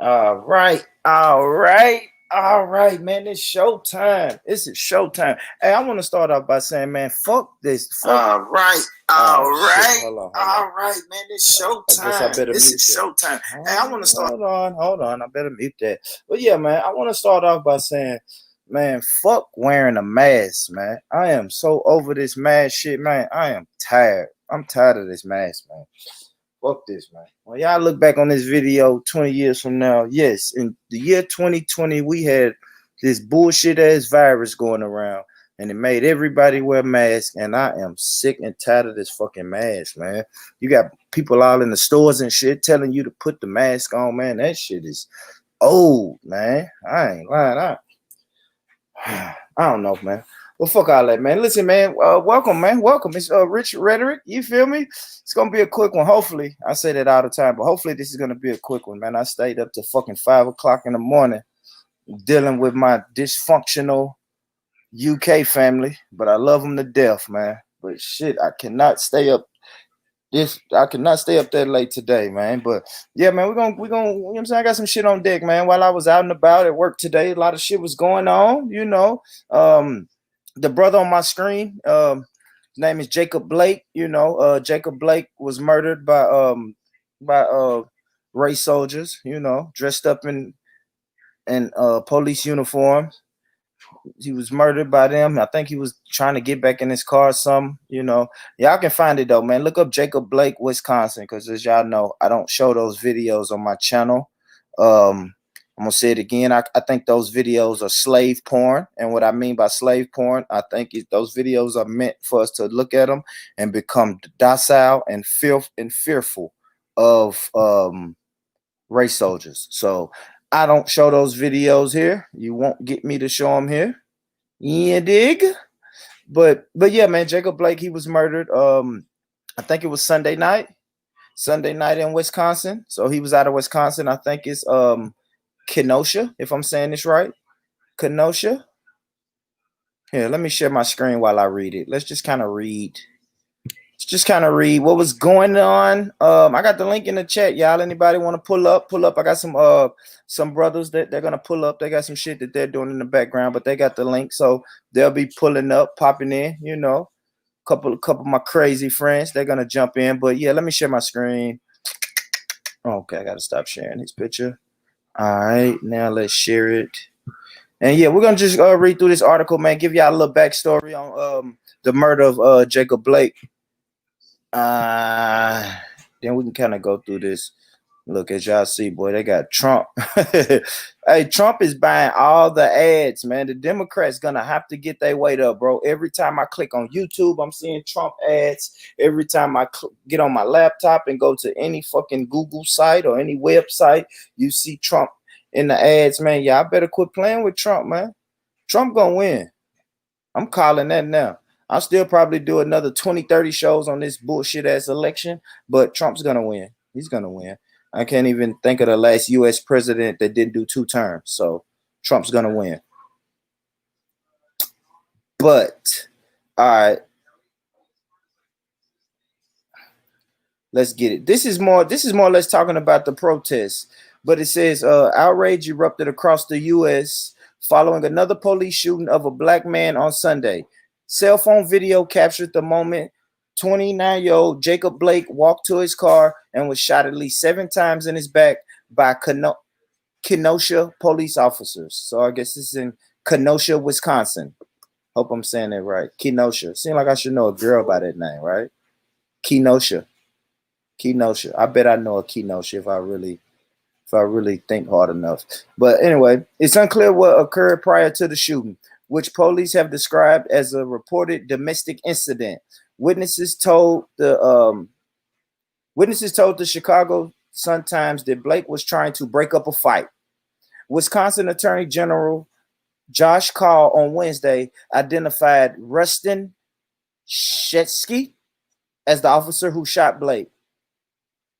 All right, man. It's showtime. This is showtime. Hey, I want to start off by saying, man, fuck this. Fuck. All right, man. It's showtime. I guess I better this is showtime. Hey, I want to start. Hold on. I better mute that. But yeah, man, I want to start off by saying, man, fuck wearing a mask, man. I am so over this mask shit, man. I am tired. I'm tired of this mask, man. Fuck this, man. When y'all look back on this video 20 years from now, yes, in the year 2020, we had this bullshit ass virus going around and it made everybody wear masks. And I am sick and tired of this fucking mask, man. You got people all in the stores and shit telling you to put the mask on, man. That shit is old, man. I ain't lying. I don't know, man. Well, fuck all that, man. Listen, man. Welcome, man. Welcome. It's RHETORIC. You feel me? It's gonna be a quick one. Hopefully, I say that all the time, but hopefully this is gonna be a quick one, man. I stayed up to fucking 5 o'clock in the morning dealing with my dysfunctional UK family, but I love them to death, man. But shit, I cannot stay up that late today, man. But yeah, man, we're gonna, you know what I'm saying? I got some shit on deck, man. While I was out and about at work today, a lot of shit was going on, you know. The brother on my screen, his name is Jacob Blake. You know, Jacob Blake was murdered by race soldiers, you know, dressed up in police uniforms. He was murdered by them. I think he was trying to get back in his car or something, you know. Y'all can find it though, man. Look up Jacob Blake, Wisconsin, because as y'all know, I don't show those videos on my channel. I'm gonna say it again. I think those videos are slave porn, and what I mean by slave porn, I think those videos are meant for us to look at them and become docile and fearful of race soldiers. So I don't show those videos here. You won't get me to show them here. Yeah, dig. But yeah, man, Jacob Blake, he was murdered. I think it was Sunday night in Wisconsin. So he was out of Wisconsin. I think it's Kenosha, if I'm saying this right. Kenosha. Here, let me share my screen while I read it. Let's just kind of read. What was going on. I got the link in the chat, y'all. Anybody want to pull up? I got some brothers that they're gonna pull up. They got some shit that they're doing in the background, but they got the link, so they'll be pulling up, popping in. You know, couple of my crazy friends. They're gonna jump in, but yeah, let me share my screen. Okay, I gotta stop sharing his picture. All right, now let's share it. And yeah, we're gonna just read through this article, man. Give y'all a little backstory on the murder of Jacob Blake. Then we can kind of go through this. Look, as y'all see, boy, they got Trump. Hey, Trump is buying all the ads, man. The Democrats gonna have to get their weight up, bro. Every time I click on YouTube, I'm seeing Trump ads. Every time I get on my laptop and go to any fucking Google site or any website, you see Trump in the ads, man. Y'all better quit playing with Trump, man. Trump gonna win. I'm calling that now. I'll still probably do another 20, 30 shows on this bullshit ass election, but Trump's gonna win. He's gonna win. I can't even think of the last U.S. president that didn't do 2 terms. So Trump's gonna win. But all right, let's get it. This is more or less talking about the protests. But it says outrage erupted across the U.S. following another police shooting of a black man on Sunday. Cell phone video captured the moment 29-year-old Jacob Blake walked to his car and was shot at least 7 times in his back by Kenosha police officers. So I guess this is in Kenosha, Wisconsin. Hope I'm saying that right. Kenosha. Seems like I should know a girl by that name, right? Kenosha. I bet I know a Kenosha if I really think hard enough. But anyway, it's unclear what occurred prior to the shooting, which police have described as a reported domestic incident. Witnesses told the Chicago Sun-Times that Blake was trying to break up a fight. Wisconsin Attorney General Josh Call on Wednesday identified Rustin Shetsky as the officer who shot Blake.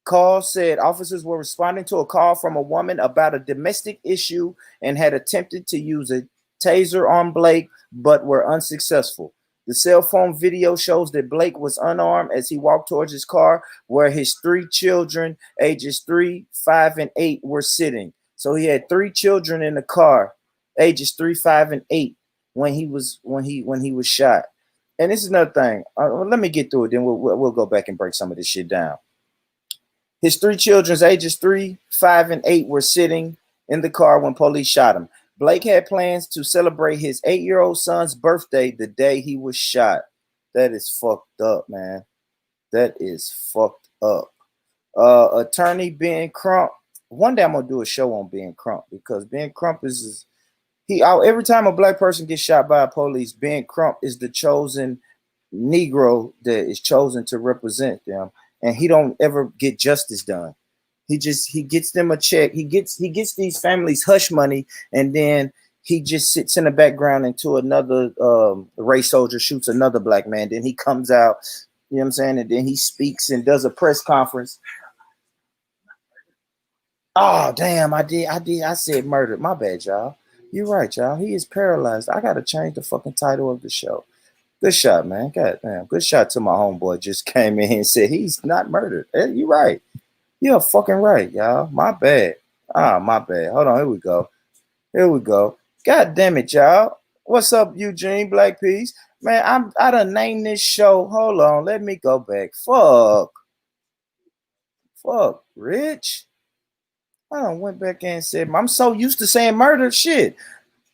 Call said officers were responding to a call from a woman about a domestic issue and had attempted to use a taser on Blake, but were unsuccessful. The cell phone video shows that Blake was unarmed as he walked towards his car where his 3 children, ages 3, 5, and 8, were sitting. So he had 3 children in the car, ages 3, 5, and 8, when he was shot. And this is another thing. Let me get through it, then we'll go back and break some of this shit down. His 3 children's ages 3, 5, and 8 were sitting in the car when police shot him. Blake had plans to celebrate his 8-year-old son's birthday the day he was shot. That is fucked up, man. That is fucked up. Attorney Ben Crump. One day I'm gonna do a show on Ben Crump, because Ben Crump is every time a black person gets shot by a police, Ben Crump is the chosen Negro that is chosen to represent them, and he don't ever get justice done. He gets them a check. He gets these families hush money, and then he just sits in the background until another race soldier shoots another black man. Then he comes out, you know what I'm saying, and then he speaks and does a press conference. Oh damn! I said murdered. My bad, y'all. You're right, y'all. He is paralyzed. I gotta change the fucking title of the show. Good shot, man. God damn. Good shot to my homeboy. Just came in and said he's not murdered. Hey, you're right. You're fucking right, y'all. My bad. My bad. Hold on. Here we go. God damn it, y'all. What's up, Eugene Black Peace? Man, I done named this show. Hold on. Let me go back. Fuck, Rich. I done went back and said, I'm so used to saying murder shit. You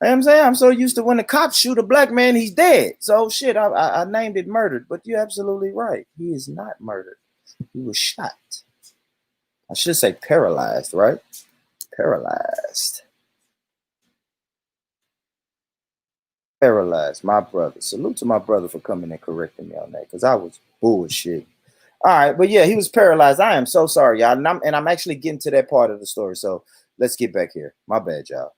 know what I'm saying? I'm so used to when the cops shoot a black man, he's dead. So shit, I named it murdered. But you're absolutely right. He is not murdered. He was shot. I should say paralyzed, right? Paralyzed. My brother. Salute to my brother for coming and correcting me on that, because I was bullshit. All right, but yeah, he was paralyzed. I am so sorry, y'all. And I'm actually getting to that part of the story. So let's get back here. My bad, y'all.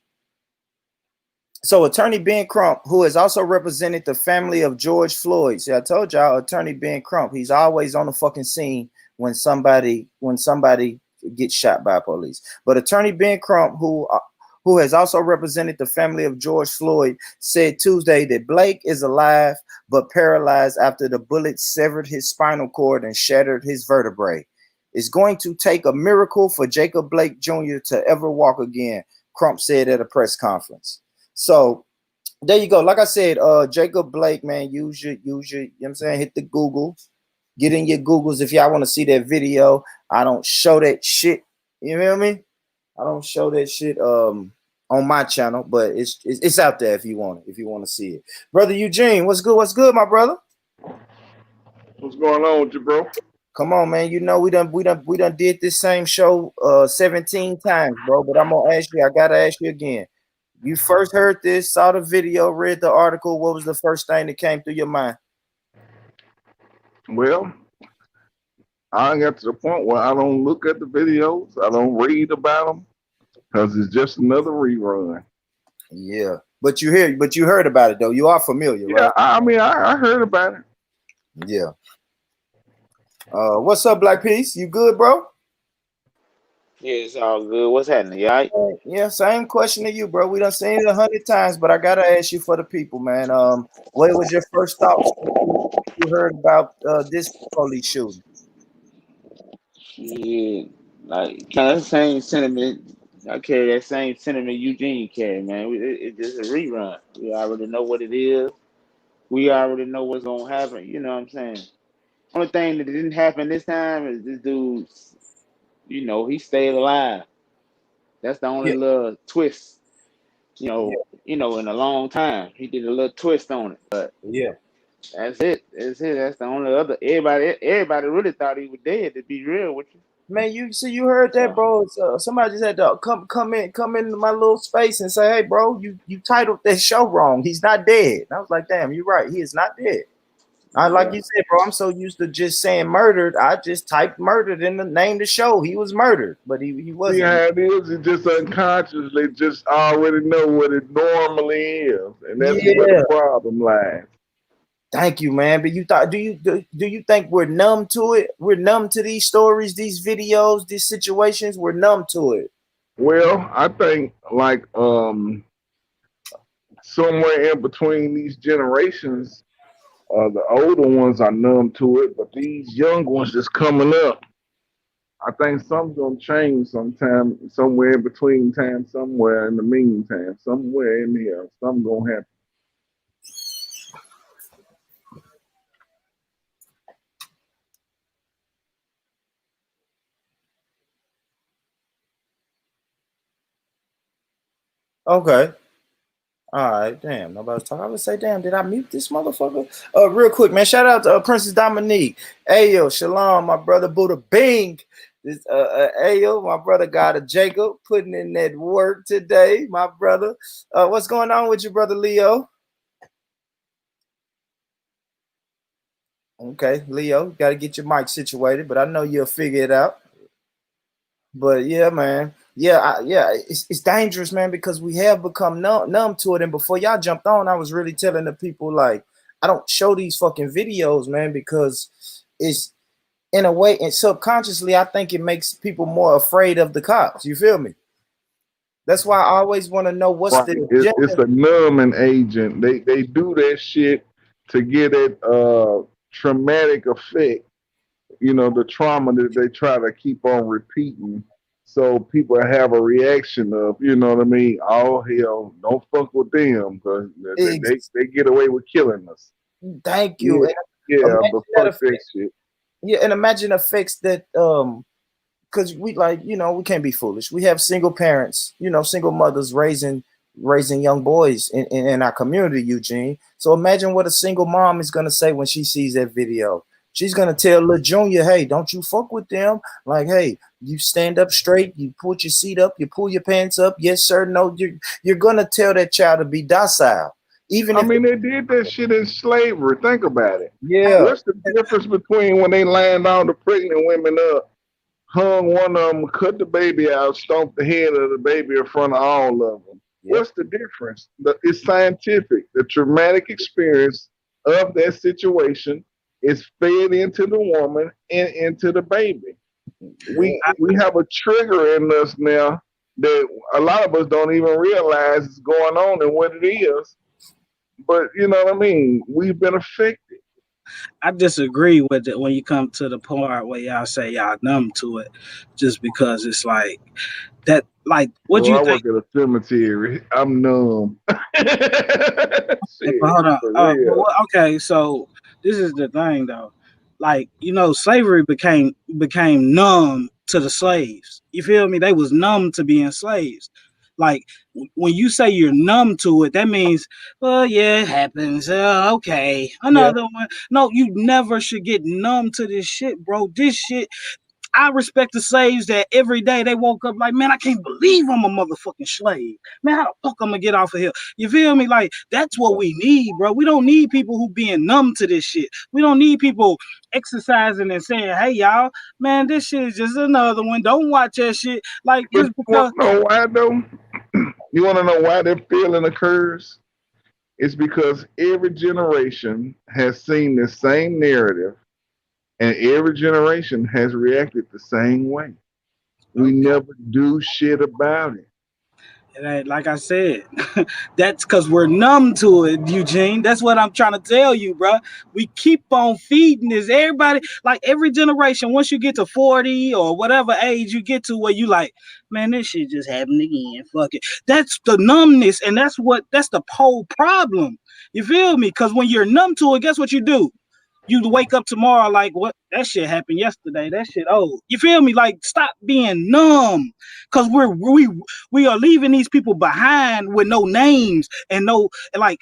So Attorney Ben Crump, who has also represented the family of George Floyd. See, I told y'all, Attorney Ben Crump, he's always on the fucking scene when somebody gets shot by police. But Attorney Ben Crump, who has also represented the family of George Floyd, said Tuesday that Blake is alive but paralyzed after the bullet severed his spinal cord and shattered his vertebrae. It's going to take a miracle for Jacob Blake Jr. to ever walk again, Crump said at a press conference. So there you go. Like I said, Jacob Blake, man, use your, you know what I'm saying? Hit the Google. Get in your Googles if y'all want to see that video. I don't show that shit. You feel me? I don't show that shit on my channel, but it's out there if you want to see it. Brother Eugene, what's good, my brother? What's going on with you, bro? Come on, man. You know we done did this same show 17 times, bro. But I'm gonna ask you. I gotta ask you again. You first heard this, saw the video, read the article. What was the first thing that came through your mind? Well, I got to the point where I don't look at the videos. I don't read about them because it's just another rerun. Yeah, but you heard about it though. You are familiar, right? I mean, I heard about it. Yeah. What's up, Black Peace? You good, bro? Yeah, it's all good. What's happening? You all right? Yeah, same question to you, bro. We done seen it 100 times, but I gotta ask you for the people, man. What was your first thoughts you heard about this police shooting? Yeah, like kind of the same sentiment. I carry that same sentiment Eugene carry, man. It's just a rerun. We already know what it is. We already know what's gonna happen. You know what I'm saying? Only thing that didn't happen this time is this dude. You know, he stayed alive. That's the only Yeah, little twist. In a long time, he did a little twist on it, but yeah. that's it. That's the only other. Everybody really thought he was dead. To be real with you. Man, you heard that, bro? Somebody just had to come into my little space and say, "Hey, bro, you titled that show wrong. He's not dead." And I was like, "Damn, you're right. He is not dead." Like you said, bro, I'm so used to just saying murdered. I just typed murdered in the name of the show. He was murdered, but he wasn't. See how it is? It just unconsciously just already know what it normally is, and that's where the problem lies. Thank you, man. But do you think we're numb to it? We're numb to these stories, these videos, these situations. We're numb to it. Well, I think like somewhere in between these generations, the older ones are numb to it, but these young ones that's coming up, I think something's gonna change sometime, somewhere in between time, somewhere in the meantime, somewhere in here, something gonna happen. Okay. All right, damn. Nobody's talking. I would say, damn, did I mute this motherfucker? Real quick, man. Shout out to Princess Dominique. Ayo, Shalom, my brother Buddha Bing. This Ayo, my brother God Jacob, putting in that work today, my brother. What's going on with you, brother Leo? Okay, Leo, got to get your mic situated, but I know you'll figure it out. But yeah, man. Yeah, it's dangerous, man, because we have become numb to it. And before y'all jumped on, I was really telling the people, like, I don't show these fucking videos, man, because it's in a way, and subconsciously, I think it makes people more afraid of the cops. You feel me? That's why I always want to know what's the agenda. It's a numbing agent. They do that shit to get that traumatic effect. You know, the trauma that they try to keep on repeating. So people have a reaction of, you know what I mean? Oh, hell, don't fuck with them because they get away with killing us. Thank you. Yeah, but fuck that shit. Yeah, and imagine effects that, because we like, you know, we can't be foolish. We have single parents, you know, single mothers raising young boys in our community, Eugene. So imagine what a single mom is going to say when she sees that video. She's going to tell little Junior, hey, don't you fuck with them. Like, hey, you stand up straight. You put your seat up. You pull your pants up. Yes, sir. No, you're going to tell that child to be docile. Even I mean, they did that shit in slavery. Think about it. Yeah. What's the difference between when they lined all the pregnant women up, hung one of them, cut the baby out, stomped the head of the baby in front of all of them? Yep. What's the difference? It's scientific. The traumatic experience of that situation is fed into the woman and into the baby. We have a trigger in us now that a lot of us don't even realize is going on and what it is. But you know what I mean? We've been affected. I disagree with it when you come to the part where y'all say y'all numb to it, just because it's like that. Like, what do you think? I work at a cemetery. I'm numb. Shit, hold on. Okay, so this is the thing, though. Like, you know, slavery became numb to the slaves. You feel me? They was numb to being slaves. Like, when you say you're numb to it, that means, well, yeah, it happens. Okay, another one. No, you never should get numb to this shit, bro. This shit, I respect the slaves that every day they woke up like, man, I can't believe I'm a motherfucking slave. Man, how the fuck I'm gonna get off of here? You feel me? Like, that's what we need, bro. We don't need people who being numb to this shit. We don't need people exercising and saying, hey, y'all, man, this shit is just another one. Don't watch that shit. Like, just because. You know why, though? You want to know why that feeling occurs? It's because every generation has seen the same narrative and every generation has reacted the same way. We never do shit about it. And like I said, that's because we're numb to it, Eugene. That's what I'm trying to tell you, bro. We keep on feeding this. Everybody, like every generation, once you get to 40 or whatever age you get to where you like, man, this shit just happened again. Fuck it. That's the numbness, and that's the whole problem. You feel me? Because when you're numb to it, guess what you do? You wake up tomorrow like, what? That shit happened yesterday. That shit old. You feel me? Like, stop being numb, because we are leaving these people behind with no names and no, like,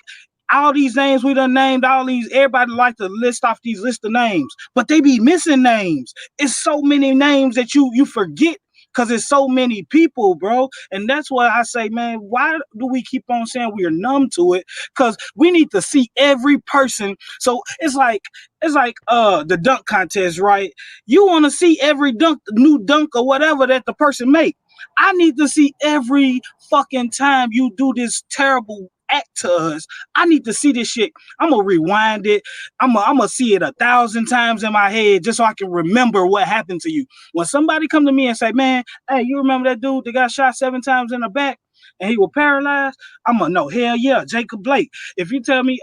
all these names we done named, all these, everybody like to list off these list of names, but they be missing names. It's so many names that you forget, because there's so many people, bro. And that's why I say, man, why do we keep on saying we are numb to it? Because we need to see every person. So it's like the dunk contest, right? You want to see every new dunk or whatever that the person make. I need to see every fucking time you do this terrible act to us. I need to see this shit. I'm gonna rewind it. I'm gonna see it 1,000 times in my head just so I can remember what happened to you. When somebody come to me and say, man, hey, you remember that dude that got shot 7 times in the back? and he was paralyzed, I'm gonna know, hell yeah, Jacob Blake. If you tell me,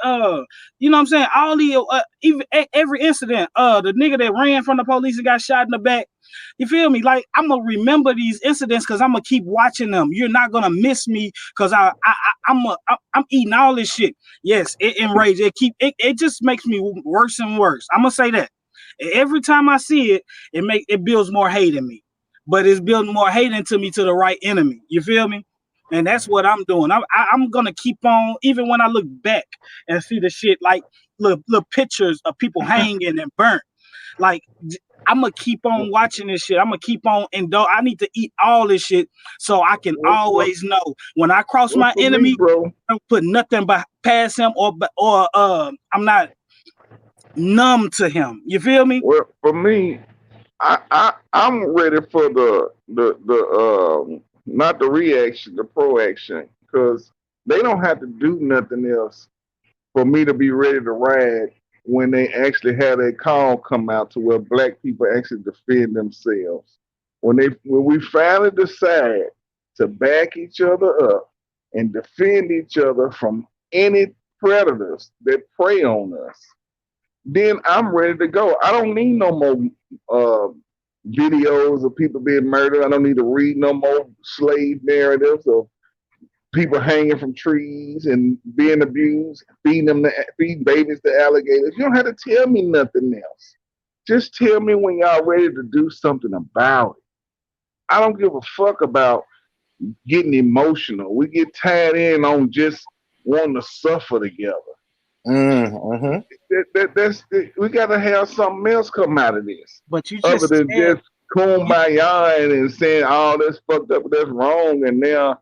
you know what I'm saying, all the even every incident, the nigga that ran from the police and got shot in the back, you feel me? Like, I'm gonna remember these incidents because I'm gonna keep watching them. You're not gonna miss me because I'm eating all this shit. Yes, it enrages. It just makes me worse and worse. I'm gonna say that. Every time I see it, it builds more hate in me. But it's building more hate into me to the right enemy. You feel me? And that's what I'm doing. I'm gonna keep on, even when I look back and see the shit like little pictures of people hanging and burnt. Like, I'm gonna keep on watching this shit. I'm gonna keep on I need to eat all this shit so I can always know when I cross my enemy, bro, I don't put nothing past him or I'm not numb to him. You feel me? Well, for me, I'm ready for the not the reaction, the proaction, because they don't have to do nothing else for me to be ready to ride when they actually had a call come out to where black people actually defend themselves. When we finally decide to back each other up and defend each other from any predators that prey on us, then I'm ready to go. I don't need no more videos of people being murdered. I don't need to read no more slave narratives of people hanging from trees and being abused, feeding babies to alligators. You don't have to tell me nothing else. Just tell me when y'all ready to do something about it. I don't give a fuck about getting emotional. We get tied in on just wanting to suffer together. Mm-hmm. We got to have something else come out of this. But you other just than said, just kumbaya and saying, "Oh, that's fucked up, that's wrong," and now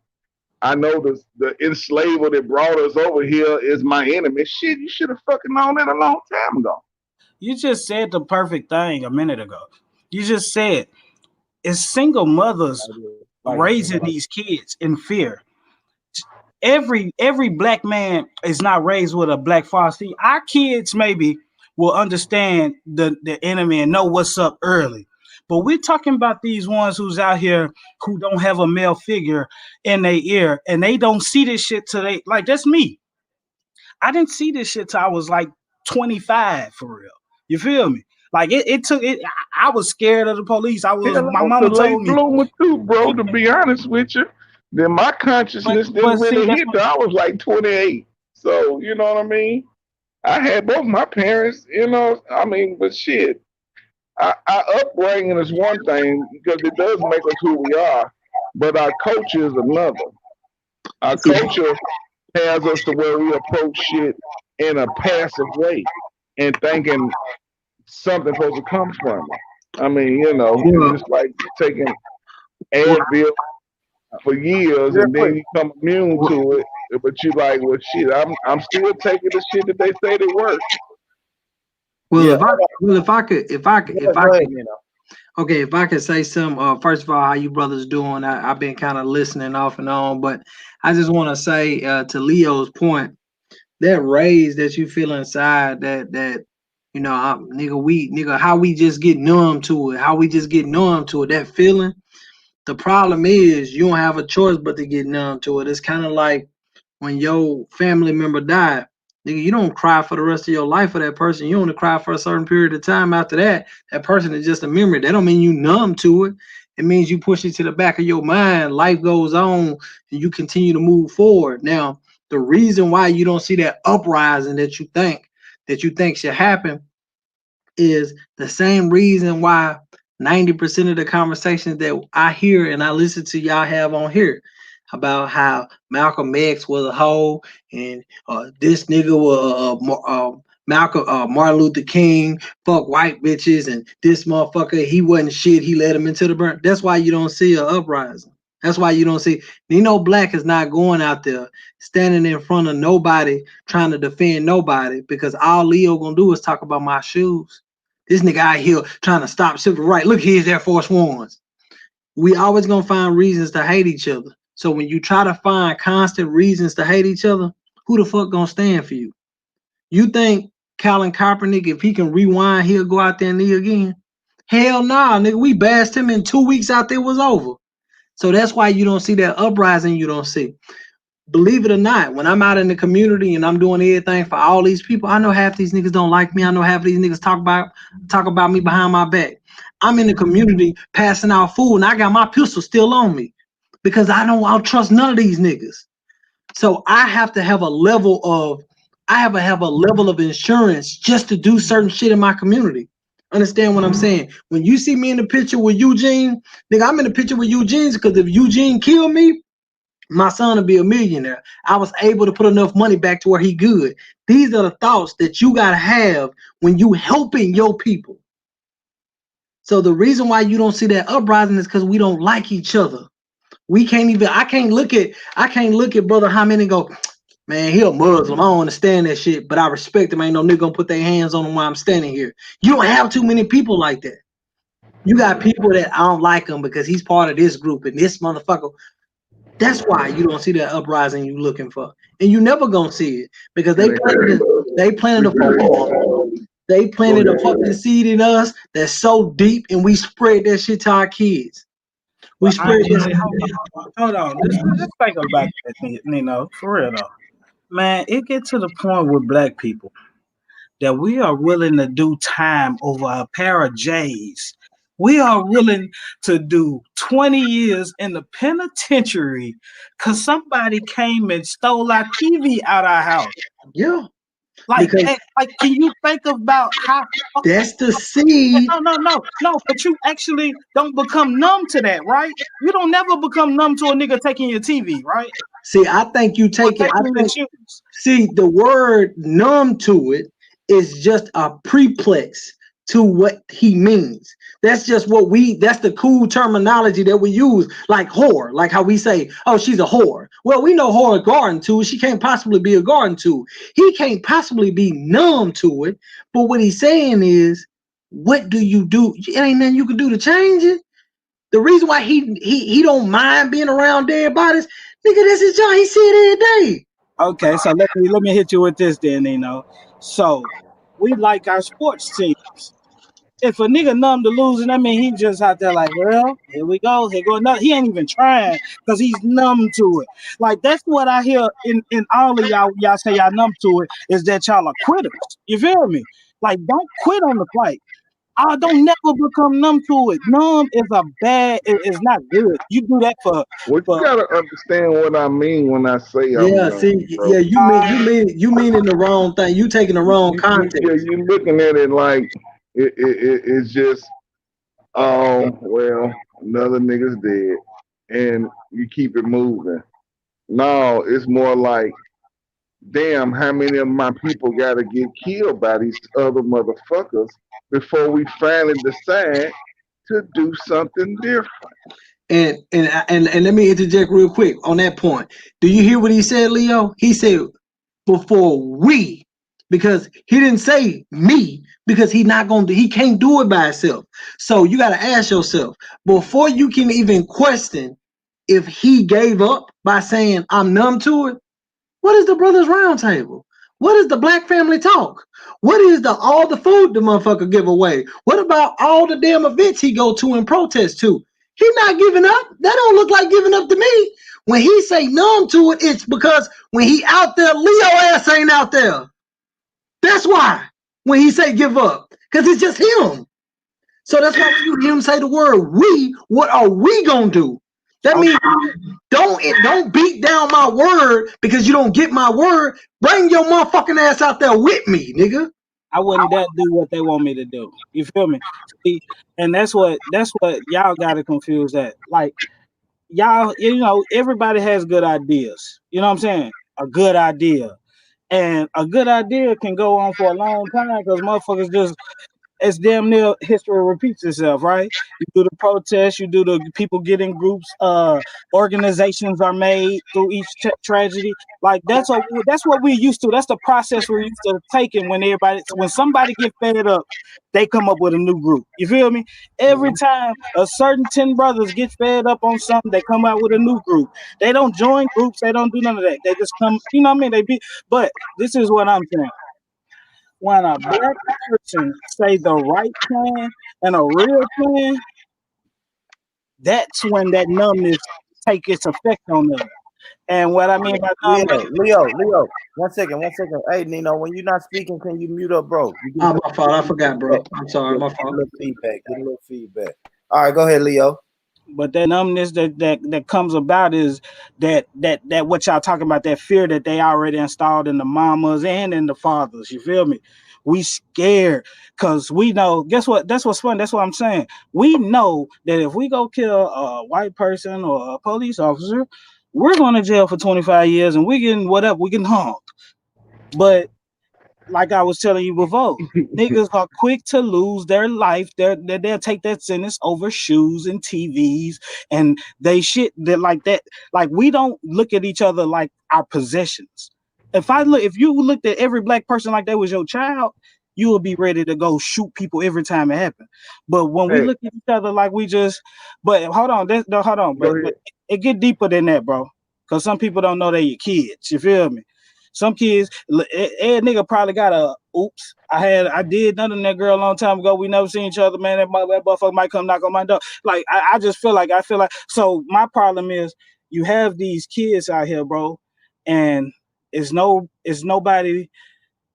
I know the enslaver that brought us over here is my enemy. Shit, you should have fucking known that a long time ago. you just said the perfect thing a minute ago. You just said it's single mothers raising these kids in fear. Every black man is not raised with a black father. See, our kids maybe will understand the enemy and know what's up early. But we're talking about these ones who's out here who don't have a male figure in their ear and they don't see this shit till they, like, that's me. I didn't see this shit till I was like 25 for real. You feel me? Like it took it. I was scared of the police. My mama The late told me. bloomer too, bro. To be honest with you, then my consciousness didn't really hit till I was like 28. So you know what I mean. I had both my parents. You know, I mean, but shit, our upbringing is one thing because it does make us who we are, but our culture is another. Our culture has us to where we approach shit in a passive way and thinking something's supposed to come from it. I mean, you know, it's like taking Advil for years and then you become immune to it, but you like, well, shit, I'm still taking the shit that they say they work. Well, if I could, okay, if I could say some, first of all, how you brothers doing? I've been kind of listening off and on, but I just want to say to Leo's point, that rage that you feel inside, that you know, nigga, how we just get numb to it, that feeling. The problem is you don't have a choice but to get numb to it. It's kind of like when your family member died. Nigga, you don't cry for the rest of your life for that person. You only cry for a certain period of time. After that, that person is just a memory. That don't mean you numb to it. It means you push it to the back of your mind. Life goes on, and you continue to move forward. Now, the reason why you don't see that uprising that you think should happen is the same reason why 90% of the conversations that I hear and I listen to y'all have on here about how Malcolm X was a hoe and this nigga was Martin Luther King, fuck white bitches, and this motherfucker, he wasn't shit, he led him into the burn. That's why you don't see an uprising. That's why you don't see, Black is not going out there standing in front of nobody trying to defend nobody, because all Leo gonna do is talk about my shoes. This nigga out here trying to stop civil rights. Look, here's Air Force Ones. We always gonna find reasons to hate each other. So when you try to find constant reasons to hate each other, who the fuck gonna stand for you? You think Colin Kaepernick, if he can rewind, he'll go out there and knee again? Hell nah, nigga. We bashed him in 2 weeks out there was over. So that's why you don't see that uprising. You don't see. Believe it or not, when I'm out in the community and I'm doing everything for all these people, I know half these niggas don't like me. I know half of these niggas talk about me behind my back. I'm in the community passing out food and I got my pistol still on me because I don't trust none of these niggas. So I have to have a level of insurance just to do certain shit in my community. Understand what I'm saying? When you see me in the picture with Eugene, nigga, I'm in the picture with Eugene because if Eugene killed me, my son will be a millionaire. I was able to put enough money back to where he good. These are the thoughts that you gotta have when you helping your people. So the reason why you don't see that uprising is because we don't like each other. I can't look at Brother Hammond and go, man, he a Muslim. I don't understand that shit, but I respect him. Ain't no nigga gonna put their hands on him while I'm standing here. You don't have too many people like that. You got people that I don't like him because he's part of this group and this motherfucker. That's why you don't see that uprising you looking for, and you never gonna see it because they planted a fucking seed in us that's so deep, and we spread that shit to our kids. We spread this. Hold on, just think about that, Nino, for real though, man. It gets to the point with black people that we are willing to do time over a pair of J's. We are willing to do 20 years in the penitentiary because somebody came and stole our TV out our house. Yeah. Like, can you think about how? That's the seed. No. But you actually don't become numb to that, right? You don't never become numb to a nigga taking your TV, right? See, I think you take it. See, the word numb to it is just a prefix to what he means. That's just that's the cool terminology that we use, like whore, like how we say, oh, she's a whore. Well, we know whore a garden tool. She can't possibly be a garden tool. He can't possibly be numb to it. But what he's saying is, what do? It ain't nothing you can do to change it. The reason why he don't mind being around dead bodies, nigga, that's his job. He see it every day. Okay, so let me hit you with this then, Nino. So we like our sports teams. If a nigga numb to losing, I mean, he just out there like, well, here we go. Here go another. He ain't even trying because he's numb to it. Like, that's what I hear in all of y'all say y'all numb to it, is that y'all are quitters. You feel me? Like, don't quit on the fight. Don't never become numb to it. Numb is it's not good. You do that for. Well, you gotta understand what I mean when I say I'm numb, bro. Yeah, you mean in the wrong thing. You taking the wrong context. Yeah, you looking at it like it's just, well, another nigga's dead, and you keep it moving. No, it's more like, damn, how many of my people gotta get killed by these other motherfuckers before we finally decide to do something different? And let me interject real quick on that point. Do you hear what he said, Leo? He said before we, because he didn't say me, because he can't do it by himself. So you got to ask yourself before you can even question if he gave up by saying I'm numb to it. What is the Brothers Roundtable? What is the Black Family Talk? What is all the food the motherfucker give away? What about all the damn events he go to and protest to? He not giving up. That don't look like giving up to me. When he say numb to it, it's because when he out there, Leo ass ain't out there. That's why. When he say give up, because it's just him. So that's why when you hear him say the word we, what are we gonna do? That means don't beat down my word because you don't get my word. Bring your motherfucking ass out there with me, nigga. I wouldn't do what they want me to do. You feel me? See, and that's what y'all got to confuse that. Like, y'all, everybody has good ideas. You know what I'm saying? A good idea. And a good idea can go on for a long time because motherfuckers just, it's damn near history repeats itself, right? You do the protests, you do the people get in groups, organizations are made through each tragedy. Like that's what we're used to. That's the process we're used to taking when somebody get fed up, they come up with a new group. You feel me? Every time a certain 10 brothers get fed up on something, they come out with a new group. They don't join groups, they don't do none of that. They just come, you know what I mean? But this is what I'm saying. When a black person say the right plan and a real plan, that's when that numbness take its effect on them. And what I mean by numbness, Leo, 1 second. Hey, Nino, when you're not speaking, can you mute up, bro? Oh, my fault. I forgot, bro. I'm sorry. My Get a fault. little feedback. Get a little feedback. All right, go ahead, Leo. but that numbness that comes about is that what y'all talking about, that fear that they already installed in the mamas and in the fathers. You feel me? We scared because we know. Guess what? That's what's fun. That's what I'm saying. We know that if we go kill a white person or a police officer, we're going to jail for 25 years and we're getting whatever, we getting hung. But like I was telling you before, niggas are quick to lose their life. They'll take that sentence over shoes and TVs and they shit that like that. Like we don't look at each other like our possessions. If you looked at every black person like they was your child, you will be ready to go shoot people every time it happens. But when we Hey, look at each other like we just, but hold on, hold on, go but ahead. it get deeper than that, bro. Because some people don't know they your kids. You feel me? Some kids, nigga probably got a oops. I did nothing to that girl a long time ago. We never seen each other, man. That motherfucker might come knock on my door. Like I just feel like so my problem is you have these kids out here, bro, and it's nobody.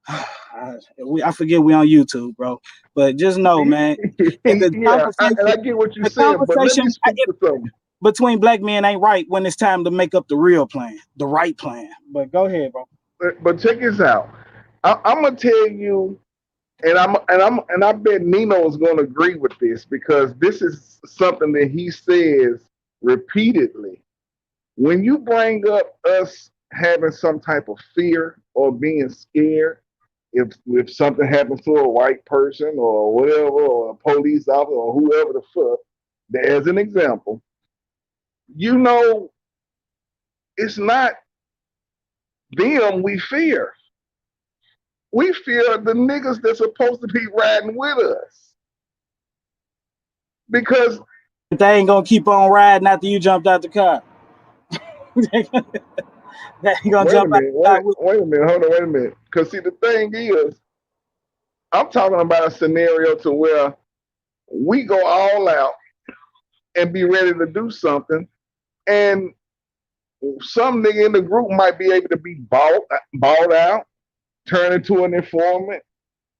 I forget we on YouTube, bro, but just know, man, the Yeah, and conversation, I get what you're the saying, but let conversation me speak to something. between black men ain't right when it's time to make up the real plan, the right plan. But go ahead, bro. But check this out. I'm gonna tell you, and I bet Nino is gonna agree with this because this is something that he says repeatedly. When you bring up us having some type of fear or being scared, if something happens to a white person or whatever, or a police officer or whoever the fuck, as an example, you know, it's not them we fear. We fear the niggas that's supposed to be riding with us. Because They ain't gonna keep on riding after you jumped out the car. They ain't gonna wait a jump out minute, the car with wait a minute, hold on, wait a minute. Because see, the thing is, I'm talking about a scenario to where we go all out and be ready to do something, and some nigga in the group might be able to be bought out, turn into an informant.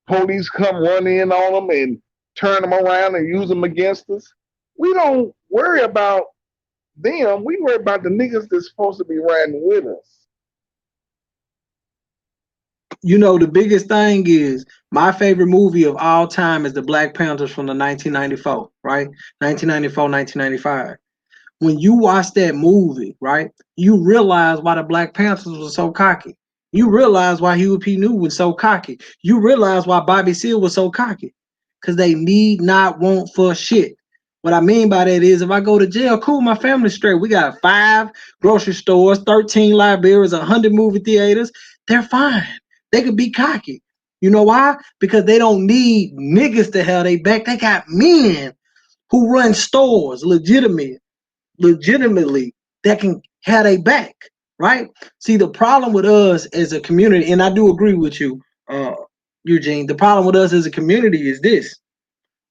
Police come run in on them and turn them around and use them against us. We don't worry about them. We worry about the niggas that's supposed to be riding with us. You know, the biggest thing is my favorite movie of all time is the Black Panthers from the 1994, right? 1994, 1995. When you watch that movie, right, you realize why the Black Panthers was so cocky. You realize why Huey P. Newton was so cocky. You realize why Bobby Seale was so cocky. Because they need not want for shit. What I mean by that is if I go to jail, cool, my family's straight. We got 5 grocery stores, 13 libraries, 100 movie theaters. They're fine. They could be cocky. You know why? Because they don't need niggas to have their back. They got men who run stores legitimately that can have their back, right? See, the problem with us as a community, and I do agree with you, Eugene, the problem with us as a community is this.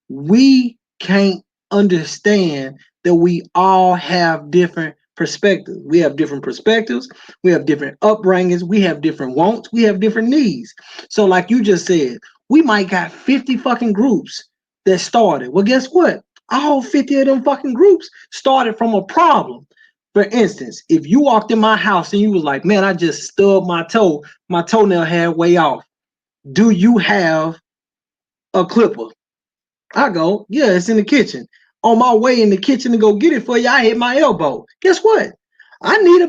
We can't understand that we all have different perspectives. We have different perspectives. We have different upbringings. We have different wants. We have different needs. So like you just said, we might got 50 fucking groups that started. Well, guess what? All 50 of them fucking groups started from a problem. For instance, if you walked in my house and you was like, man, I just stubbed my toenail hair way off. Do you have a clipper? I go, yeah, it's in the kitchen. On my way in the kitchen to go get it for you, I hit my elbow. Guess what? I need a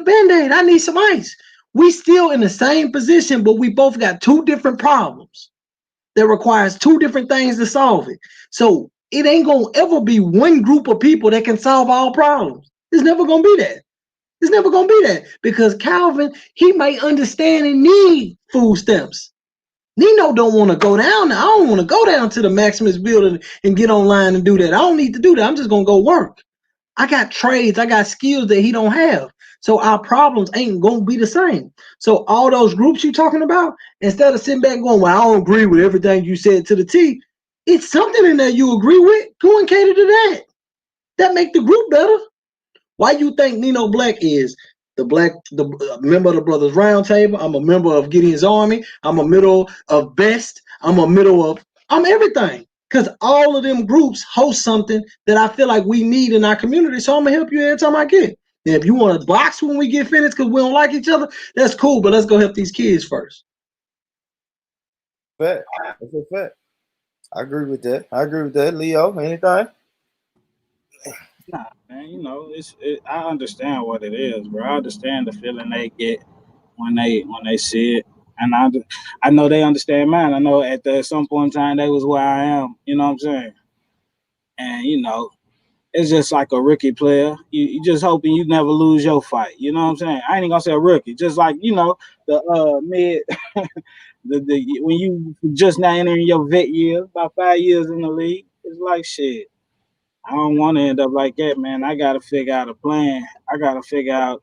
Band-Aid. I need some ice. We still in the same position, but we both got 2 different problems that requires 2 different things to solve it. So it ain't gonna ever be one group of people that can solve all problems. It's never gonna be that. It's never gonna be that because Calvin, he might understand and need food stamps. Nino don't want to go down. I don't want to go down to the Maximus building and get online and do that. I don't need to do that. I'm just going to go work. I got trades. I got skills that he don't have. So our problems ain't going to be the same. So all those groups you talking about, instead of sitting back and going, well, I don't agree with everything you said to the T, it's something in there you agree with. Go and cater to that. that make the group better. Why you think Nino Black is the member of the Brothers Roundtable? I'm a member of Gideon's Army. I'm a middle of Best. I'm everything. Because all of them groups host something that I feel like we need in our community. So I'm gonna help you every time I get. And if you want to box when we get finished because we don't like each other, that's cool. But let's go help these kids first. Fact. That's a fact. I agree with that. Leo, anything? Nah, man, you know, I understand what it is, bro. I understand the feeling they get when they see it, and I know they understand mine. I know at some point in time they was where I am. You know what I'm saying? And you know, it's just like a rookie player. You just hoping you never lose your fight. You know what I'm saying? I ain't even gonna say a rookie. Just like, you know, the mid, when you just now entering your vet year, about 5 years in the league, it's like shit. I don't want to end up like that, man. I got to figure out a plan. I got to figure out,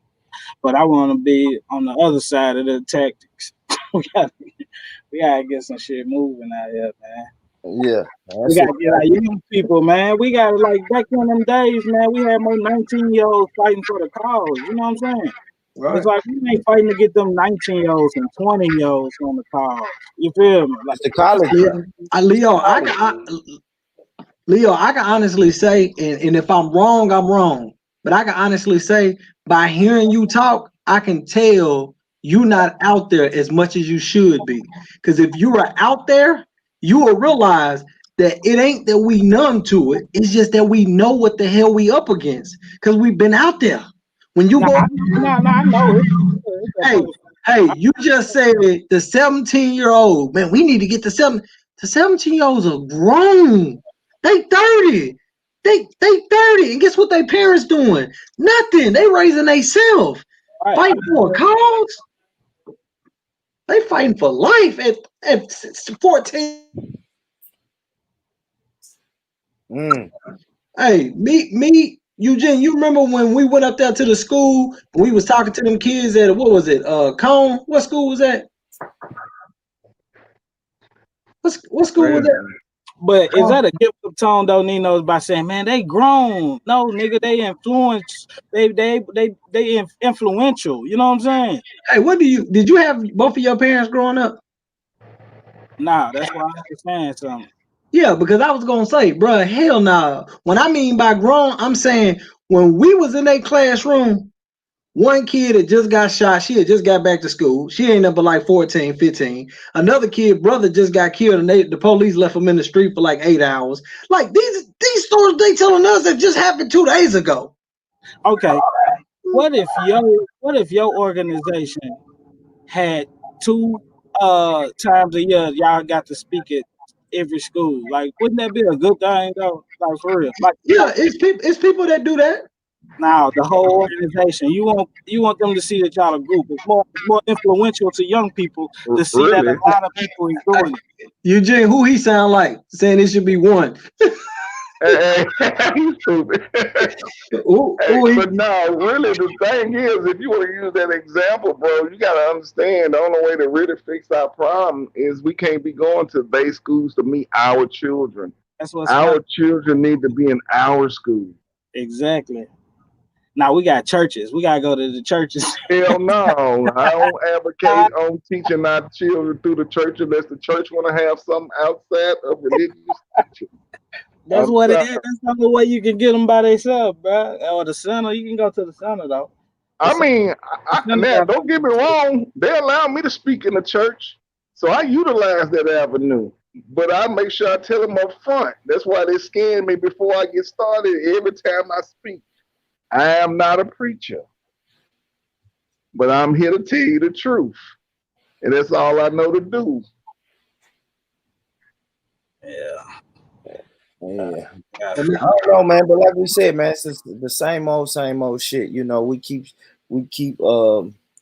but I want to be on the other side of the tactics. we got to get some shit moving out here, man. Yeah. We got to get our young people, man. We got to, like, back in them days, man, we had more 19-year-olds fighting for the cause. You know what I'm saying? Right. It's like we ain't fighting to get them 19-year-olds and 20-year-olds on the cause. You feel me? Like the college. Leo, I can honestly say, and if I'm wrong, I'm wrong. But I can honestly say, by hearing you talk, I can tell you're not out there as much as you should be. Because if you are out there, you will realize that it ain't that we numb to it. It's just that we know what the hell we up against. Because we've been out there. When you go, I know it. Hey, you just said the 17-year-old, man, we need to get the 17-year-olds are grown. They 30. They 30. And guess what their parents doing? Nothing. They raising themselves. Right. Fighting for a cause. They fighting for life at 14. Hey, me, Eugene, you remember when we went up there to the school and we was talking to them kids at, what was it? Cone? What school was that? What school was that? But is that a gift of tone though, Nino, by saying, man, they grown? No, nigga, they influence. They influential. You know what I'm saying? Hey, did you have both of your parents growing up? Nah, that's why I was saying something. Yeah, because I was gonna say, bro, hell nah. When I mean by grown, I'm saying when we was in that classroom, one kid had just got shot. She had just got back to school. She ain't up like 14, 15. Another kid, brother just got killed, and the police left him in the street for like 8 hours. Like these stories they telling us that just happened 2 days ago. Okay, what if your organization had 2 times a year y'all got to speak at every school? Like, wouldn't that be a good thing though? Like for real? Like, yeah, it's people that do that. Now the whole organization, you want them to see that y'all a group. It's more influential to young people to see that a lot of people is doing it. Eugene, who he sound like saying it should be one? Hey, he's stupid. But no, really, the thing is, if you want to use that example, bro, you got to understand the only way to really fix our problem is we can't be going to day schools to meet our children. That's what's our children need to be in our school. Exactly. Now we got churches. We gotta go to the churches. Hell no. I don't advocate on teaching our children through the church unless the church want to have something outside of religious teaching. That's what it is. That's the only way you can get them by themselves, bro. Or the center. You can go to the center though. Now don't get me wrong. They allow me to speak in the church, so I utilize that avenue. But I make sure I tell them up front. That's why they scan me before I get started. Every time I speak, I am not a preacher, but I'm here to tell you the truth, and that's all I know to do. Yeah. I don't know, man, but like we said, man, it's just the same old shit. You know, we keep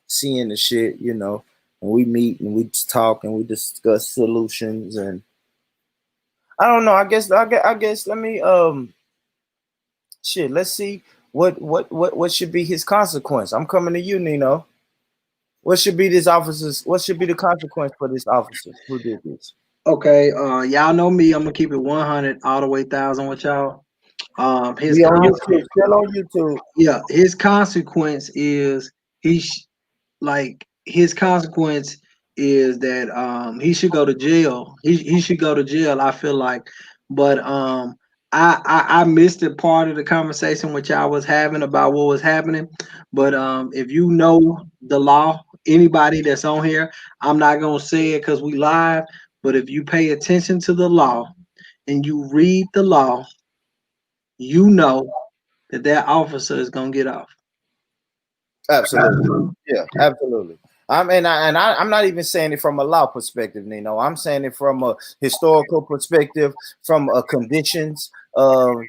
seeing the shit. You know, and we meet and we talk and we discuss solutions, and I don't know. I guess let me shit. Let's see what should be his consequence. I'm coming to you, Nino. What should be the consequence for this officer who did this? Okay, y'all know me. I'm gonna keep it 100 all the way 1,000 with y'all. His We on YouTube, consequence, still on YouTube. yeah, his consequence is his consequence is that he should go to jail. He should go to jail, I feel like. But I missed a part of the conversation which I was having about what was happening. But if you know the law, anybody that's on here, I'm not gonna say it because we live, but if you pay attention to the law and you read the law, you know that officer is gonna get off. Absolutely. Yeah, absolutely. I'm not even saying it from a law perspective, Nino. I'm saying it from a historical perspective, from a conditions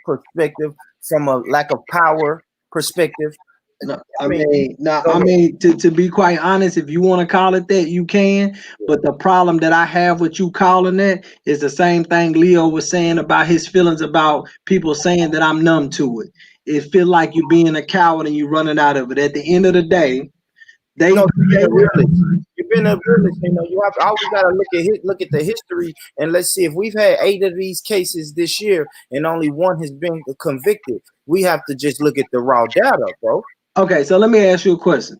perspective, from a lack of power perspective. No, I mean, to be quite honest, if you want to call it that, you can. But the problem that I have with you calling that is the same thing Leo was saying about his feelings about people saying that I'm numb to it. It feel like you being a coward and you running out of it. At the end of the day, you've been a realist. You've been a realist. You know, you have always got to look at the history, and let's see if we've had 8 of these cases this year and only 1 has been convicted. We have to just look at the raw data, bro. Okay, so let me ask you a question.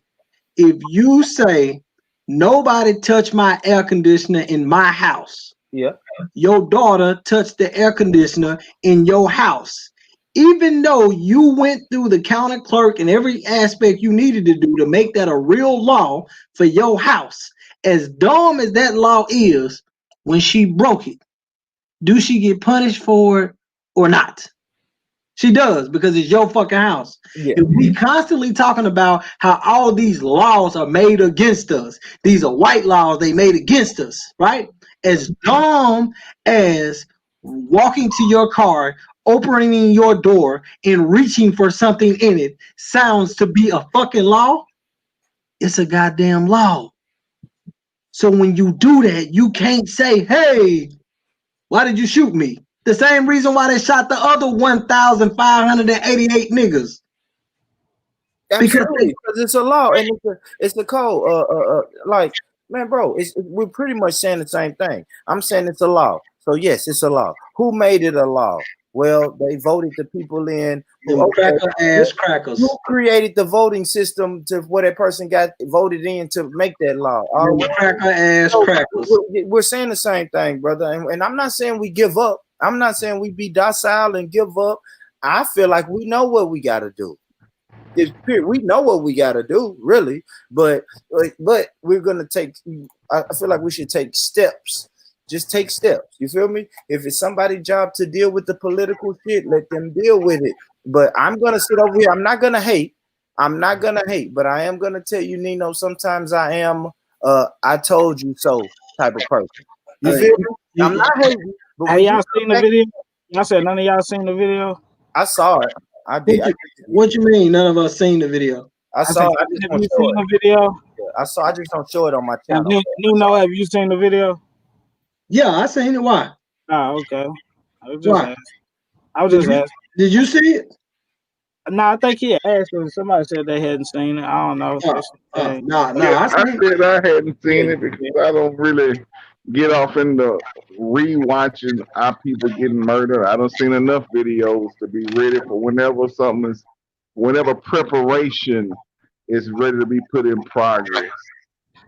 If you say nobody touched my air conditioner in my house, yeah, your daughter touched the air conditioner in your house, even though you went through the county clerk and every aspect you needed to do to make that a real law for your house, as dumb as that law is, when she broke it, do she get punished for it or not? She does, because it's your fucking house. Yeah. If we constantly talking about how all these laws are made against us, these are white laws they made against us, right? As dumb as walking to your car, opening your door, and reaching for something in it sounds to be a fucking law, it's a goddamn law. So when you do that, you can't say, hey, why did you shoot me? The same reason why they shot the other 1,588 niggas. Absolutely, because it's a law and it's a code. Like, man, bro, we're pretty much saying the same thing. I'm saying it's a law. So yes, it's a law. Who made it a law? Well, they voted the people in. Crackers. Who created the voting system to where that person got voted in to make that law? Crackers. We're saying the same thing, brother. And I'm not saying we give up. I'm not saying we be docile and give up. I feel like we know what we got to do. We know what we got to do, really. But we're going to take, I feel like we should take steps. Just take steps. You feel me? If it's somebody's job to deal with the political shit, let them deal with it. But I'm going to sit over here. I'm not going to hate. But I am going to tell you, Nino, sometimes I am I told you so type of person. You feel me? I'm not hating. Have y'all seen the video? I said none of y'all seen the video? I saw it. I did. What you mean? None of us seen the video. I saw it. I just have you seen the video? Yeah, I saw. I just don't show it on my channel. Nino, have you seen the video? Yeah, I seen it. Why? Oh, okay. I was just asking. Did you see it? No, I think he asked him. Somebody said they hadn't seen it. I don't know. I said I hadn't seen it because I don't really get off into rewatching our people getting murdered. I don't seen enough videos to be ready for whenever preparation is ready to be put in progress.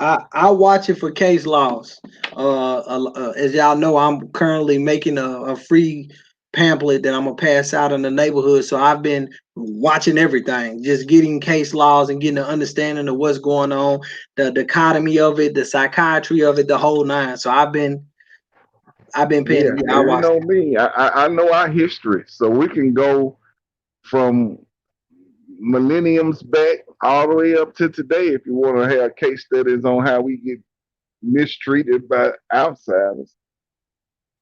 I watch it for case laws. As y'all know, I'm currently making a free pamphlet that I'm gonna pass out in the neighborhood. So I've been watching everything, just getting case laws and getting an understanding of what's going on, the dichotomy of it, the psychiatry of it, the whole nine. So I've been paying. Yeah, you know me. I know our history, so we can go from millenniums back all the way up to today if you want to have case studies on how we get mistreated by outsiders.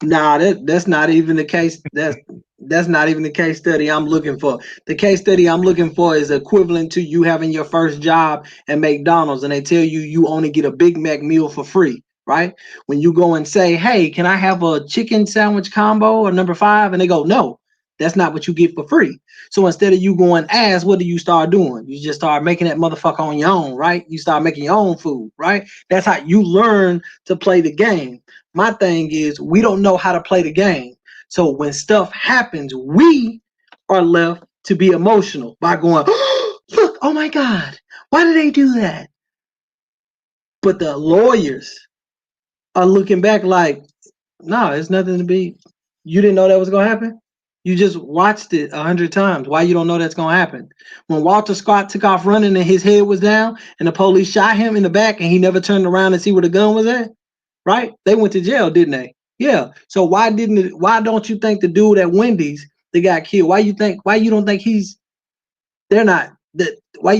Nah, that's not even the case. That's not even the case study I'm looking for. The case study I'm looking for is equivalent to you having your first job at McDonald's and they tell you only get a Big Mac meal for free, right? When you go and say, hey, can I have a chicken sandwich combo or number 5? And they go, no, that's not what you get for free. So instead of you going ask, what do you start doing? You just start making that motherfucker on your own, right? You start making your own food, right? That's how you learn to play the game. My thing is we don't know how to play the game. So when stuff happens, we are left to be emotional by going, look, oh my God, why did they do that? But the lawyers are looking back like, no, it's nothing to be. You didn't know that was going to happen? You just watched it 100 times. Why you don't know that's going to happen? When Walter Scott took off running and his head was down and the police shot him in the back and he never turned around and see where the gun was at, right? They went to jail, didn't they? Yeah. So why don't you think the dude at Wendy's that got killed, why you don't think why you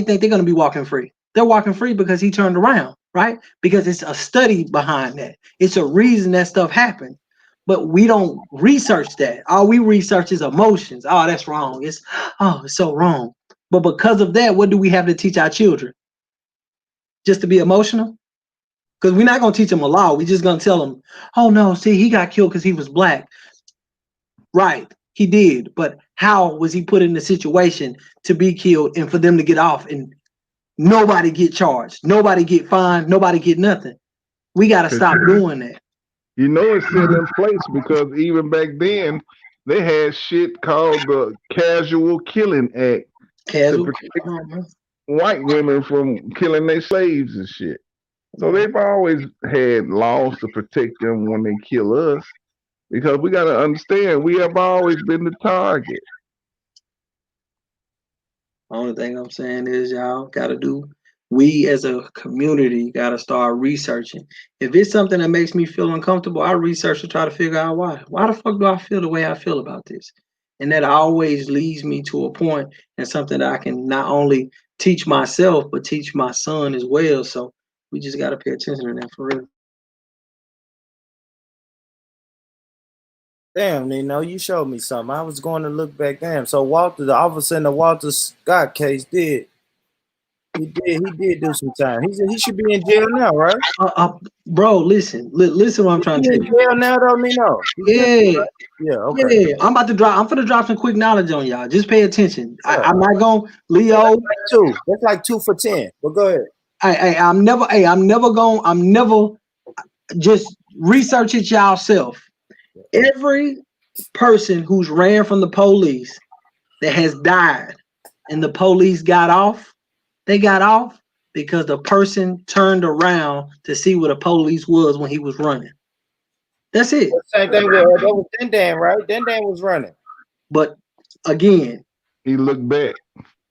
think they're going to be walking free? They're walking free because he turned around, right? Because it's a study behind that. It's a reason that stuff happened. But we don't research that. All we research is emotions. Oh, that's wrong. It's so wrong. But because of that, what do we have to teach our children? Just to be emotional? Because we're not going to teach them a law. We're just going to tell them, oh, no, see, he got killed because he was black. Right, he did. But how was he put in the situation to be killed and for them to get off and nobody get charged, nobody get fined, nobody get nothing? We got to stop doing that. You know it's set in place because even back then they had shit called the Casual Killing Act to protect white women from killing their slaves and shit. So they've always had laws to protect them when they kill us because we got to understand we have always been the target. Only thing I'm saying is y'all got to do, we as a community got to start researching. If it's something that makes me feel uncomfortable, I research to try to figure out why. Why the fuck do I feel the way I feel about this? And that always leads me to a point and something that I can not only teach myself, but teach my son as well. So we just got to pay attention to that for real. Damn, Nino, you showed me something. I was going to look back. Damn. So Walter, the officer in the Walter Scott case He did do some time. He should be in jail now, right? Bro, listen what I'm trying to tell you. In jail now, though, Nino. Yeah. Yeah, okay. Yeah, I'm gonna drop some quick knowledge on y'all. Just pay attention. Yeah. I'm not gonna Leo. That's like 2 for 10. But go ahead. I'm never just research it yourself. Every person who's ran from the police that has died and the police got off, they got off because the person turned around to see where the police was when he was running. That's it. Same thing with that was Dan, right? Dan was running. But again, he looked back.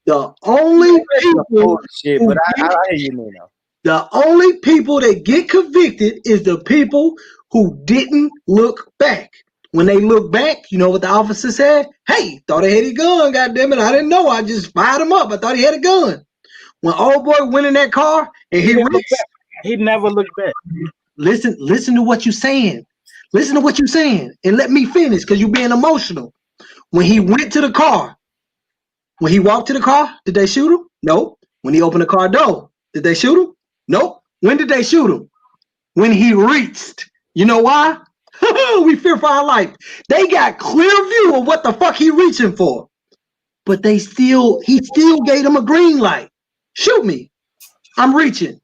The only people I hear you, Nino. The only people that get convicted is the people who didn't look back. When they look back, you know what the officer said? Hey, thought he had a gun, goddammit. I didn't know. I just fired him up. I thought he had a gun. When old boy went in that car and he never looked back. Listen to what you're saying. Listen to what you're saying. And let me finish because you're being emotional. When he went to the car, when he walked to the car, did they shoot him? No. When he opened the car door, did they shoot him? Nope. When did they shoot him? When he reached. You know why? We fear for our life. They got clear view of what the fuck he reaching for. But he still gave them a green light. Shoot me. I'm reaching.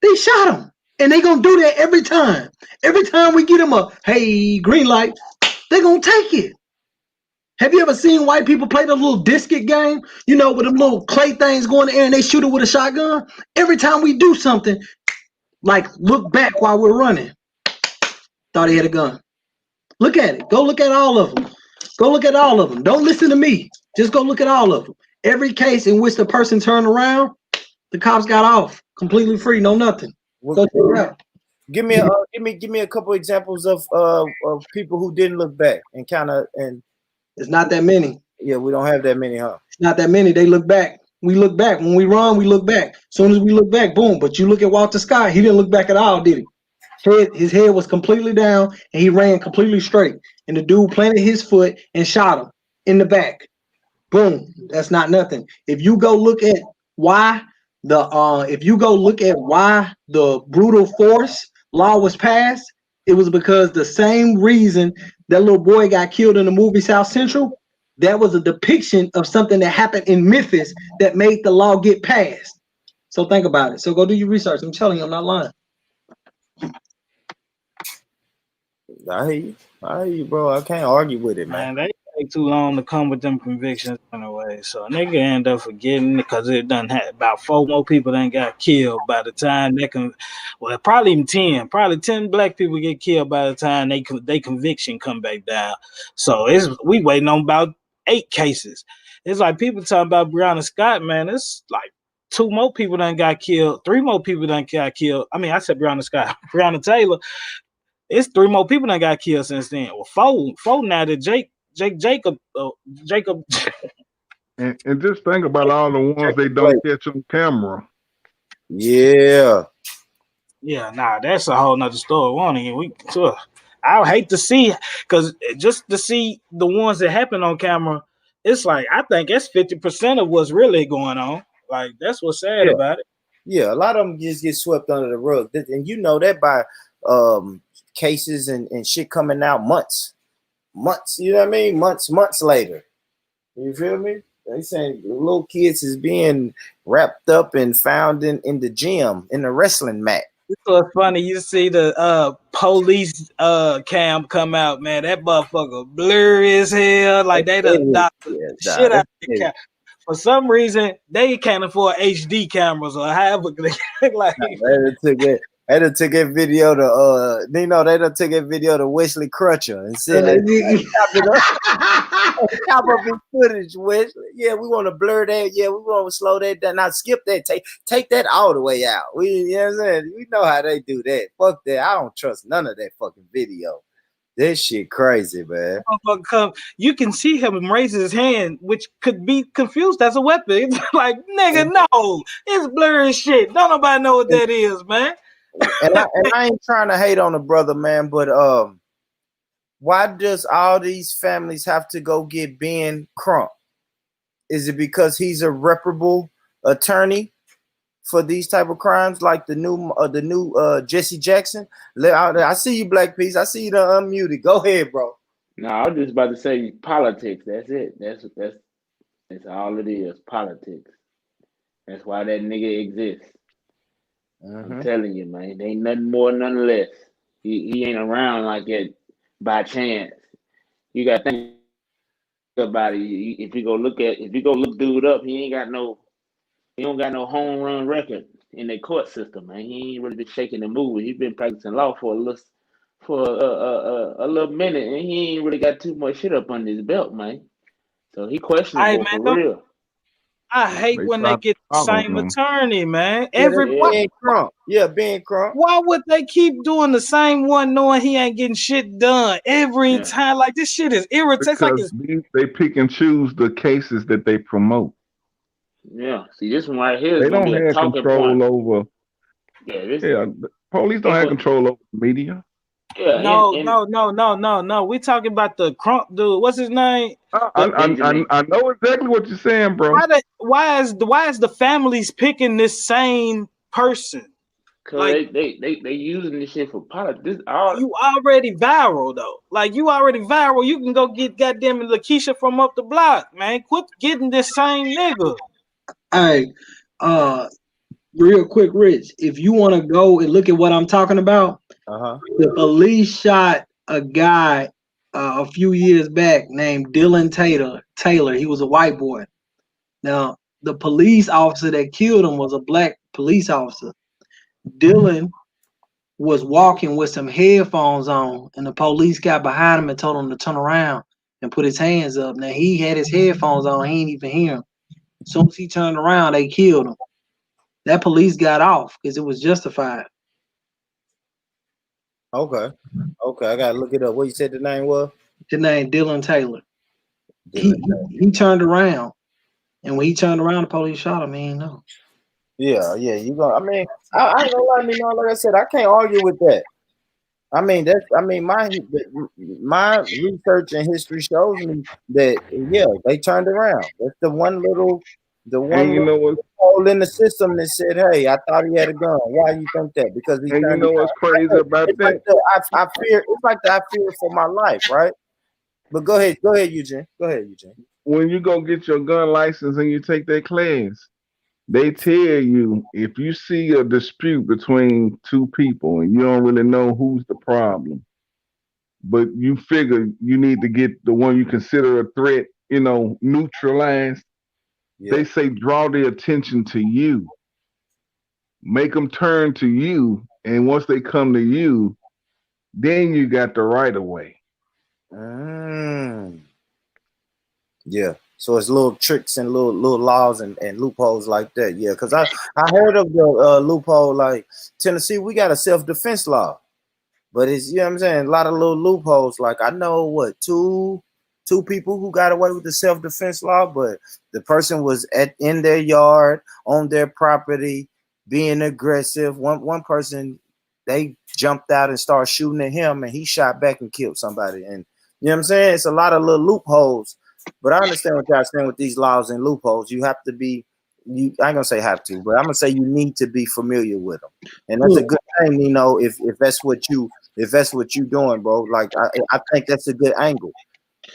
They shot him. And they gonna do that every time. Every time we get them a, hey, green light, they gonna take it. Have you ever seen white people play the little discus game? You know, with them little clay things going in the air and they shoot it with a shotgun? Every time we do something, like look back while we're running, thought he had a gun. Look at it. Go look at all of them. Go look at all of them. Don't listen to me. Just go look at all of them. Every case in which the person turned around, the cops got off. Completely free, no nothing. Go check it out. Give me a couple examples of people who didn't look back and it's not that many. Yeah, we don't have that many, huh? It's not that many. They look back. We look back. When we run, we look back. As soon as we look back, boom. But you look at Walter Scott, he didn't look back at all, did he? His head was completely down and he ran completely straight. And the dude planted his foot and shot him in the back. Boom. That's not nothing. If you go look at why the brutal force law was passed, it was because the same reason that little boy got killed in the movie South Central, that was a depiction of something that happened in Memphis that made the law get passed. So think about it. So go do your research. I'm telling you, I'm not lying. I hear you, bro. I can't argue with it, man. They take too long to come with them convictions anyway. So nigga end up forgetting because it done had about 4 more people done got killed by the time they can. Well, probably even 10. Probably 10 black people get killed by the time they conviction come back down. So we waiting on about 8 cases. It's like people talking about Breonna Scott, man. It's like 2 more people done got killed. 3 more people done got killed. I mean, I said Breonna Scott, Breonna Taylor. It's 3 more people that got killed since then. Well, 4 now that Jacob. And just think about all the ones they don't catch on camera. Yeah. Yeah, nah, that's a whole nother story. I would hate to see, because just to see the ones that happen on camera, it's like I think that's 50% of what's really going on. Like that's what's sad about it. Yeah, a lot of them just get swept under the rug, and you know that by cases and shit coming out months, you know what I mean? Months later. You feel me? They saying the little kids is being wrapped up and found in the gym in the wrestling mat. It's so funny. You see the police cam come out, man. That motherfucker blurry as hell. Like they done knocked the shit out of the camera. For some reason, they can't afford HD cameras or however. Like they done took that video to they done took that video to Wesley Crutcher and said chop up his footage, Wesley. Yeah, we want to blur that. Yeah, we want to slow that down. Now skip that. Take that all the way out. You know what I'm saying? We know how they do that. Fuck that. I don't trust none of that fucking video. This shit crazy, man. You can see him raise his hand, which could be confused as a weapon. It's like, nigga, no, it's blurry shit. Don't nobody know what that is, man. and I ain't trying to hate on the brother, man, but why does all these families have to go get Ben Crump? Is it because he's a reputable attorney for these type of crimes, like the new Jesse Jackson? I see you, Black Peace. I see you done unmuted. Go ahead, bro. No, I was just about to say politics. That's it. That's all it is. Politics. That's why that nigga exists. I'm telling you, man. There ain't nothing more, nothing less. He ain't around like that by chance. You got to think about it. If you go look dude up, he don't got no home run record in the court system, man. He ain't really been shaking the movie. He's been practicing law for a little minute, and he ain't really got too much shit up under his belt, man. So he questionable for real. I hate when they get the same attorney, man. Ben Crump. Yeah, Ben Crump. Why would they keep doing the same one knowing he ain't getting shit done every time? Like, this shit is irritating. Because they pick and choose the cases that they promote. Yeah, see, this one right here is they gonna don't be a have talking control point. over. Police don't have control over the media. Yeah, no. We talking about the Crump dude. What's his name? I know exactly what you're saying, bro. Why is the families picking this same person? Cause like, they using this shit for politics. You already viral though. Like you already viral. You can go get goddamn Lakeisha from up the block, man. Quit getting this same nigga. Hey, real quick, Rich. If you want to go and look at what I'm talking about, the police shot a guy a few years back named Dylan Taylor. He was a white boy. Now, the police officer that killed him was a black police officer. Dylan was walking with some headphones on, and the police got behind him and told him to turn around and put his hands up. Now, he had his headphones on. He ain't even hear him. As soon as he turned around, they killed him. That police got off because it was justified. Okay, I gotta look it up. What you said the name was? The name Dylan Taylor. He turned around, and when he turned around, the police shot him. He ain't know. Yeah. You gonna? I mean, I ain't gonna lie. Like I said, I can't argue with that. I mean, my research and history shows me that they turned around. That's the one hole in the system that said, "Hey, I thought he had a gun." Why do you think that? Because he turned around. What's crazy about that? I fear. It's like I fear for my life, right? But go ahead, Eugene. When you go get your gun license and you take that class, they tell you if you see a dispute between two people and you don't really know who's the problem, but you figure you need to get the one you consider a threat, neutralized. Yeah. They say draw their attention to you, make them turn to you, and once they come to you, then you got the right of way. Mm. Yeah. So it's little tricks and little laws and loopholes like that. Yeah, because I heard of the loophole, like Tennessee, we got a self-defense law. But it's, you know what I'm saying, a lot of little loopholes. Like I know what two people who got away with the self-defense law, but the person was in their yard, on their property, being aggressive. One person, they jumped out and started shooting at him, and he shot back and killed somebody. And you know what I'm saying? It's a lot of little loopholes. But I understand what y'all saying with these laws and loopholes. You have to be, I ain't gonna say have to, but I'm gonna say you need to be familiar with them. And that's a good thing, if that's what you doing, bro. Like I think that's a good angle.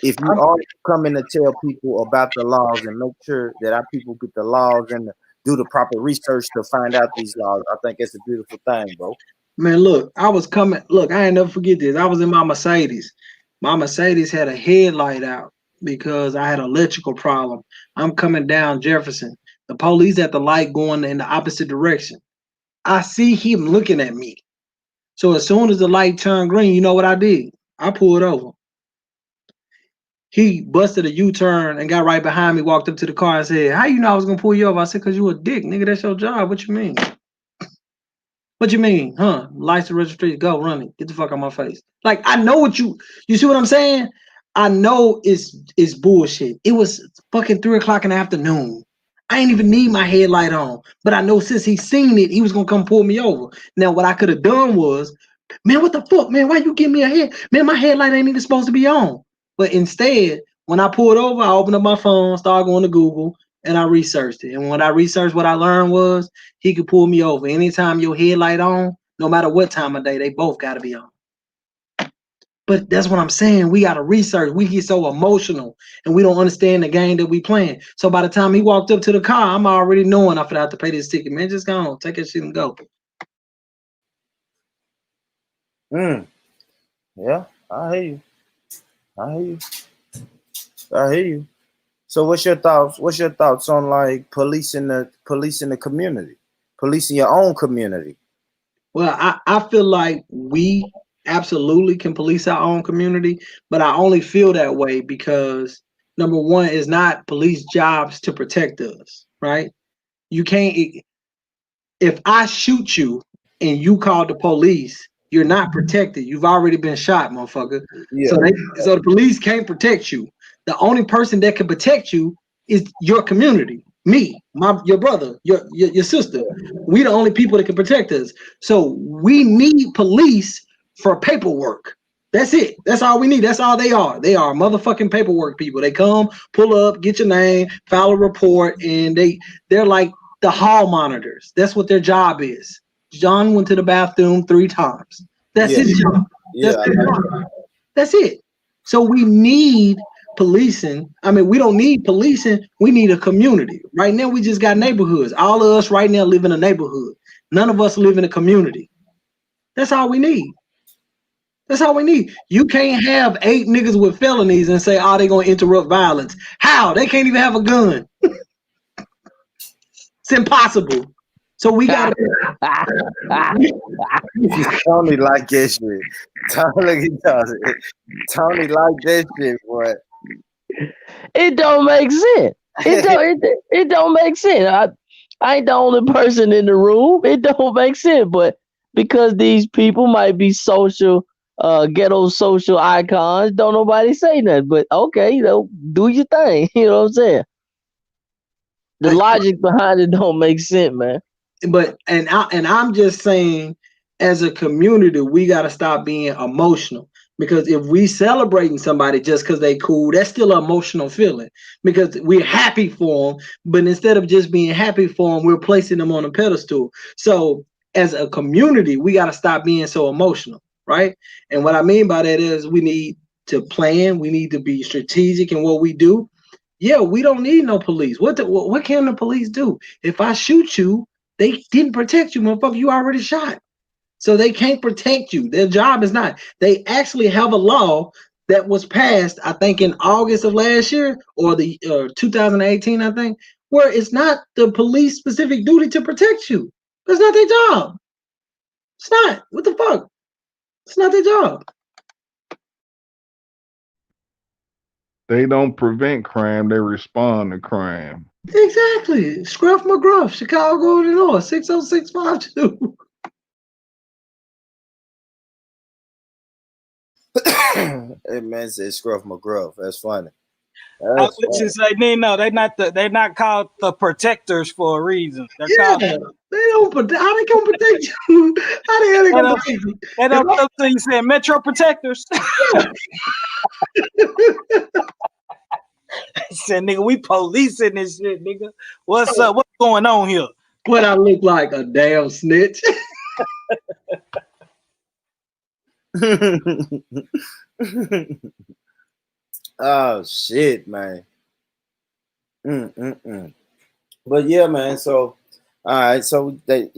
If you are coming to tell people about the laws and make sure that our people get the laws and do the proper research to find out these laws, I think it's a beautiful thing, bro. Man, look, I ain't never forget this. I was in my Mercedes. My Mercedes had a headlight out because I had an electrical problem. I'm coming down Jefferson. The police at the light going in the opposite direction. I see him looking at me. So as soon as the light turned green, you know what I did? I pulled over. He busted a U-turn and got right behind me, walked up to the car and said, "How you know I was gonna pull you over?" I said, "Cause you a dick, nigga. That's your job. What you mean?" "What you mean? Huh? License, registry, go, run it. Get the fuck out my face." Like, I know what you see what I'm saying? I know it's bullshit. It was fucking 3:00 in the afternoon. I ain't even need my headlight on. But I know since he seen it, he was gonna come pull me over. Now, what I could have done was, man, what the fuck, man? Why you give me a head? Man, my headlight ain't even supposed to be on. But instead, when I pulled over, I opened up my phone, started going to Google, and I researched it. And when I researched, what I learned was he could pull me over. Anytime your headlight on, no matter what time of day, they both got to be on. But that's what I'm saying. We got to research. We get so emotional and we don't understand the game that we playing. So by the time he walked up to the car, I'm already knowing I have to pay this ticket. Man, just go on. Take that shit and go. Yeah, I hear you. So what's your thoughts? What's your thoughts on like policing the community, policing your own community? Well, I feel like we absolutely can police our own community, but I only feel that way because number one, is not police jobs to protect us, right? You can't, if I shoot you and you call the police, you're not protected. You've already been shot, motherfucker. Yeah. So the police can't protect you. The only person that can protect you is your community. Me, your brother, your sister. We the only people that can protect us. So we need police for paperwork. That's it. That's all we need. That's all they are. They are motherfucking paperwork people. They come, pull up, get your name, file a report, and they're like the hall monitors. That's what their job is. John went to the bathroom 3 times. That's his job. That's it. So we need policing. I mean, we don't need policing. We need a community. Right now, we just got neighborhoods. All of us right now live in a neighborhood. None of us live in a community. That's all we need. That's all we need. You can't have 8 niggas with felonies and say, "Oh, they're going to interrupt violence." How? They can't even have a gun. It's impossible. So we got to. Tony like that shit. Tony like that shit, boy. It don't make sense. It don't make sense. I ain't the only person in the room. It don't make sense. But because these people might be ghetto social icons, don't nobody say nothing. But okay, do your thing. You know what I'm saying? The logic behind it don't make sense, man. But I'm just saying, as a community, we got to stop being emotional. Because if we celebrating somebody just because they cool, that's still an emotional feeling. Because we're happy for them, but instead of just being happy for them, we're placing them on a pedestal. So as a community, we got to stop being so emotional, right? And what I mean by that is we need to plan. We need to be strategic in what we do. Yeah, we don't need no police. What can the police do? If I shoot you, they didn't protect you, motherfucker. You already shot. So they can't protect you. Their job is not. They actually have a law that was passed, I think, in August of last year or the 2018, I think, where it's not the police specific duty to protect you. That's not their job. It's not. What the fuck? It's not their job. They don't prevent crime, they respond to crime. Exactly. Scruff McGruff, Chicago, Illinois, 60652. Hey man said Scruff McGruff. That's funny. I would just say, no, they're not called the protectors for a reason. They're called. They don't protect. How they gonna protect you? How they gonna protect you? They don't know so you said Metro Protectors. Said, nigga, we policing this shit, nigga. What's up? What's going on here? What I look like, a damn snitch. Oh shit, man. But yeah, man. So, all right. So that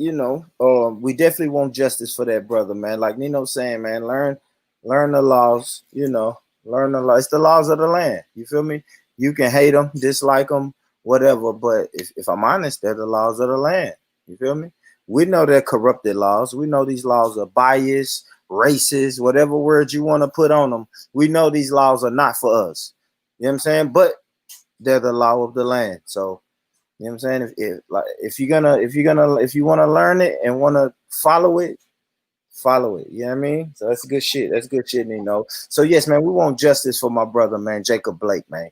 we definitely want justice for that brother, man. Like Nino saying, man, learn the laws. Learn the laws. It's the laws of the land. You feel me? You can hate them, dislike them, whatever. But if I'm honest, they're the laws of the land. You feel me? We know they're corrupted laws. We know these laws are biased, racist, whatever word you want to put on them. We know these laws are not for us. You know what I'm saying? But they're the law of the land. So, you know what I'm saying? If you want to learn it and want to follow it. You know what I mean? So that's good shit. That's good shit, So yes, man, we want justice for my brother, man, Jacob Blake, man.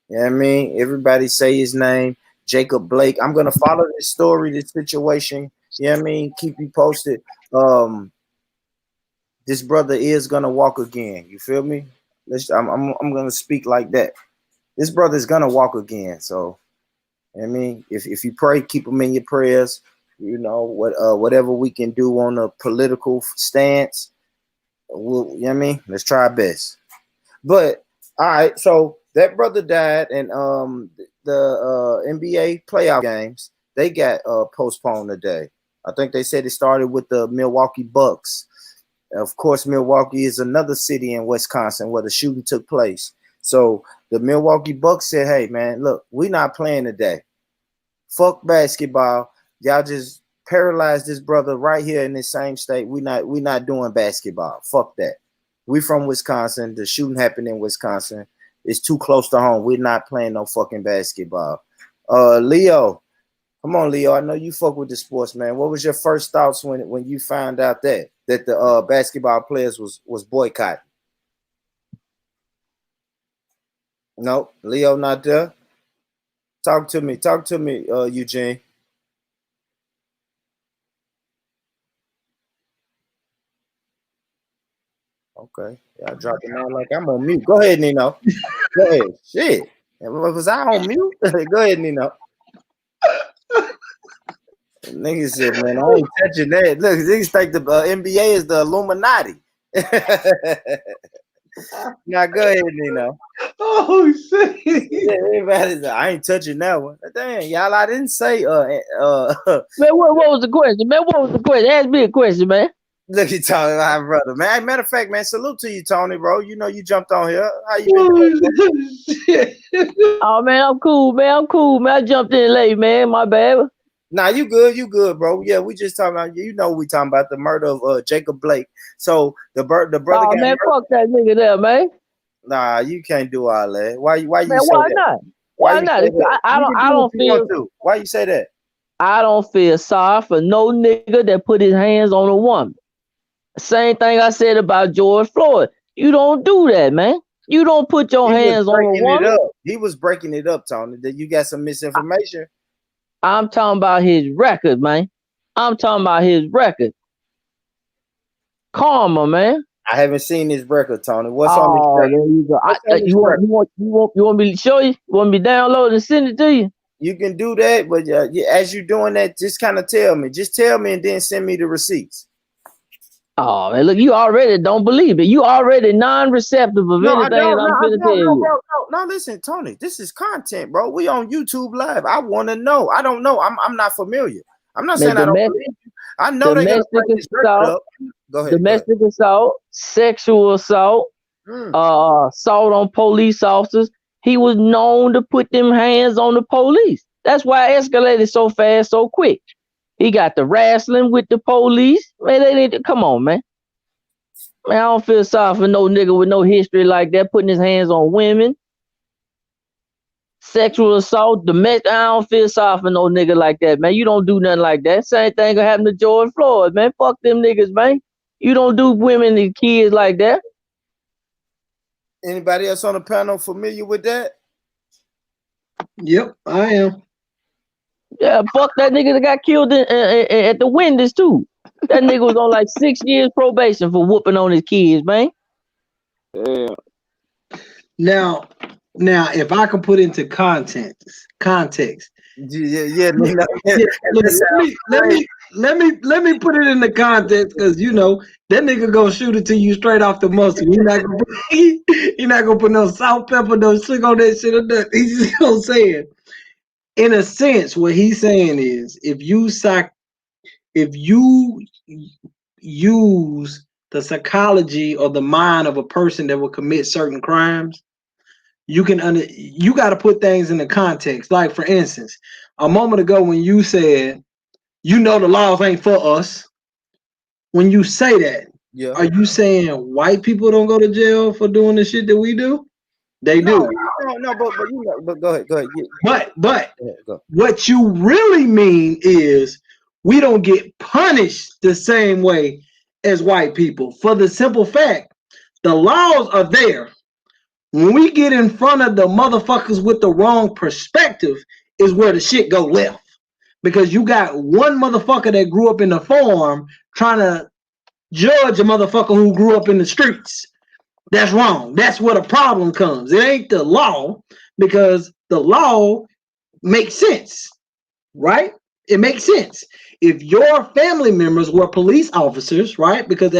You know what I mean? Everybody say his name, Jacob Blake. I'm gonna follow this story, this situation. You know what I mean? Keep you posted. This brother is gonna walk again. You feel me? I'm gonna speak like that. This brother is gonna walk again. So, you know what I mean, if you pray, keep him in your prayers. Whatever we can do on a political stance, you know what I mean? Let's try our best. But all right, so that brother died, and the NBA playoff games, they got postponed today. I think they said it started with the Milwaukee Bucks. Of course, Milwaukee is another city in Wisconsin where the shooting took place. So the Milwaukee Bucks said, hey, man, look, we're not playing today. Fuck basketball. Y'all just paralyzed this brother right here in this same state. We're not doing basketball. Fuck that. We from Wisconsin. The shooting happened in Wisconsin. It's too close to home. We're not playing no fucking basketball. Leo, come on, Leo. I know you fuck with the sports, man. What was your first thoughts when you found out that the basketball players was boycotting? Nope, Leo not there. Talk to me, Eugene. Okay, yeah, I dropped it out like I'm on mute. Go ahead, Nino. Go ahead. Shit, was I on mute? Go ahead, Nino. Niggas said, man, I ain't touching that. Look, niggas think the NBA is the Illuminati. Now go ahead, Nino. Oh shit! Yeah, everybody's like, I ain't touching that one. Damn, y'all, I didn't say Man, what was the question, man? What was the question? Ask me a question, man. Look at Tony, my brother, man. Matter of fact, man, salute to you, Tony, bro. You know you jumped on here. How you been? Oh man, I'm cool, man. I jumped in late, man. My bad. Nah, you good, bro. Yeah, we just talking about, we talking about the murder of Jacob Blake. So the brother Oh got man, murdered. fuck that nigga there, man. Nah, you can't do all that. Why you Man, say why that? not? Why Why you not? say that? I don't feel. Why you say that? I don't feel sorry for no nigga that put his hands on a woman. Same thing I said about George Floyd. You don't do that, man. You don't put your hands on a woman. He was breaking it up, Tony. That you got some misinformation. I'm talking about his record, man. I'm talking about his record. Karma, man. I haven't seen his record, Tony. What's on his record? There you go. You want me to show you? You want me to download and send it to you? You can do that, but as you're doing that, just kind of tell me. Just tell me and then send me the receipts. Oh, man, look, you already don't believe it. You already non-receptive of anything I'm going to tell you. No, listen, Tony, this is content, bro. We on YouTube Live. I want to know. I don't know. I'm not familiar. I'm not saying I don't believe you. I know they got domestic assault, up. Go ahead. domestic assault, sexual assault, assault on police officers. He was known to put them hands on the police. That's why it escalated so fast, so quick. He got the wrestling with the police. Man, they need to come on, man. Man, I don't feel sorry for no nigga with no history like that, putting his hands on women. Sexual assault, domestic. I don't feel sorry for no nigga like that, man. You don't do nothing like that. Same thing gonna happen to George Floyd, man. Fuck them niggas, man. You don't do women and kids like that. Anybody else on the panel familiar with that? Yep, I am. Yeah, fuck that nigga that got killed at the Wendy's too. That nigga was on like 6 years probation for whooping on his kids, man. Yeah. Now, if I can put into context. Yeah. Let me put it in the context, because you know that nigga gonna shoot it to you straight off the muscle. He not gonna put no salt, pepper, no sugar on that shit or nothing. He's just gonna say it. In a sense, what he's saying is, if you use the psychology or the mind of a person that will commit certain crimes, you got to put things in the context. Like, for instance, a moment ago when you said, you know, the laws ain't for us. When you say that, are you saying white people don't go to jail for doing the shit that we do? They do. No, but go ahead. But Go. what you really mean is we don't get punished the same way as white people, for the simple fact the laws are there. When we get in front of the motherfuckers with the wrong perspective is where the shit go left. Because you got one motherfucker that grew up in the farm trying to judge a motherfucker who grew up in the streets. That's wrong. That's where the problem comes. It ain't the law, because the law makes sense, right? It makes sense. If your family members were police officers, right? Because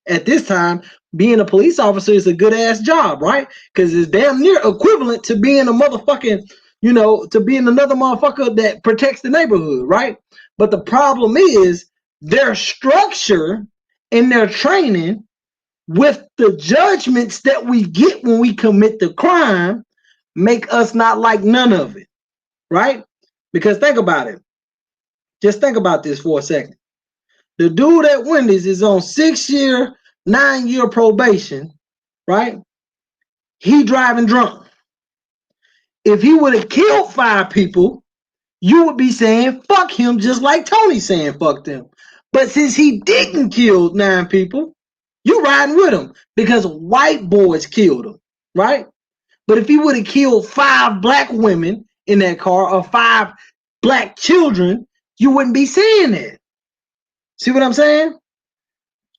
at this time, being a police officer is a good ass job, right? Because it's damn near equivalent to being a motherfucking, you know, to being another motherfucker that protects the neighborhood, right? But the problem is their structure and their training with the judgments that we get when we commit the crime make us not like none of it, right? Because think about it. Just think about this for a second. The dude at Wendy's is on 6-year, 9-year probation, right? He driving drunk. If he would have killed 5 people, you would be saying fuck him, just like Tony saying fuck them. But since he didn't kill 9 people, you riding with him because white boys killed him, right? But if he would have killed 5 black women in that car or 5 black children, you wouldn't be saying that. See what I'm saying?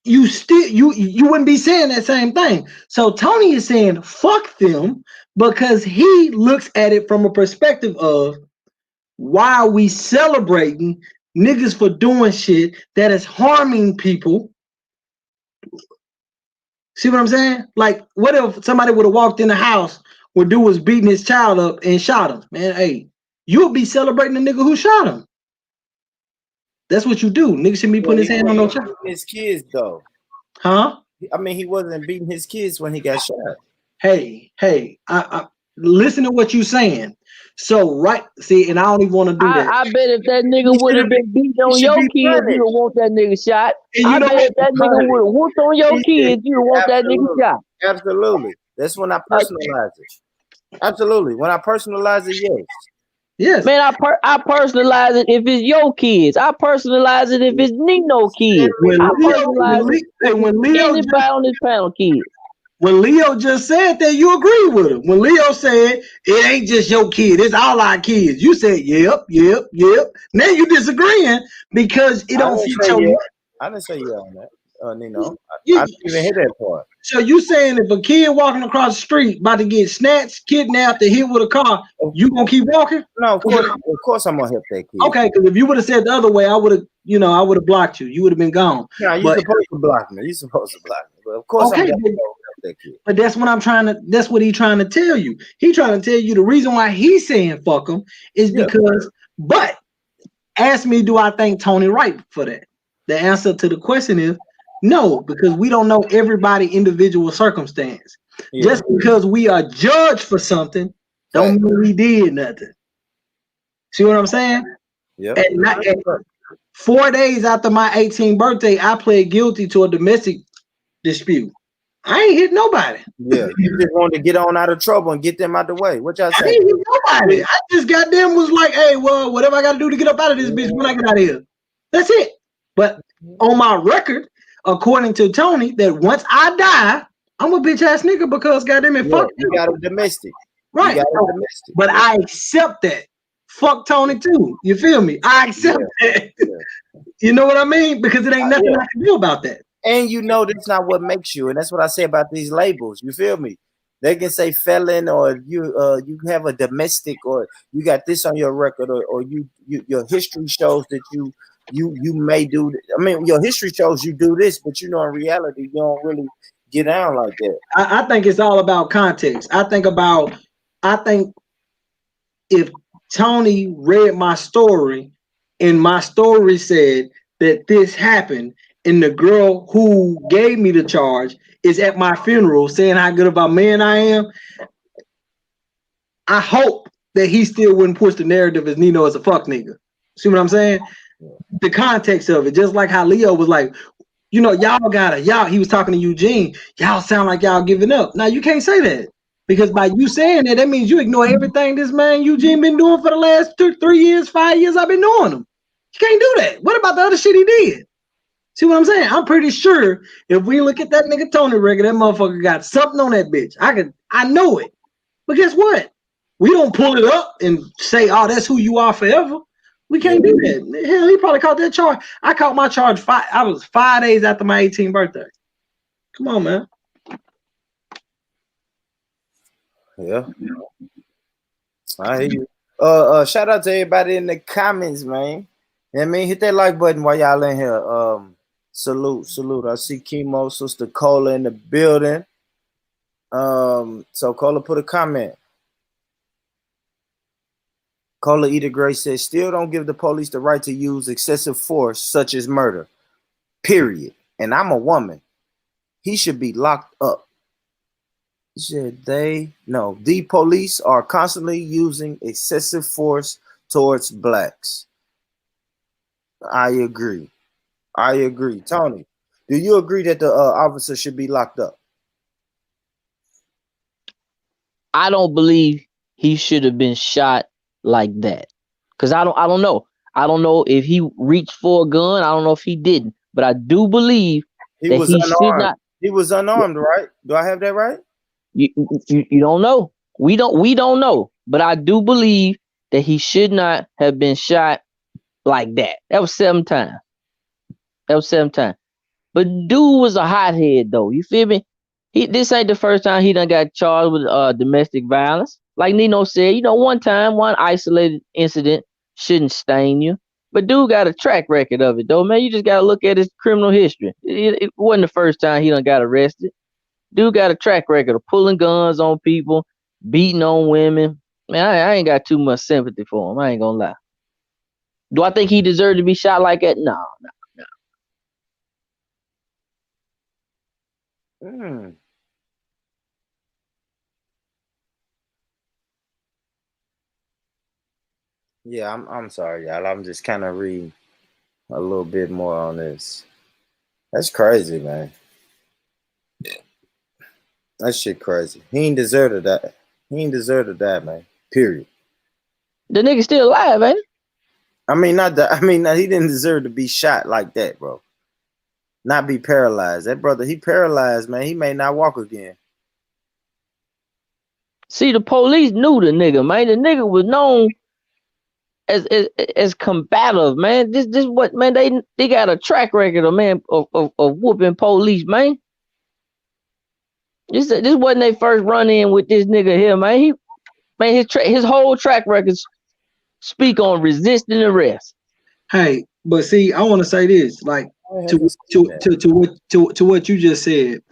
You wouldn't be saying that same thing. So Tony is saying fuck them because he looks at it from a perspective of, why are we celebrating niggas for doing shit that is harming people? See what I'm saying? Like, what if somebody would have walked in the house where dude was beating his child up and shot him? Man, hey, you would be celebrating the nigga who shot him. That's what you do. Niggas shouldn't be putting his hand on no child. His kids, though. Huh? I mean, he wasn't beating his kids when he got shot. Hey, I listen to what you saying. So, right, see, and I don't even want to do that. I bet if that nigga would have been beating on your kids, you would want that nigga shot. I bet if that nigga would have whooped on your kids, you would want that nigga shot. Absolutely. That's when I personalize it. Absolutely. When I personalize it, yes. Yes. Man, I personalize it if it's your kids. I personalize it if it's Nino kids. When Leo anybody on this panel kids. When Leo just said that, you agree with him. When Leo said it ain't just your kid, it's all our kids, you said yep. Now you disagreeing because it don't fit your. I didn't say yeah on that, Nino. I didn't even hit that part. So you saying if a kid walking across the street about to get snatched, kidnapped, and hit with a car, you gonna keep walking? No, of course I'm gonna hit that kid. Okay, because if you would have said the other way, I would have blocked you. You would have been gone. No, you're supposed to block me. You're supposed to block me. But of course, okay, I'm gonna that kid. But that's what he's trying to tell you. He's trying to tell you the reason why he's saying fuck him is because. But ask me, do I think Tony right for that? The answer to the question is no, because we don't know everybody individual circumstance. Yeah. Just because we are judged for something, don't mean we did nothing. See what I'm saying? Yeah. And 4 days after my 18th birthday, I pled guilty to a domestic dispute. I ain't hit nobody. Yeah. You just wanted to get on out of trouble and get them out the way. What y'all I say? ain't hit nobody. I just goddamn was like, hey, well, whatever I got to do to get up out of this bitch when I get out of here. That's it. But on my record, according to Tony, that once I die, I'm a bitch ass nigga because goddamn it, fuck you got a domestic. Right. You got a domestic. But I accept that. Fuck Tony too. You feel me? I accept that. You know what I mean? Because it ain't nothing I can do about that. And you know that's not what makes you, and that's what I say about these labels. You feel me? They can say felon, or you have a domestic, or you got this on your record, or you your history shows that you may do. I mean, your history shows you do this, but you know in reality you don't really get down like that. I think it's all about context. I think if Tony read my story, and my story said that this happened, and the girl who gave me the charge is at my funeral saying how good of a man I am, I hope that he still wouldn't push the narrative as Nino as a fuck nigga. See what I'm saying? The context of it, just like how Leo was like, you know, he was talking to Eugene, y'all sound like y'all giving up. Now you can't say that, because by you saying that means you ignore everything this man Eugene been doing for the last 3 years, 5 years I've been knowing him. You can't do that. What about the other shit he did? See what I'm saying? I'm pretty sure if we look at that nigga Tony record, that motherfucker got something on that bitch. I know it. But guess what? We don't pull it up and say, oh, that's who you are forever. We can't do that. Hell, he probably caught that charge. I caught my charge I was 5 days after my 18th birthday. Come on, man. Yeah. I hear you. Shout out to everybody in the comments, man. I mean, hit that like button while y'all in here. Salute. I see Chemo, Sister Cola in the building. So Cola put a comment. Cola Eater Gray says, still don't give the police the right to use excessive force such as murder. Period. And I'm a woman. He should be locked up. He said the police are constantly using excessive force towards blacks. I agree. Tony, do you agree that the officer should be locked up? I don't believe he should have been shot like that. Because I don't know. I don't know if he reached for a gun. I don't know if he didn't. But I do believe he was unarmed. He was unarmed, right? Do I have that right? You don't know. We don't know. But I do believe that he should not have been shot like that. That was 7 times. But dude was a hothead though. You feel me? This ain't the first time he done got charged with domestic violence. Like Nino said, one isolated incident shouldn't stain you. But dude got a track record of it though, man. You just gotta look at his criminal history. It wasn't the first time he done got arrested. Dude got a track record of pulling guns on people, beating on women. Man, I ain't got too much sympathy for him. I ain't gonna lie. Do I think he deserved to be shot like that? No. Yeah, I'm sorry, y'all. I'm just kind of reading a little bit more on this. That's crazy, man. That shit crazy. He ain't deserve to die. Man. Period. The nigga still alive, ain't he? I mean, he didn't deserve to be shot like that, bro. Not be paralyzed. That brother, he paralyzed, man. He may not walk again. See, the police knew the nigga, man. The nigga was known as combative, man. This what, man, they got a track record of whooping police, man. This wasn't their first run in with this nigga here, man. His whole track record speak on resisting arrest. Hey, but see, I want to say this, like to what you just said.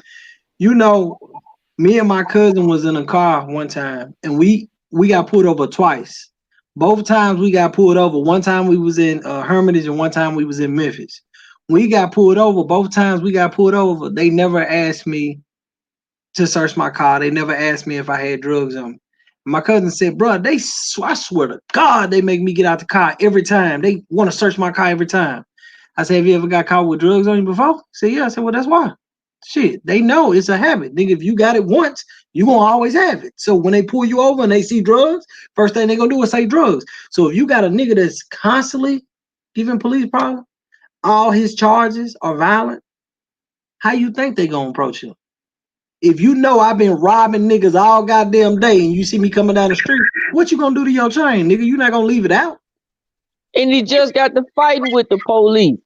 Me and my cousin was in a car one time, and we got pulled over twice. Both times we got pulled over. One time we was in Hermitage, and one time we was in Memphis. we got pulled over, both times we got pulled over, they never asked me to search my car. They never asked me if I had drugs on me. My cousin said, bro, I swear to God, they make me get out the car every time. They want to search my car every time. I said, have you ever got caught with drugs on you before? He said, yeah. I said, well, that's why. Shit, they know it's a habit. Nigga, if you got it once, you gonna always have it. So when they pull you over and they see drugs, first thing they gonna do is say drugs. So if you got a nigga that's constantly giving police problems, all his charges are violent, how you think they gonna approach him? If you know I've been robbing niggas all goddamn day and you see me coming down the street, what you gonna do to your chain, nigga? You not gonna leave it out? And he just got to fighting with the police.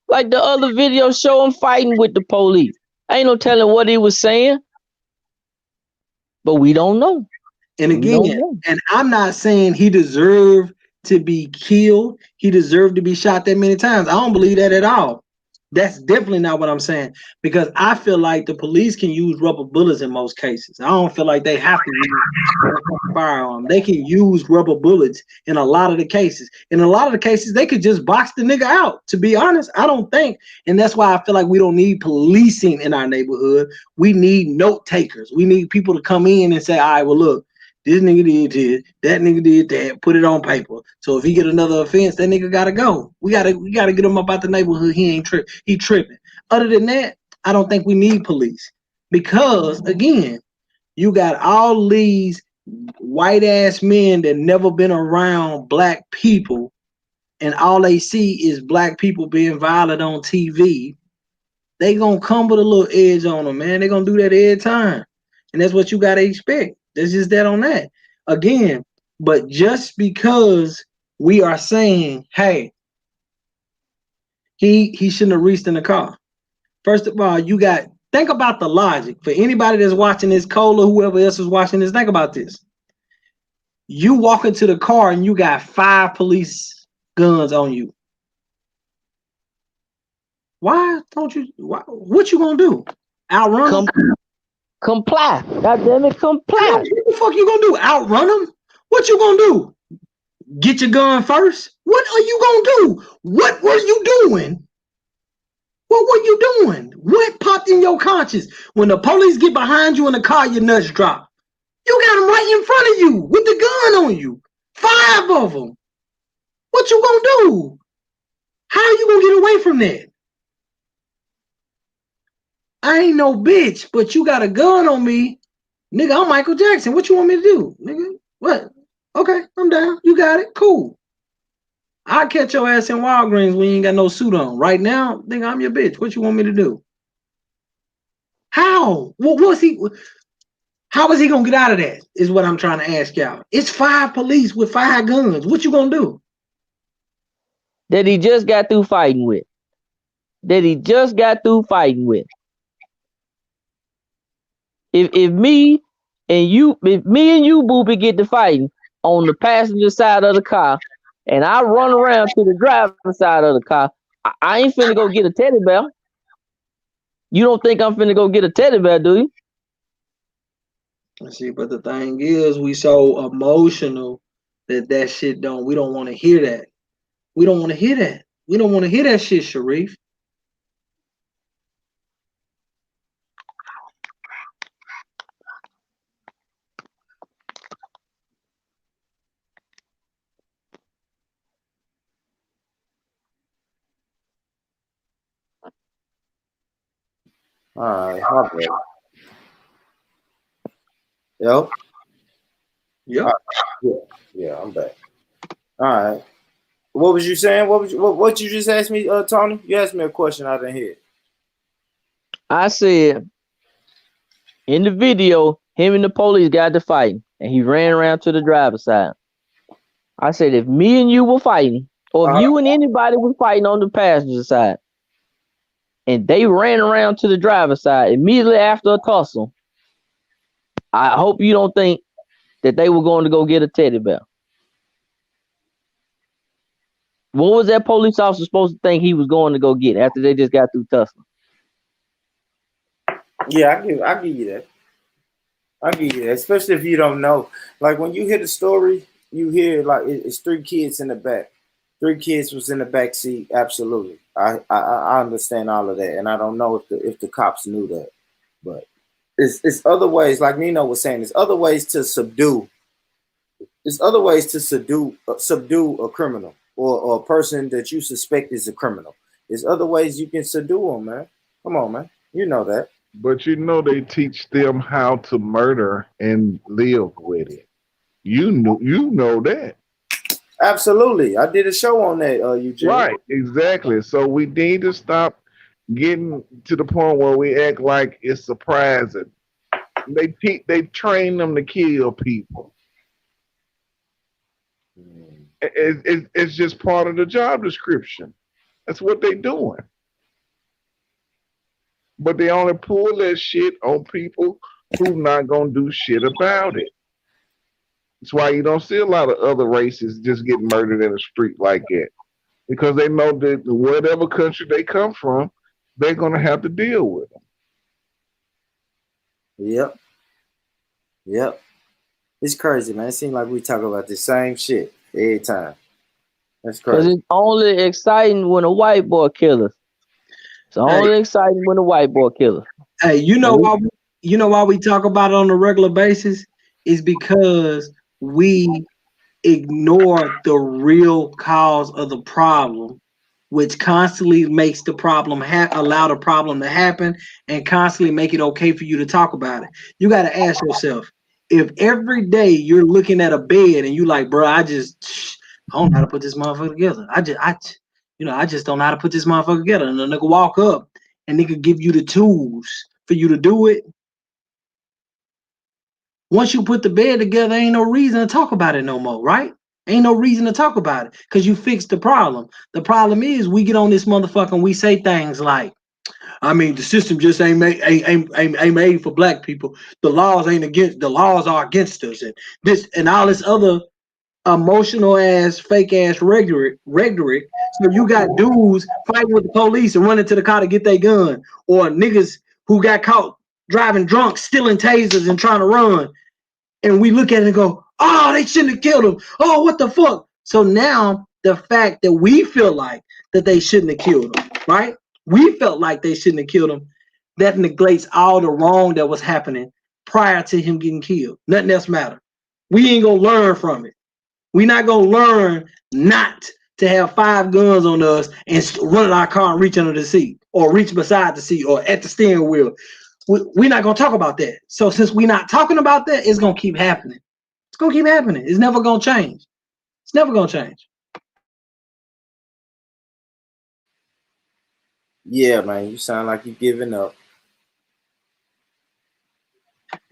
Like the other video show him fighting with the police. Ain't no telling what he was saying. But we don't know. And again, and I'm not saying he deserved to be killed. He deserved to be shot that many times. I don't believe that at all. That's definitely not what I'm saying, because I feel like the police can use rubber bullets in most cases. I don't feel like they have to use a firearm. They can use rubber bullets in a lot of the cases. In a lot of the cases, they could just box the nigga out. To be honest, I don't think, and that's why I feel like we don't need policing in our neighborhood. We need note takers. We need people to come in and say, all right, well, look, this nigga did this, that nigga did that, put it on paper. So if he get another offense, that nigga gotta go. We gotta get him up out the neighborhood. He ain't he tripping. Other than that, I don't think we need police. Because again, you got all these white ass men that never been around black people, and all they see is black people being violent on TV. They gonna come with a little edge on them, man. They gonna do that every time. And that's what you gotta expect. There's just that on that. Again, but just because we are saying, hey, he shouldn't have reached in the car. First of all, think about the logic. For anybody that's watching this, Cole or whoever else is watching this, think about this. You walk into the car and you got 5 police guns on you. What you gonna do? Outrun them? Comply. God damn it, comply. What the fuck you gonna do? Outrun them? What you gonna do? Get your gun first? What are you gonna do? What were you doing? What were you doing? What popped in your conscience? When the police get behind you in the car, your nuts drop. You got them right in front of you with the gun on you. 5 of them. What you gonna do? How are you gonna get away from that? I ain't no bitch, but you got a gun on me. Nigga, I'm Michael Jackson. What you want me to do? Nigga, what? Okay, I'm down. You got it. Cool. I'll catch your ass in Walgreens when you ain't got no suit on. Right now, nigga, I'm your bitch. What you want me to do? How? How is he gonna get out of that? Is what I'm trying to ask y'all. It's 5 police with 5 guns. What you gonna do? That he just got through fighting with. If me and you, Boopy, get to fighting on the passenger side of the car, and I run around to the driver's side of the car, I ain't finna go get a teddy bear. You don't think I'm finna go get a teddy bear, do you? See, but the thing is, we so emotional that shit we don't want to hear that. We don't want to hear that. We don't want to hear that shit, Sharif. All right, my bad. Yo. Yep. Yeah, I'm back. All right. What was you saying? What you just asked me, Tony? You asked me a question I didn't hear. I said in the video, him and the police got to fighting, and he ran around to the driver's side. I said, if me and you were fighting, or if you and anybody was fighting on the passenger side, and they ran around to the driver's side immediately after a tussle, I hope you don't think that they were going to go get a teddy bear. What was that police officer supposed to think he was going to go get after they just got through tussling? Yeah, I give you that. I give you that, especially if you don't know. Like when you hear the story, you hear like it's 3 kids in the back. 3 kids was in the back seat. Absolutely. I understand all of that. And I don't know if the cops knew that. But it's other ways, like Nino was saying, there's other ways to subdue. There's other ways to subdue a criminal or a person that you suspect is a criminal. There's other ways you can subdue them, man. Come on, man. You know that. But you know they teach them how to murder and live with it. You know that. Absolutely. I did a show on that, Eugene. Right, exactly. So we need to stop getting to the point where we act like it's surprising. They train them to kill people. It's just part of the job description. That's what they're doing. But they only pull that shit on people who not gonna do shit about it. That's why you don't see a lot of other races just get murdered in the street like that. Because they know that whatever country they come from, they're gonna have to deal with them. Yep. It's crazy, man. It seems like we talk about the same shit every time. That's crazy. Because it's only exciting when a white boy kills us. It's only exciting when a white boy kills us. Hey, you know why we talk about it on a regular basis? Is because we ignore the real cause of the problem, which constantly makes the problem allow the problem to happen and constantly make it okay for you to talk about it. You got to ask yourself, if every day you're looking at a bed and you like, bro, I don't know how to put this motherfucker together. I just don't know how to put this motherfucker together. And the nigga walk up and nigga give you the tools for you to do it. Once you put the bed together, ain't no reason to talk about it no more, right? Ain't no reason to talk about it because you fixed the problem. The problem is we get on this motherfucker and we say things like, I mean, the system just ain't made for black people. The laws are against us, and this and all this other emotional ass, fake ass rhetoric. So you got dudes fighting with the police and running to the car to get their gun, or niggas who got caught driving drunk, stealing tasers and trying to run. And we look at it and go, oh, they shouldn't have killed him. Oh, what the fuck? So now the fact that we feel like that they shouldn't have killed him, right? We felt like they shouldn't have killed him. That neglects all the wrong that was happening prior to him getting killed. Nothing else matter. We ain't gonna learn from it. We're not gonna learn not to have 5 guns on us and run in our car and reach under the seat or reach beside the seat or at the steering wheel. We're not gonna talk about that. So since we're not talking about that, it's gonna keep happening. It's gonna keep happening. It's never gonna change. It's never gonna change. Yeah, man, you sound like you giving up.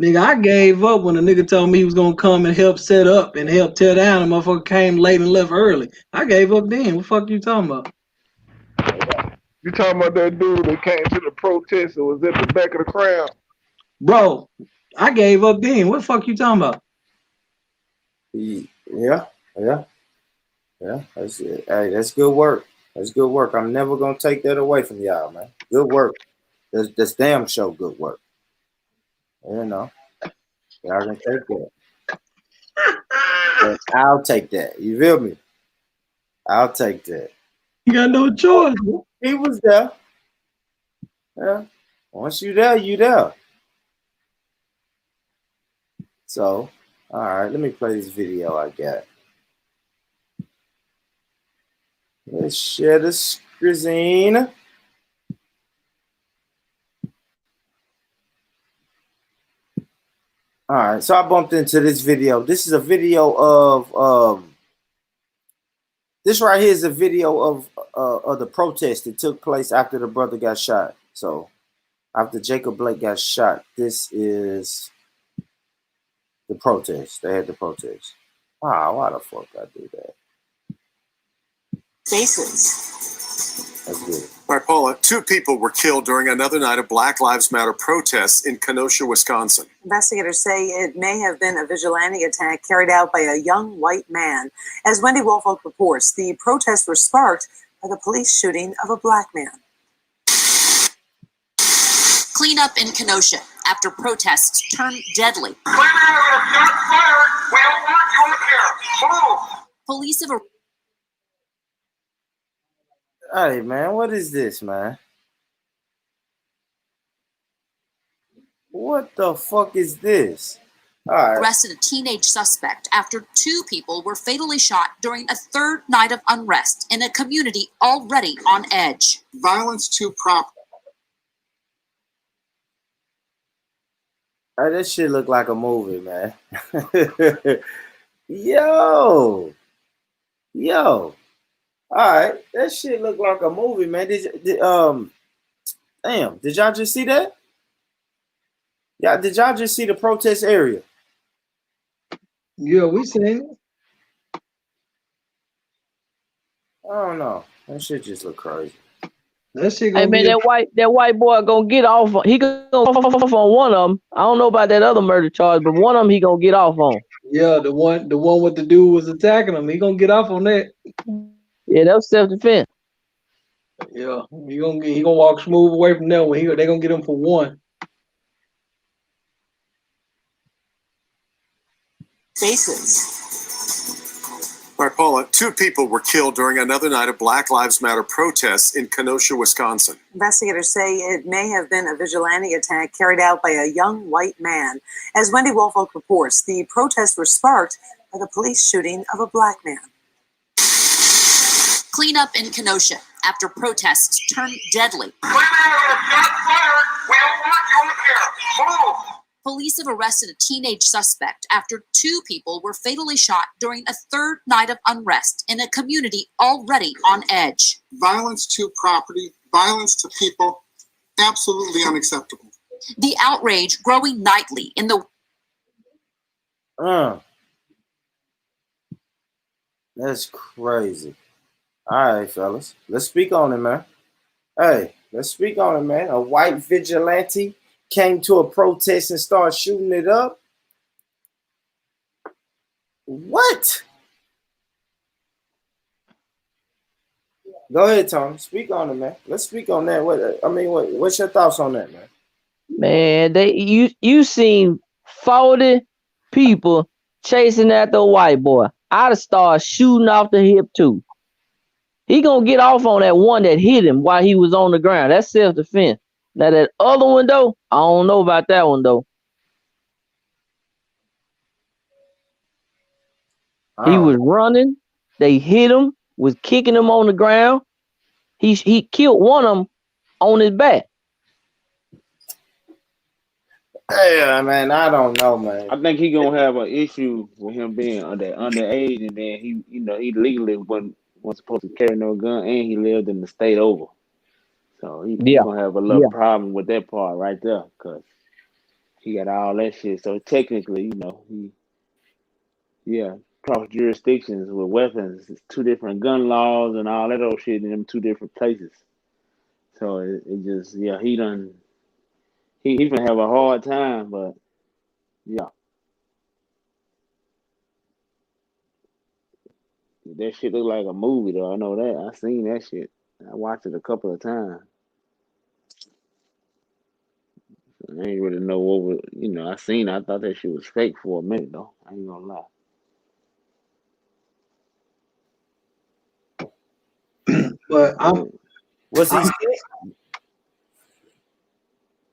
Nigga, I gave up when a nigga told me he was gonna come and help set up and help tear down. And motherfucker came late and left early. I gave up then. What the fuck you talking about? You talking about that dude that came to the protest and was at the back of the crowd? Bro, I gave up then. What the fuck you talking about? Yeah. That's it. Hey, that's good work. That's good work. I'm never gonna take that away from y'all, man. Good work. That's damn show good work. You know, y'all can take that. But I'll take that. You feel me? I'll take that. You got no choice. He was there. Yeah. Once you there, you there. So, all right, let me play this video I got. Let's share the screen. All right, so I bumped into this video. This is a video of this right here is a video of the protest that took place after the brother got shot. So after Jacob Blake got shot, this is the protest. They had the protest. Wow, why the fuck I do that? Faces. That's good. All right, Paula, 2 people were killed during another night of Black Lives Matter protests in Kenosha, Wisconsin. Investigators say it may have been a vigilante attack carried out by a young white man. As Wendy Woolfolk reports, the protests were sparked by the police shooting of a black man. Clean up in Kenosha after protests turned deadly. Police have Hey, man, what is this, man? What the fuck is this? All right. Arrested a teenage suspect after 2 people were fatally shot during a 3rd night of unrest in a community already on edge. Violence to property. Hey, this shit look like a movie, man. Yo. All right, that shit look like a movie, man. Damn, did y'all just see that? Yeah, did y'all just see the protest area? Yeah, we seen it. I don't know. That shit just look crazy. That shit Hey gonna man, be that white boy gonna get off. He gonna off on one of them. I don't know about that other murder charge, but one of them he gonna get off on. yeah, the one with the dude was attacking him. He gonna get off on that. Yeah, that was self-defense. Yeah, he gonna walk smooth away from that one. They gonna get him for one. Faces. All right, Paula, 2 people were killed during another night of Black Lives Matter protests in Kenosha, Wisconsin. Investigators say it may have been a vigilante attack carried out by a young white man. As Wendy Woolfolk reports, the protests were sparked by the police shooting of a black man. Cleanup in Kenosha after protests turned deadly. Police have arrested a teenage suspect after 2 people were fatally shot during a 3rd night of unrest in a community already on edge. Violence to property, violence to people, absolutely unacceptable. The outrage growing nightly in the That's crazy. All right, fellas, let's speak on it, man. Hey, let's speak on it, man. A white vigilante came to a protest and started shooting it up. What? Go ahead, Tony. Speak on it, man. Let's speak on that. What's your thoughts on that, man? Man, you seen 40 people chasing after a white boy. I'd have started shooting off the hip too. He gonna get off on that one that hit him while he was on the ground. That's self-defense. Now that other one though, I don't know about that one though. He was running. They hit him. Was kicking him on the ground. He killed one of them on his back. Yeah, man, I don't know, man. I think he gonna have an issue with him being underage, and then he legally wasn't supposed to carry no gun, and he lived in the state over, so he gonna have a little problem with that part right there, cause he got all that shit. So technically, cross jurisdictions with weapons, it's 2 different gun laws and all that old shit in them 2 different places. So it just he gonna have a hard time, but yeah. That shit look like a movie though. I know that. I seen that shit. I watched it a couple of times. I ain't really know what was, I thought that shit was fake for a minute though. I ain't gonna lie. But Was he?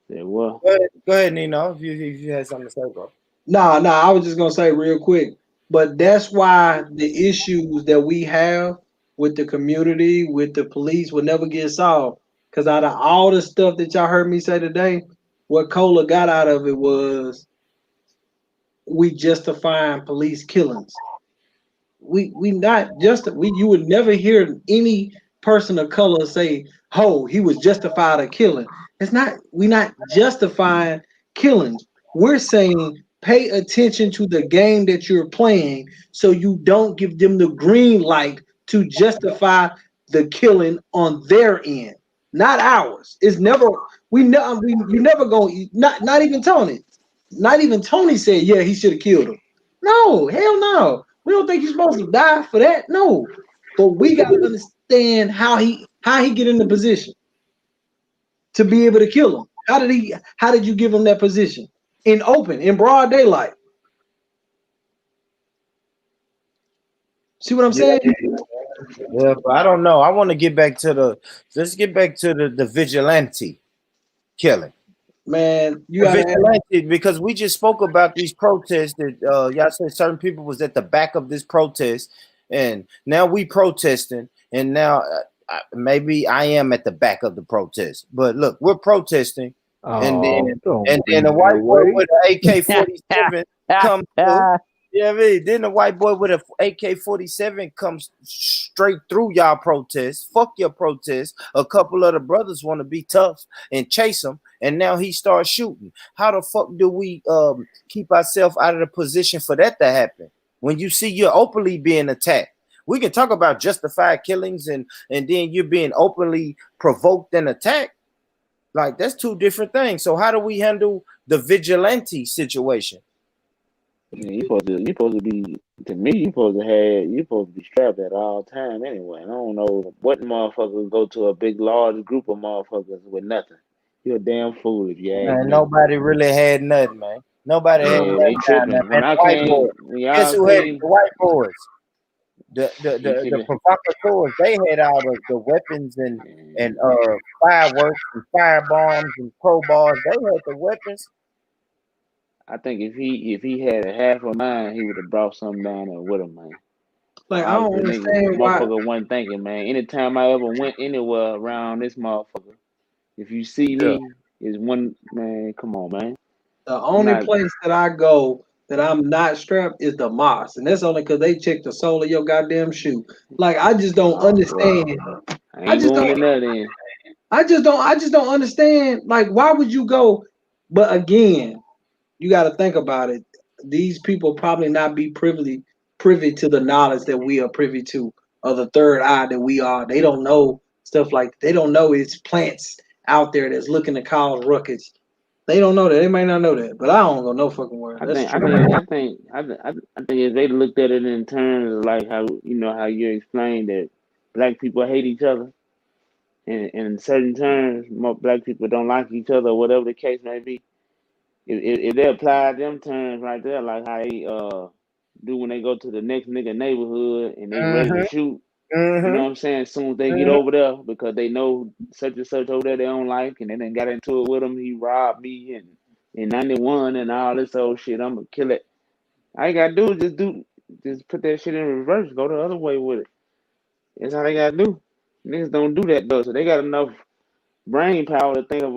Yeah, well, Go ahead, Nino. If you had something to say, bro. Nah, I was just gonna say real quick. But that's why the issues that we have with the community, with the police, will never get solved. Because out of all the stuff that y'all heard me say today, what Cola got out of it was we justifying police killings. You would never hear any person of color say, "Oh, he was justified of killing." We're not justifying killings. We're saying pay attention to the game that you're playing so you don't give them the green light to justify the killing on their end, not ours. It's never you never going not even Tony. Not even Tony said, yeah, he should have killed him. No, hell no. We don't think he's supposed to die for that. No. But we gotta understand how he get in the position to be able to kill him. How did you give him that position? In broad daylight. See what I'm saying? Yeah, but I don't know. I want to get back to let's get back to the vigilante killing. Man, you The gotta ask. vigilante, because we just spoke about these protests that y'all said certain people was at the back of this protest, and now we protesting, and now maybe I am at the back of the protest. But look, we're protesting, and Oh, then don't be a that white boy way. with an AK-47 comes through. Yeah, I mean, then the white boy with an AK-47 comes straight through y'all protests. Fuck your protests. A couple of the brothers want to be tough and chase him, and now he starts shooting. How the fuck do we keep ourselves out of the position for that to happen? When you see you're openly being attacked, we can talk about justified killings, and then you're being openly provoked and attacked. Like, that's two different things. So how do we handle the vigilante situation? Yeah, you supposed to be, to me, you supposed to be strapped at all time anyway. And I don't know what motherfuckers go to a big large group of motherfuckers with nothing. You're a damn fool if you ask Man, me. nobody really had nothing, man. Nobody had Yeah, nothing they down there, tripping. man. When I The white boys. came, when Guess y'all who had it? came, The white boys. you The finna, provocateurs, they had all the weapons and fireworks and fire bombs and crowbars. They had the weapons. I think if he had a half of mine, he would have brought something down there with him, man. Like, I don't Obviously, niggas, understand why. motherfucker wasn't thinking, man. Anytime I ever went anywhere around this motherfucker, if you see Yeah. me, is one man. Come on, man. The I'm only not. place that I go that I'm not strapped is the mosque, and that's only because they check the sole of your goddamn shoe. Like, I just don't Oh, well, understand. I I ain't just going don't. in there then. I just don't understand. Like, why would you go? But again, you got to think about it. These people probably not be privy to the knowledge that we are privy to, or the third eye that we are. They don't know stuff like, they don't know it's plants out there that's looking to cause ruckus. They don't know that. They might not know that, but I don't go no fucking where. I That's think, I true. think, I think, I, th- I think if they looked at it in terms of like how how you explained that black people hate each other, and in certain terms, more black people don't like each other, or whatever the case may be. If they apply them terms right there, like how they do when they go to the next nigga neighborhood and they ready to Mm-hmm. shoot, you know Mm-hmm. what I'm saying? As soon as they get Mm-hmm. over there, because they know such and such over there they don't like, and they done got into it with him. He robbed me and in '91 and all this old shit. I'm gonna kill it. All you gotta do is just put that shit in reverse. Go the other way with it. That's how they gotta do. Niggas don't do that though, so they got enough brain power to think of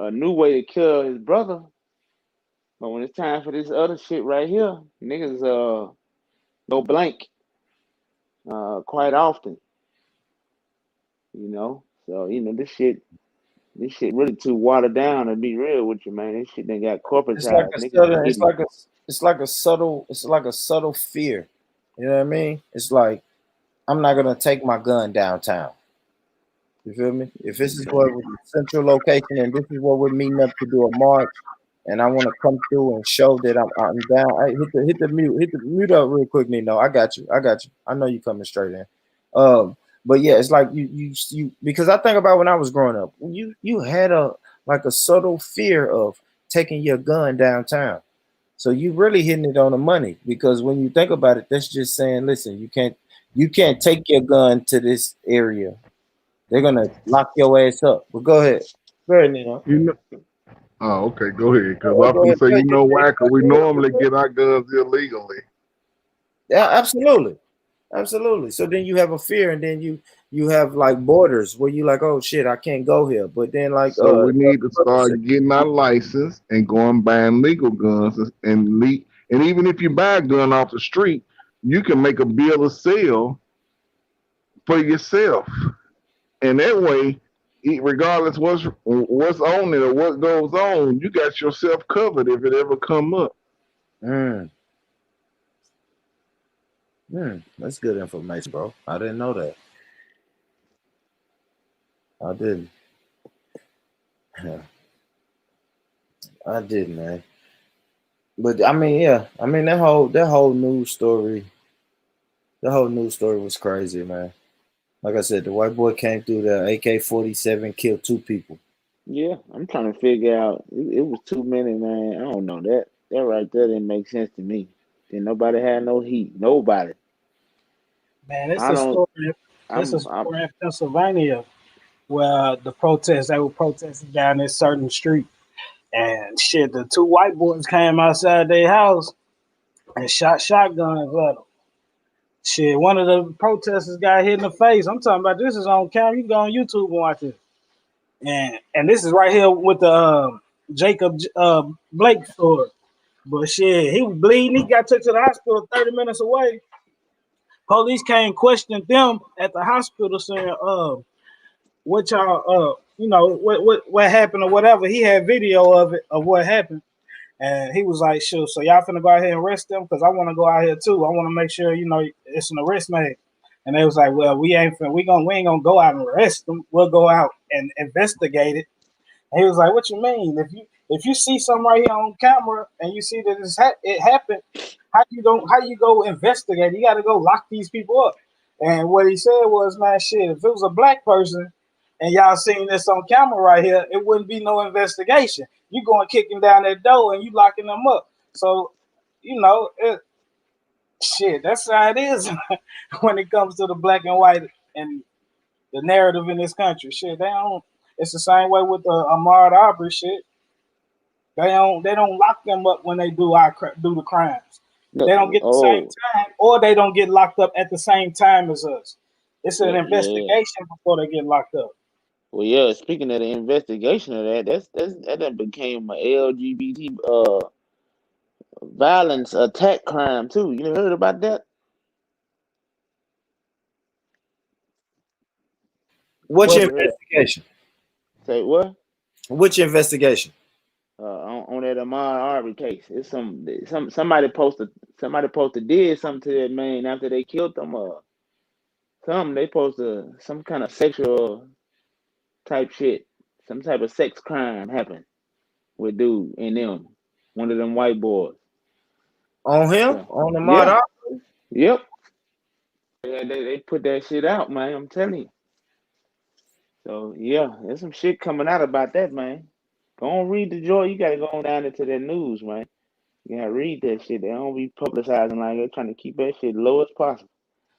a new way to kill his brother. But when it's time for this other shit right here, niggas go blank quite often, you know. So this shit really too watered down to be real with you, man. This shit done got It's like corporatized. a Niggas subtle. It's forgetting. like a. It's like a subtle fear. You know what I mean? It's like, I'm not gonna take my gun downtown. You feel me? If this is what with the central location and this is what we're meeting up to do a march, and I want to come through and show that I'm down. I hit the mute up real quick, Nino. I got you. I know you coming straight in. But yeah, it's like you because I think about when I was growing up, you had a subtle fear of taking your gun downtown. So you really hitting it on the money, because when you think about it, that's just saying, listen, you can't take your gun to this area. They're gonna lock your ass up. But go ahead. Go ahead, Nino. You know. Oh, okay. Go ahead. Cause Go I'm gonna ahead. say, Go you ahead. know why? Cause we Go normally ahead. get our guns illegally. Yeah, absolutely. Absolutely. So then you have a fear, and then you have like borders where you like, oh shit, I can't go here. But then like So we need to brother said, start getting our license and going buying legal guns and even if you buy a gun off the street, you can make a bill of sale for yourself. And that way, regardless what's on it or what goes on, you got yourself covered if it ever come up. mm, that's good information, bro. I didn't know that. I didn't. I didn't, man. But I mean, yeah. I mean that whole news story, the whole news story was crazy, man. Like I said, the white boy came through the AK-47, killed 2 people. Yeah, I'm trying to figure out. It was too many, man. I don't know that right there didn't make sense to me. Didn't nobody have no heat. Nobody. Man, it's I a don't. story. It's a I'm story in Pennsylvania where they were protesting down this certain street. And shit, the two white boys came outside their house and shot shotguns at them. Shit, one of the protesters got hit in the face. I'm talking about this is on camera. You can go on YouTube and watch it. And this is right here with the Jacob Blake story. But shit, he was bleeding. He got took to the hospital 30 minutes away. Police came questioning them at the hospital saying, what y'all what happened or whatever. He had video of it of what happened. And he was like, sure, so y'all finna go out here and arrest them? Because I want to go out here too. I want to make sure, it's an arrest made. And they was like, well, we ain't gonna go out and arrest them. We'll go out and investigate it. And he was like, what you mean? If you see something right here on camera and you see that it happened, how you go investigate? You got to go lock these people up. And what he said was, man, shit, if it was a black person and y'all seen this on camera right here, it wouldn't be no investigation. You going kicking down that door and you locking them up. So, shit, that's how it is when it comes to the black and white and the narrative in this country. Shit, they don't. It's the same way with the Ahmaud Arbery shit. They don't lock them up when they do the crimes. They don't get the same time, or they don't get locked up at the same time as us. It's an investigation before they get locked up. Well, yeah. Speaking of the investigation of that done became a LGBT violence attack crime too. You heard about that? What's your You heard? investigation? Say what? Which investigation? On that Ahmaud Arbery case, it's somebody posted did something to that man after they killed him. They posted some kind of sexual type shit, some type of sex crime happened with dude and them, one of them white boys. On him? So, on the Ahmaud Arbery? Yep. They put that shit out, man. I'm telling you. So yeah, there's some shit coming out about that, man. Go on, read the joy. You gotta go on down into that news, man. You gotta read that shit. They don't be publicizing like they're trying to keep that shit low as possible.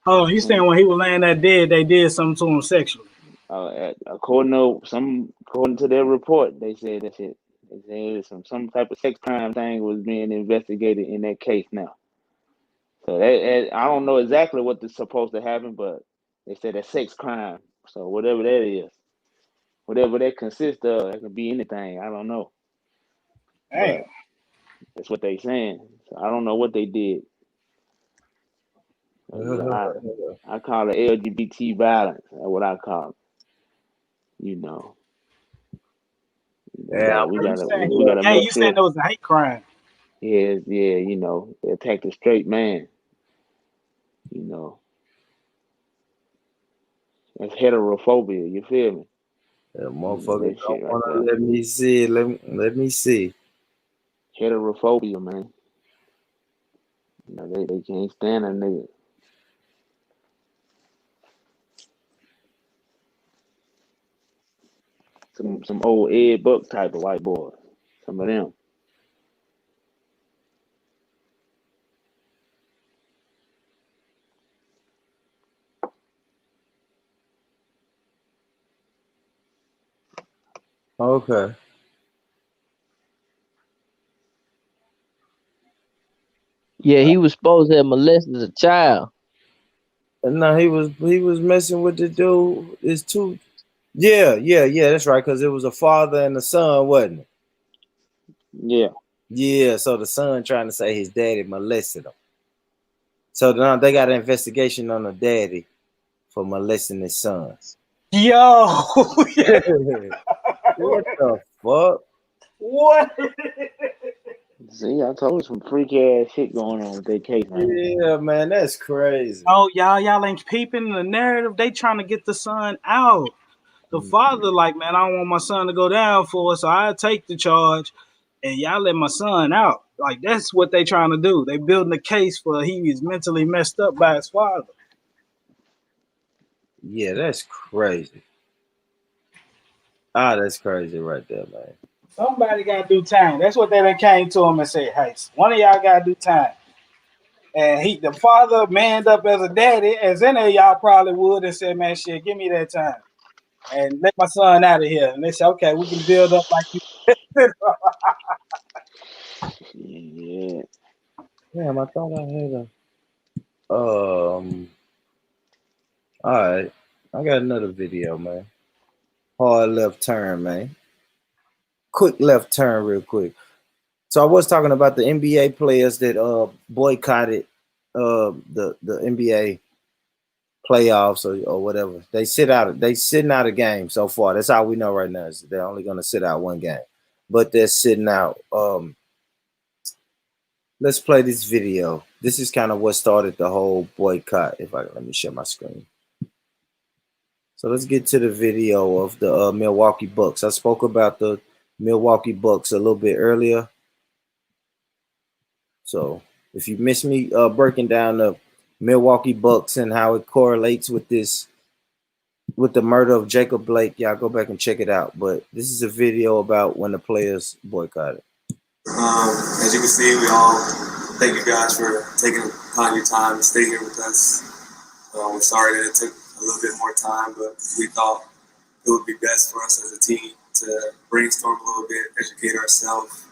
Oh, you saying when he was laying there dead, they did something to him sexually? According to their report, they said that shit. They said some type of sex crime thing was being investigated in that case now. So I don't know exactly what is supposed to happen, but they said a sex crime. So whatever that is, whatever that consists of, it could be anything. I don't know. Damn. But that's what they saying. So I don't know what they did. I call it LGBT violence. That's what I call it. Yeah, We gotta you saying it was a hate crime? Yeah, they attacked a straight man. That's heterophobia. You feel me? Yeah, motherfucker don't wanna let me see. Let me see. Heterophobia, man. They can't stand a nigga. Some old Ed Buck type of white boys. Some of them. Okay. Yeah, he was supposed to have molested a child. No, he was messing with the dude. It's two. Yeah, that's right. Because it was a father and a son, wasn't it? Yeah. Yeah. So the son trying to say his daddy molested him. So now they got an investigation on the daddy for molesting his son. Yo. What the fuck? What? See, I told you some freaky ass shit going on with that case, man. Yeah, man, that's crazy. Oh, y'all ain't peeping the narrative. They trying to get the son out. The father, like, man, I don't want my son to go down for it, so I take the charge, and y'all let my son out. Like, that's what they trying to do. They building a case for he is mentally messed up by his father. Yeah, that's crazy. That's crazy right there, man. Somebody got to do time. That's what they came to him and said, hey, one of y'all got to do time. And the father manned up as a daddy, as any of y'all probably would, and said, man, shit, give me that time. And let my son out of here. And they said, okay, we can build up like you. Yeah. Damn, I thought I had a. All right, I got another video, man. Hard left turn, man. Quick left turn, real quick. So I was talking about the NBA players that boycotted the NBA playoffs or whatever. They sitting out a game so far. That's all we know right now. Is they're only gonna sit out one game, but they're sitting out. Let's play this video. This is kind of what started the whole boycott. Let me share my screen. So let's get to the video of the Milwaukee Bucks. I spoke about the Milwaukee Bucks a little bit earlier. So if you missed me breaking down the Milwaukee Bucks and how it correlates with the murder of Jacob Blake, y'all go back and check it out. But this is a video about when the players boycotted. As you can see, we all thank you guys for taking upon your time to stay here with us. We're sorry that it took a little bit more time, but we thought it would be best for us as a team to brainstorm a little bit, educate ourselves,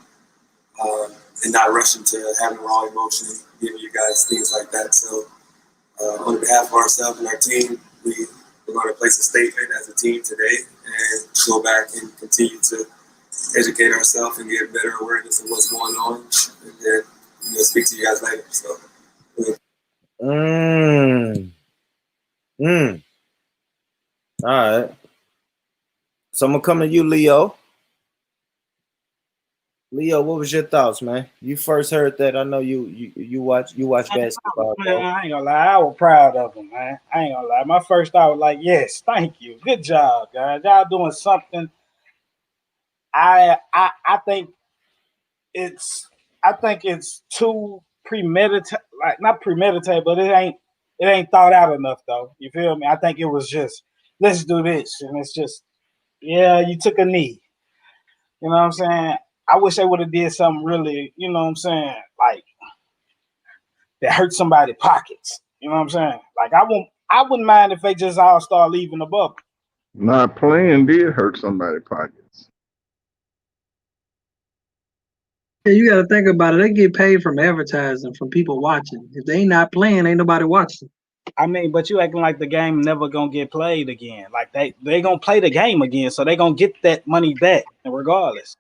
and not rush into having raw emotion, giving you guys things like that. So on behalf of ourselves and our team, we're going to place a statement as a team today and go back and continue to educate ourselves and get better awareness of what's going on, and then speak to you guys later. So. All right. So I'm gonna come to you, Leo. Leo, what was your thoughts, man? You first heard that. I know you watch basketball. Man, I ain't gonna lie, I was proud of them, man. I ain't gonna lie. My first thought was like, yes, thank you. Good job, guys. Y'all doing something. I think it's too premeditated, like not premeditated, but it ain't thought out enough though. You feel me? I think it was just, let's do this, and it's just, yeah, you took a knee. You know what I'm saying? I wish they would have did something really, you know what I'm saying, like that hurt somebody's pockets. You know what I'm saying? Like I wouldn't mind if they just all start leaving the bubble. Not playing did hurt somebody's pockets. Yeah, you got to think about it. They get paid from advertising, from people watching. If they ain't not playing, ain't nobody watching. I mean, but you acting like the game never gonna get played again. Like they gonna play the game again, so they gonna get that money back regardless.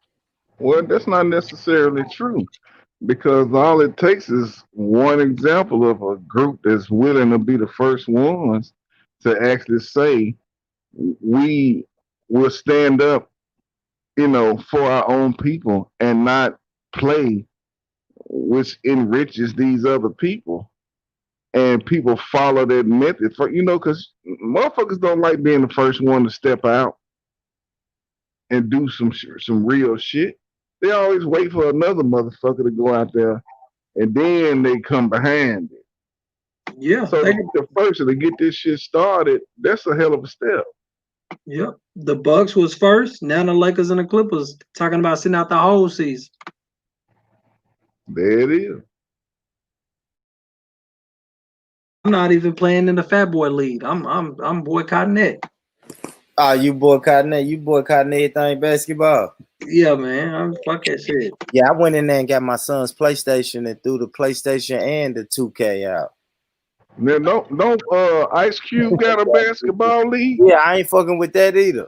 Well, that's not necessarily true, because all it takes is one example of a group that's willing to be the first ones to actually say, we will stand up, for our own people and not play, which enriches these other people. And people follow that method for, because motherfuckers don't like being the first one to step out and do some real shit. They always wait for another motherfucker to go out there, and then they come behind it. Yeah. So to get the first to get this shit started, that's a hell of a step. Yep. The Bucks was first. Now the Lakers and the Clippers talking about sitting out the whole season. There it is. I'm not even playing in the Fat Boy League. I'm boycotting that. You boycotting that? You boycotting everything basketball? Yeah, man. I'm fuck that shit. Yeah, I went in there and got my son's PlayStation and threw the PlayStation and the 2K out. Now, don't Ice Cube got a basketball league? Yeah, I ain't fucking with that either.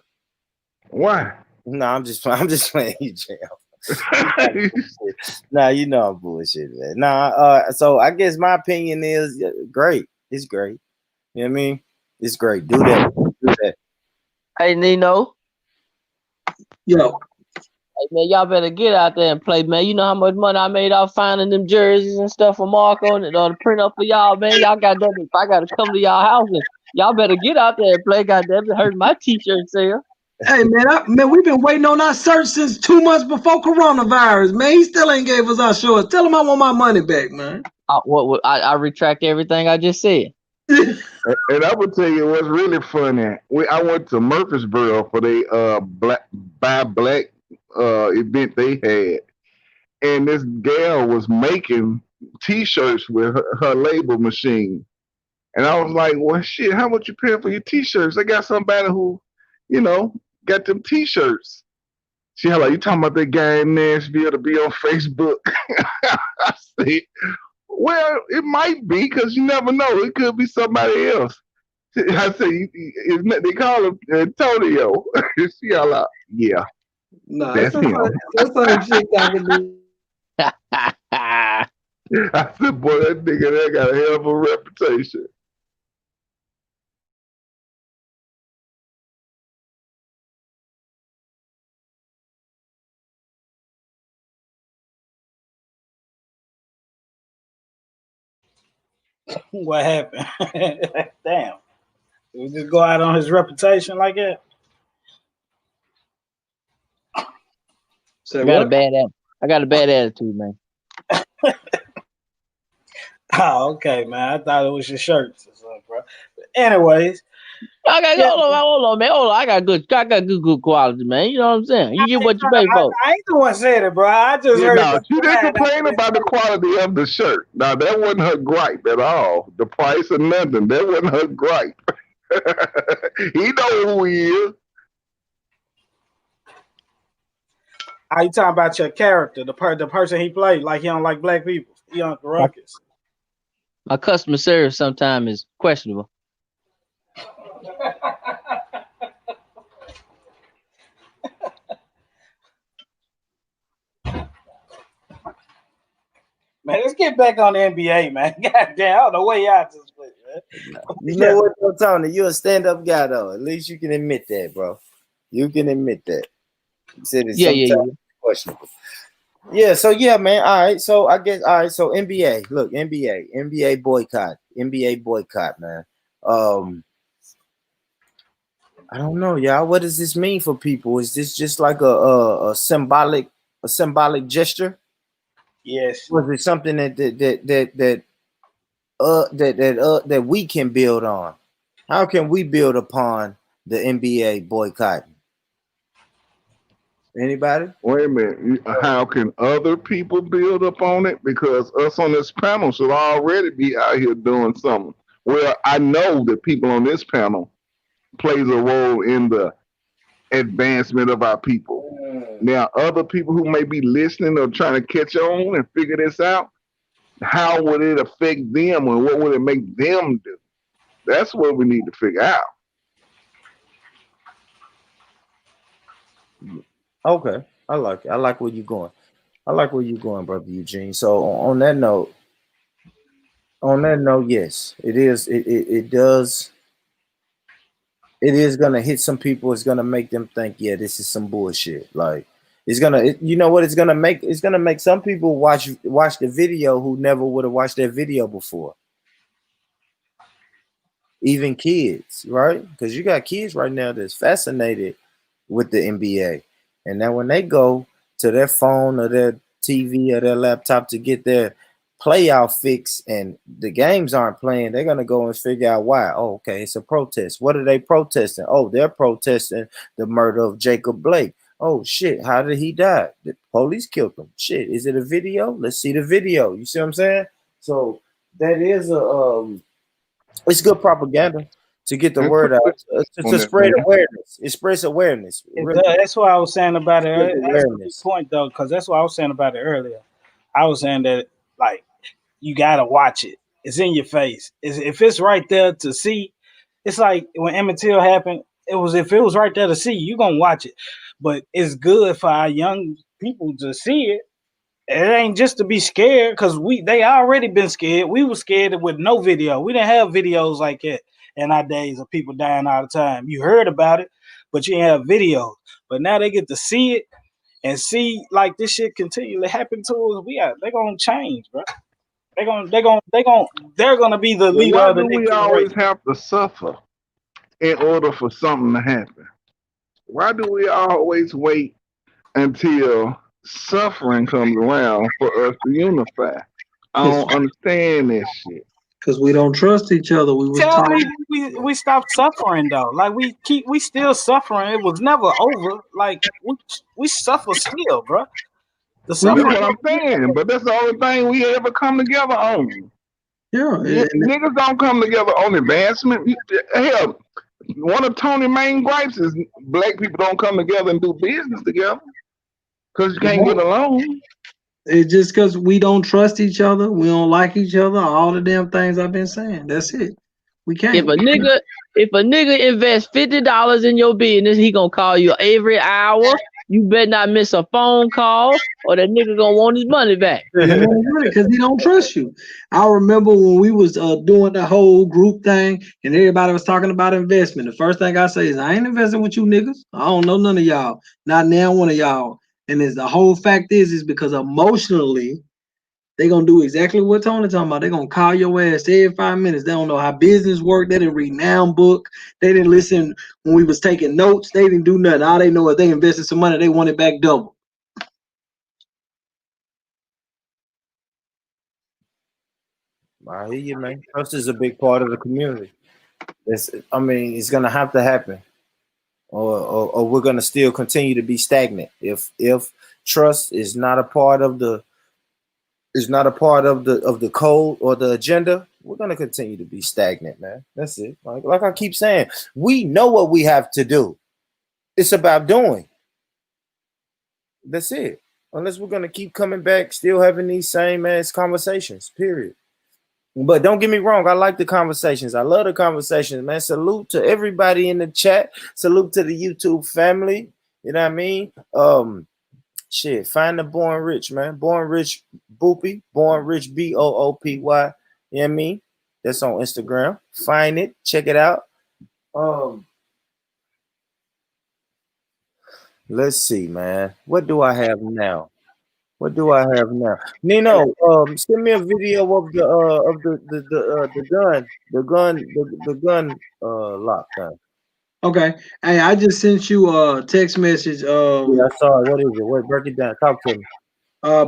Why? No, I'm just playing you, Jam. Nah, you know I'm bullshit, man. Nah, so I guess my opinion is great. It's great. You know what I mean? It's great. Do that. Do that. Hey, Nino. Yo. Hey, man, y'all better get out there and play, man. You know how much money I made off finding them jerseys and stuff for Marco and the print up for y'all, man. Y'all got that. If I got to come to y'all house, and y'all better get out there and play. Goddamn, it hurt my t-shirt sale. Hey, man, we've been waiting on our search since 2 months before coronavirus, man. He still ain't gave us our shorts. Tell him I want my money back, man. I retract everything I just said. And I will tell you what's really funny. I went to Murfreesboro for the black event they had, and this gal was making T-shirts with her label machine. And I was like, well, shit, how much you paying for your T-shirts? I got somebody who, got them T-shirts. She like, you talking about that guy in Nashville to be on Facebook? I said, well, it might be, because you never know. It could be somebody else. I said, they call him Antonio. She all like, yeah, No, that's him. That's some shit I can do. I said, boy, that nigga there got a hell of a reputation. What happened? Damn. Did we just go out on his reputation like that? Say I got what? I got a bad attitude, man. Oh, okay, man. I thought it was your shirts or something, bro. But anyways, Hold on, man. Hold on. I got good quality, man. You know what I'm saying? You get what you pay for. I ain't the one saying it, bro. I just heard. No, she didn't complain about the quality of the shirt. Now, that wasn't her gripe at all. The price of nothing. That wasn't her gripe. He know who he is. Are you talking about your character, the person he played? Like he don't like black people. He on ruckus. My customer service sometimes is questionable. Man, let's get back on the NBA, man. God damn, I don't know where y'all just went, man. You know what, though, Tony? You're a stand-up guy, though. At least you can admit that, bro. You can admit that. You said it's sometimes questionable. Yeah, so yeah, man. All right. So I guess so NBA. Look, NBA boycott, man. I don't know, y'all. What does this mean for people? Is this just like a symbolic gesture? Yes. Was it something that we can build on? How can we build upon the NBA boycott? Anybody? Wait a minute. How can other people build upon it? Because us on this panel should already be out here doing something. Well, I know that people on this panel plays a role in the advancement of our people. Now, other people who may be listening or trying to catch on and figure this out, how would it affect them and what would it make them do? That's what we need to figure out. Okay, I like it. I like where you're going. Brother Eugene. So on that note, yes, it is. It does. It is gonna hit some people. It's gonna make them think, yeah, this is some bullshit. Like it's gonna, you know what? It's gonna make some people watch the video who never would have watched that video before. Even kids, right? Because you got kids right now that's fascinated with the NBA. And then when they go to their phone or their TV or their laptop to get their playoff fix and the games aren't playing, they're going to go and figure out why. Oh, okay, it's a protest. What are they protesting? Oh, they're protesting the murder of Jacob Blake. Oh, shit, how did he die? The police killed him. Shit, is it a video? Let's see the video. You see what I'm saying? So that is it's good propaganda to get the word out, to spread awareness. It spreads awareness. Really. That's what I was saying about it. That's a good point, though, because that's what I was saying about it earlier. I was saying that, like, you got to watch it. It's in your face. If it's right there to see, it's like when Emmett Till happened, if it was right there to see, you're going to watch it. But it's good for our young people to see it. It ain't just to be scared, because they already been scared. We were scared with no video. We didn't have videos like that in our days of people dying all the time. You heard about it, but you didn't have videos. But now they get to see it and see like this shit continually happen to us. They're gonna change, bro. They're gonna be the leader of the next generation. Why do we always have to suffer in order for something to happen? Why do we always wait until suffering comes around for us to unify? I don't understand this shit. Because we don't trust each other. We stopped suffering though. Like we still suffering. It was never over. Like we suffer still, bro. The That's what support. I'm saying. But that's the only thing we ever come together on. Yeah, Niggas don't come together on advancement. Hell, one of Tony's main gripes is black people don't come together and do business together because you can't get along. it's just because we don't trust each other, we don't like each other, all the damn things I've been saying. That's it. We can't. If a nigga invests $50 in your business, he gonna call you every hour. You better not miss a phone call, or that nigga gonna want his money back. Because he don't trust you. I remember when we was doing the whole group thing and everybody was talking about investment. The first thing I say is I ain't investing with you niggas. I don't know none of y'all. Not now one of y'all. And the whole fact is because emotionally they gonna do exactly what Tony talking about. They gonna call your ass every 5 minutes. They don't know how business work. They didn't read now book. They didn't listen when we was taking notes. They didn't do nothing. All they know is they invested some money. They want it back double. I hear you, man. Trust is a big part of the community. It's gonna have to happen, or we're gonna still continue to be stagnant. If trust is not a part of the code or the agenda, we're gonna continue to be stagnant, man. That's it. Like I keep saying, we know what we have to do. It's about doing. That's it. Unless we're gonna keep coming back, still having these same ass conversations. Period. But don't get me wrong, I like the conversations. I love the conversations, man. Salute to everybody in the chat. Salute to the YouTube family. You know what I mean? Shit, find the Born Rich, man. Born Rich Boopy. Born Rich Boopy. You know what I mean? That's on Instagram. Find it. Check it out. Let's see, man. What do I have now? Nino, send me a video of the gun lockdown. Okay. Hey, I just sent you a text message. Yeah, I saw it. What is it? What? Break it down. Talk to me.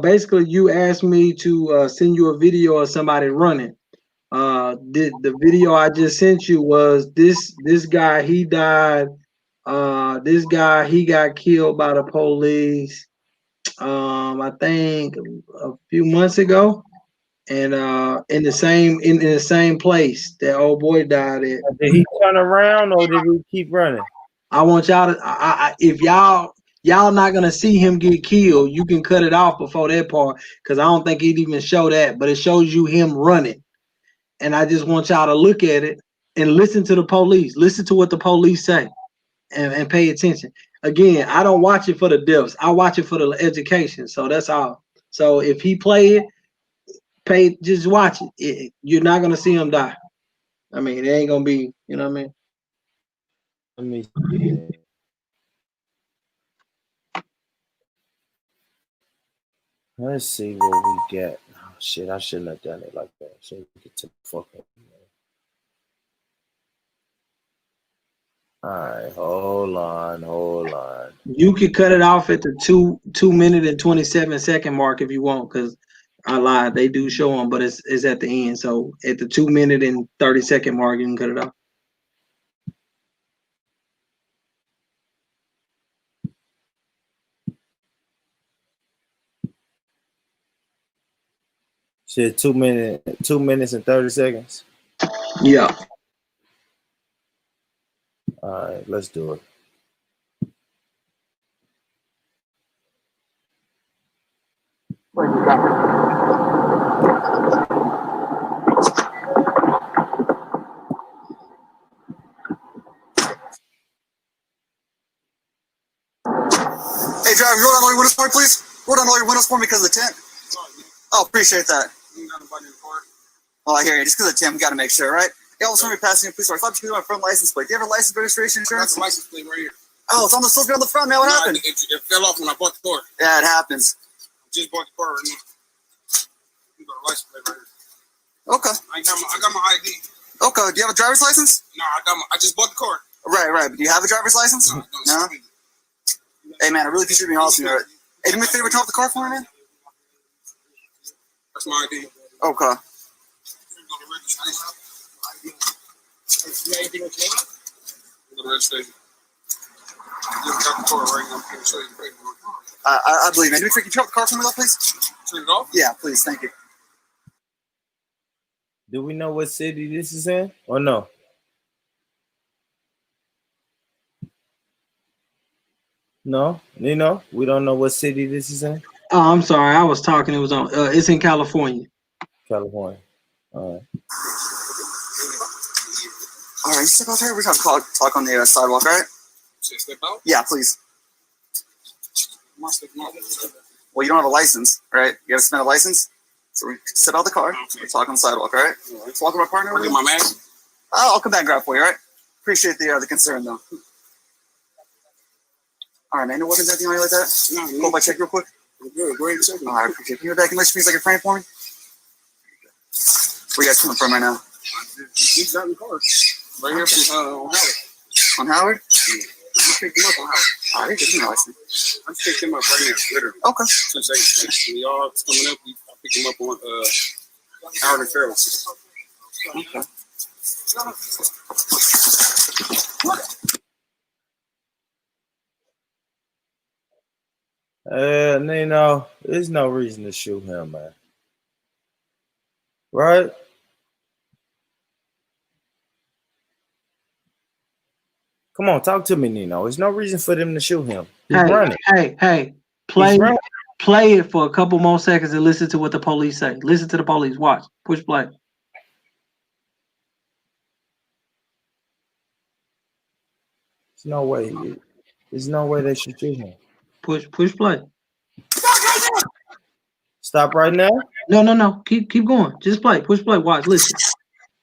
Basically, you asked me to send you a video of somebody running. The video I just sent you was this guy. He died. This guy, he got killed by the police. I think a few months ago, and in the same place that old boy died at. Did he turn around or did he keep running? I want y'all to, if y'all not gonna see him get killed, you can cut it off before that part because I don't think he'd even show that, but it shows you him running. And I just want y'all to look at it and listen to the police. Listen to what the police say and pay attention. Again, I don't watch it for the deaths. I watch it for the education. So that's all. So if he play it, just watch it. You're not gonna see him die. I mean, it ain't gonna be, you know what I mean? Let me see. Let's see what we get. Oh shit, I shouldn't have done it like that. So we get to the fucking. All right, hold on. You could cut it off at the 2 minute and 27 second mark if you want, because I lied. They do show them, but it's at the end. So at the 2 minute and 30 second mark, you can cut it off. Shit, 2 minutes and 30 seconds. Yeah. All right, let's do it. Hey, driver, roll down all your windows for me, please. Roll down all your windows for me because of the tent. Oh, appreciate that. Oh, I hear you. Just because of the tent, we got to make sure, right? Yeah, well, somebody passing a police car. I thought you could do my front license plate. Do you have a license, registration, insurance? I got the license plate right here. Oh, it's supposed to be on the front, man. What happened? It fell off when I bought the car. Yeah, it happens. I just bought the car right now. You got a license plate right here. Okay. I got my ID. Okay. Do you have a driver's license? No, I just bought the car. Right. But do you have a driver's license? No. Hey, man, I really think you should be awesome. Hey, do me a favor, turn off the car for me, man. That's my ID. Okay. Anything with you? Go to registration. I just got the car right now. I'm going to show you the paperwork. I believe, man. Can you drop the car for me, though, please? Turn it off? Yeah, please. Thank you. Do we know what city this is in or no? No, Nino, we don't know what city this is in. Oh, I'm sorry. I was talking. It was on. It's in California. California. All right. All right, step out here. We're gonna talk on the sidewalk, all right? Step out? Yeah, please. Step out. Well, you don't have a license, right? You gotta submit a license. So we step out the car. We're talking on the sidewalk, all right? Let's walk with my partner. I'll get my mask. I'll come back and grab for you, all right? Appreciate the concern, though. All right, man. No weapons, anything like that? No, Pull my check real quick. I'm good. Go ahead and check it. All right, appreciate it. Can you go back and let me like a frame for me? Where you guys coming from right now? He's out in the car. Right here from on Howard. On Howard? Yeah. I just picked him up on Howard. All right, give me a license. I just picked him up right now, literally. Okay. Since when y'all was coming up, I picked him up on Howard and Farrell. Okay. Nino, there's no reason to shoot him, man. Right? Come on, talk to me, Nino. There's no reason for them to shoot him. He's running. Hey, play it for a couple more seconds and listen to what the police say. Listen to the police. Watch. Push play. There's no way. There's no way they should shoot him. Push play. Stop right now? No. Keep going. Just play. Push play. Watch. Listen.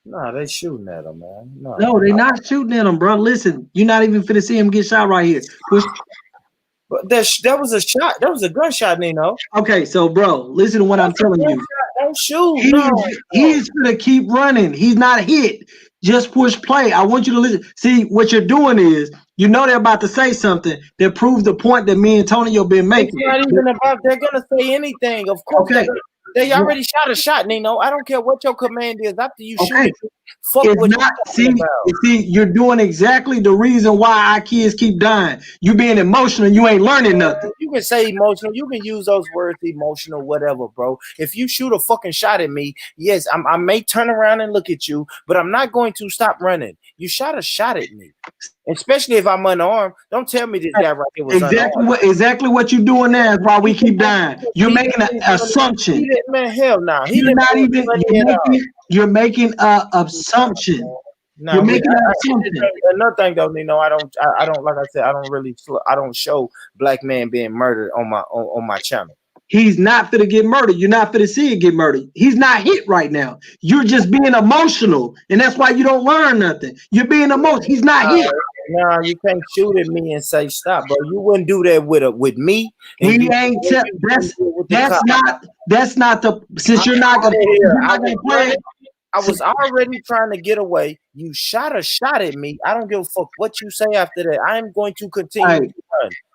Nah, they shooting at him, man. No, they're not shooting at him, bro. Listen, you're not even finna see him get shot right here. Push. But that was a shot. That was a gunshot, Nino. Okay, so bro, listen to what I'm telling you. Don't shoot. He's gonna keep running. He's not hit. Just push play. I want you to listen. See, what you're doing is, you know they're about to say something that proves the point that me and Tonio been making. It's not even about they're gonna say anything. Of course, okay. They already shot a shot, Nino. I don't care what your command is. After you shoot, fuck what see, you're doing exactly the reason why our kids keep dying. You being emotional, you ain't learning nothing. You can say emotional. You can use those words, emotional, whatever, bro. If you shoot a fucking shot at me, yes, I may turn around and look at you, but I'm not going to stop running. You shot a shot at me, especially if I'm unarmed. Don't tell me this guy right here was unarmed. Exactly what you're doing now is why we keep dying. You're making an assumption. Man, hell no. You're making an assumption. No, you're making an assumption. Another thing though, Nino, I don't like I said, I don't show black man being murdered on my channel. He's not finna get murdered. You're not finna see it get murdered. He's not hit right now. You're just being emotional, and that's why you don't learn nothing. You're being emotional. He's not hit. No, you can't shoot at me and say stop, bro. You wouldn't do that with me. He ain't. That's not the. Since you're not gonna play. I was already trying to get away. You shot a shot at me. I don't give a fuck what you say after that. I'm going to continue to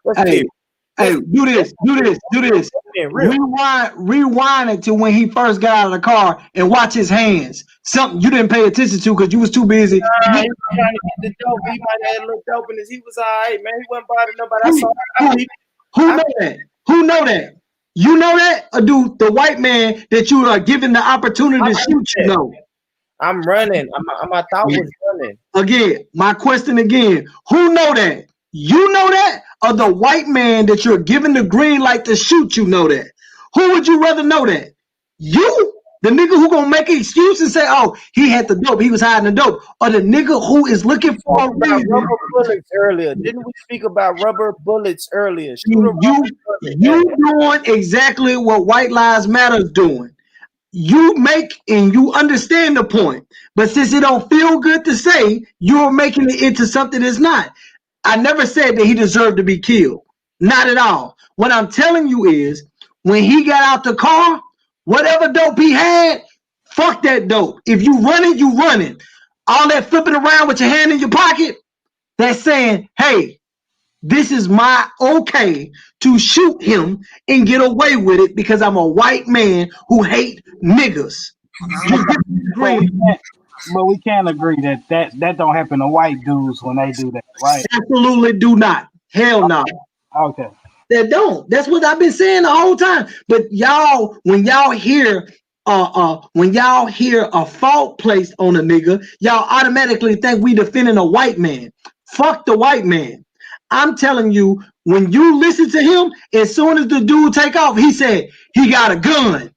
run. Hey, do this. Rewind it to when he first got out of the car and watch his hands. Something you didn't pay attention to because you was too busy. He was trying to get the dope. He might have looked open as he was all right, man. He wasn't bothering nobody. I saw Who know that? Who know that? You know that? Or do the white man that you are given the opportunity to shoot you know? I'm running. My thought was running. Again, my question again. Who know that? You know that? Or the white man that you're given the green light to shoot, you know that? Who would you rather know that? You? The nigga who gonna make an excuse and say, oh, he had the dope, he was hiding the dope. Or the nigga who is looking for a reason. Rubber bullets earlier. Didn't we speak about rubber bullets earlier? You doing exactly what White Lives Matter is doing. You make and you understand the point. But since it don't feel good to say, you're making it into something that's not. I never said that he deserved to be killed. Not at all. What I'm telling you is, when he got out the car, whatever dope he had, fuck that dope. If you running, you running. All that flipping around with your hand in your pocket, that's saying, hey, this is my okay to shoot him and get away with it because I'm a white man who hate niggas. But we can agree that don't happen to white dudes when they do that, right? Absolutely do not. Hell no. Okay. that don't. That's what I've been saying the whole time. But y'all, when y'all hear a fault placed on a nigga, y'all automatically think we defending a white man. Fuck the white man. I'm telling you, when you listen to him, as soon as the dude take off, he said he got a gun.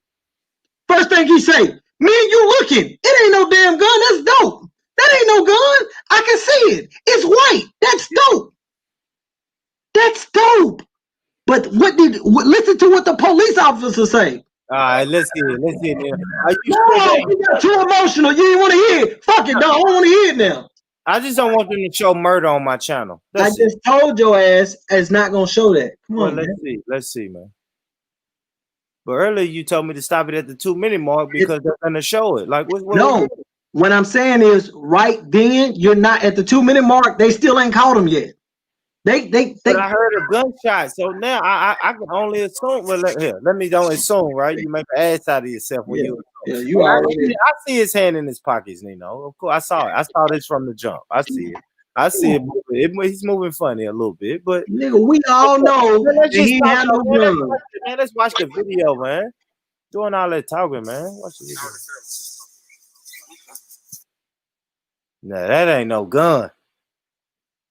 First thing he say, me and you looking. It ain't no damn gun. That's dope. That ain't no gun. I can see it. It's white. That's dope. That's dope. But listen to what the police officer say. All right, let's hear it. Let's hear it. You got too emotional. You didn't want to hear it. Fuck it, dog. I don't want to hear it now. I just don't want them to show murder on my channel. I just told your ass it's not gonna show that. Come on, let's see. Let's see, man. But earlier you told me to stop it at the 2-minute mark because they're gonna show it. Like no. What I'm saying is, right then you're not at the 2-minute mark. They still ain't caught him yet. But I heard a gunshot, so now I can only assume. Well, let me don't assume, right? You make an ass out of yourself when you. Yeah, you already. I see his hand in his pockets, Nino. Of course, I saw it. I saw this from the jump. I see it. I see it. He's moving funny a little bit, but nigga, we all know he had no gun. Man, let's watch the video, man. Doing all that talking, man. Watch the video. Nah, that ain't no gun.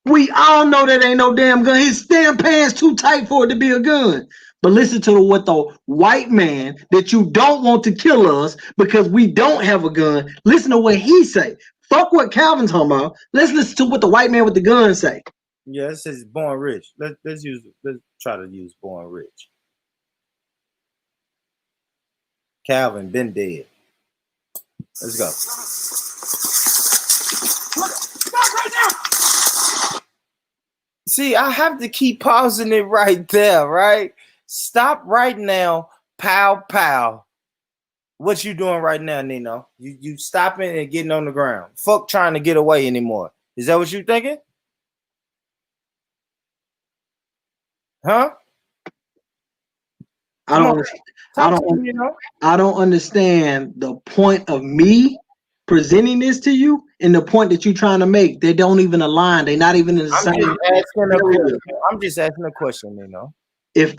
We all know that ain't no damn gun. His damn pants too tight for it to be a gun. But listen to what the white man that you don't want to kill us because we don't have a gun. Listen to what he say. Fuck what Calvin's talking about. Let's listen to what the white man with the gun say. Yeah, it says Born Rich. Let's try to use Born Rich. Calvin been dead. Let's go. See, I have to keep pausing it right there, right? Stop right now, pow, pow. What you doing right now, Nino? You stopping and getting on the ground. Fuck trying to get away anymore. Is that what you thinking? Huh? I don't understand the point of me presenting this to you and the point that you're trying to make. They don't even align. They're not even in the same. I'm just asking a question, you know. If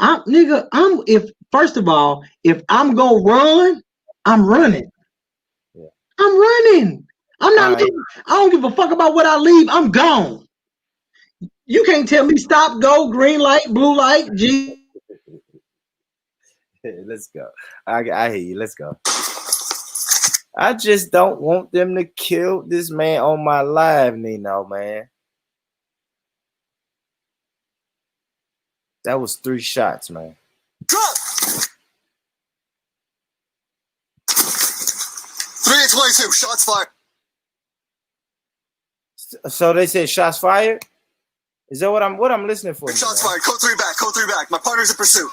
first of all, if I'm gonna run, I'm running. Yeah. I'm running. I'm not. Right. I don't give a fuck about what I leave. I'm gone. You can't tell me stop, go, green light, blue light, G. Let's go. I hear you. Let's go. I just don't want them to kill this man on my live, Nino, man. That was 3 shots, man. Drop! 3-22, shots fired. So they said shots fired? Is that what I'm listening for? Shots fired. Code 3 back. Code 3 back. My partner's in pursuit.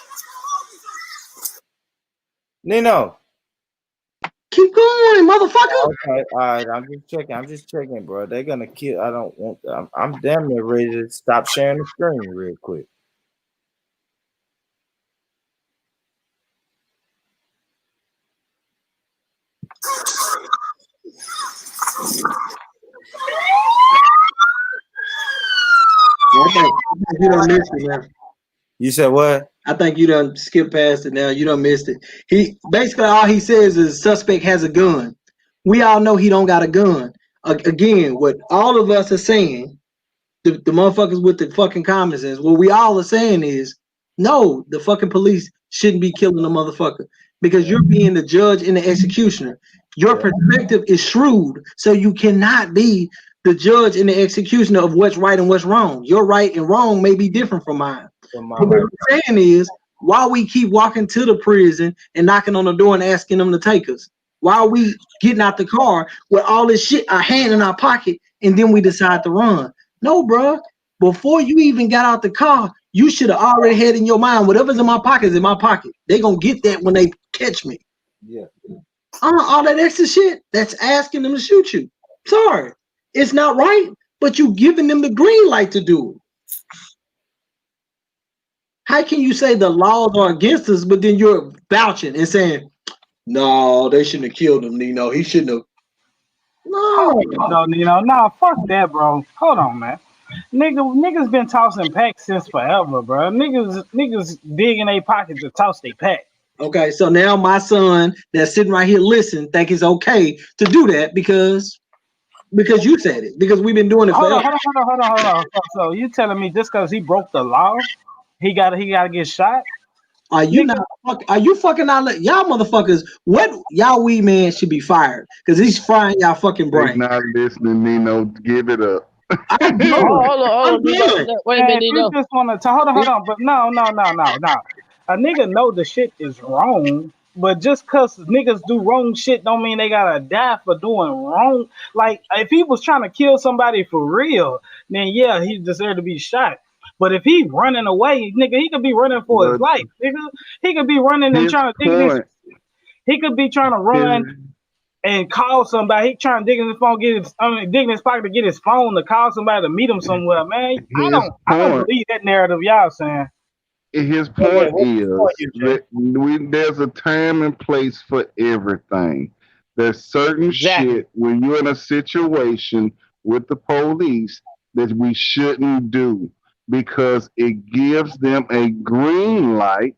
Nino. Keep going, motherfucker. Okay, all right. I'm just checking, bro. They're gonna kill. I don't want. I'm damn near ready to stop sharing the screen real quick. I think you done missed it now. You said what? I think you done skipped past it now. You done missed it. He basically all he says is suspect has a gun. We all know he don't got a gun. Again, what all of us are saying, the motherfuckers with the fucking common sense, what we all are saying is, no, the fucking police shouldn't be killing the motherfucker because you're being the judge and the executioner. Your perspective is shrewd, so you cannot be the judge and the executioner of what's right and what's wrong. Your right and wrong may be different from mine. What we're saying is, why we keep walking to the prison and knocking on the door and asking them to take us? Why are we getting out the car with all this shit, our hand in our pocket, and then we decide to run? No, bro. Before you even got out the car, you should have already had in your mind, whatever's in my pocket is in my pocket. They're going to get that when they catch me. Yeah. All that extra shit, that's asking them to shoot you. Sorry. It's not right, but you giving them the green light to do it. How can you say the laws are against us, but then you're vouching and saying, no, they shouldn't have killed him, Nino. He shouldn't have. No, Nino. No, fuck that, bro. Hold on, man. Niggas been tossing packs since forever, bro. Niggas dig in their pocket to toss their pack. Okay, so now my son that's sitting right here listening think it's okay to do that because you said it, because we've been doing it forever. Hold on. So you telling me just because he broke the law, he gotta get shot? Are you not? Are you fucking not? Y'all motherfuckers, what y'all weed man should be fired because he's frying y'all fucking They brain. not listening, Nino. Give it up. I'm good. Hold on. I'm good. Wait a minute, You just want to hold on. But no. A nigga know the shit is wrong, but just cause niggas do wrong shit don't mean they gotta die for doing wrong. Like if he was trying to kill somebody for real, then yeah, he deserved to be shot. But if he running away, nigga, he could be running for his life, nigga. He could be running and trying to dig his. He could be trying to run and call somebody. He trying to dig in his phone, dig in his pocket to get his phone to call somebody to meet him somewhere. Man, I don't believe that narrative y'all saying. His point is that there's a time and place for everything. There's certain shit when you're in a situation with the police that we shouldn't do because it gives them a green light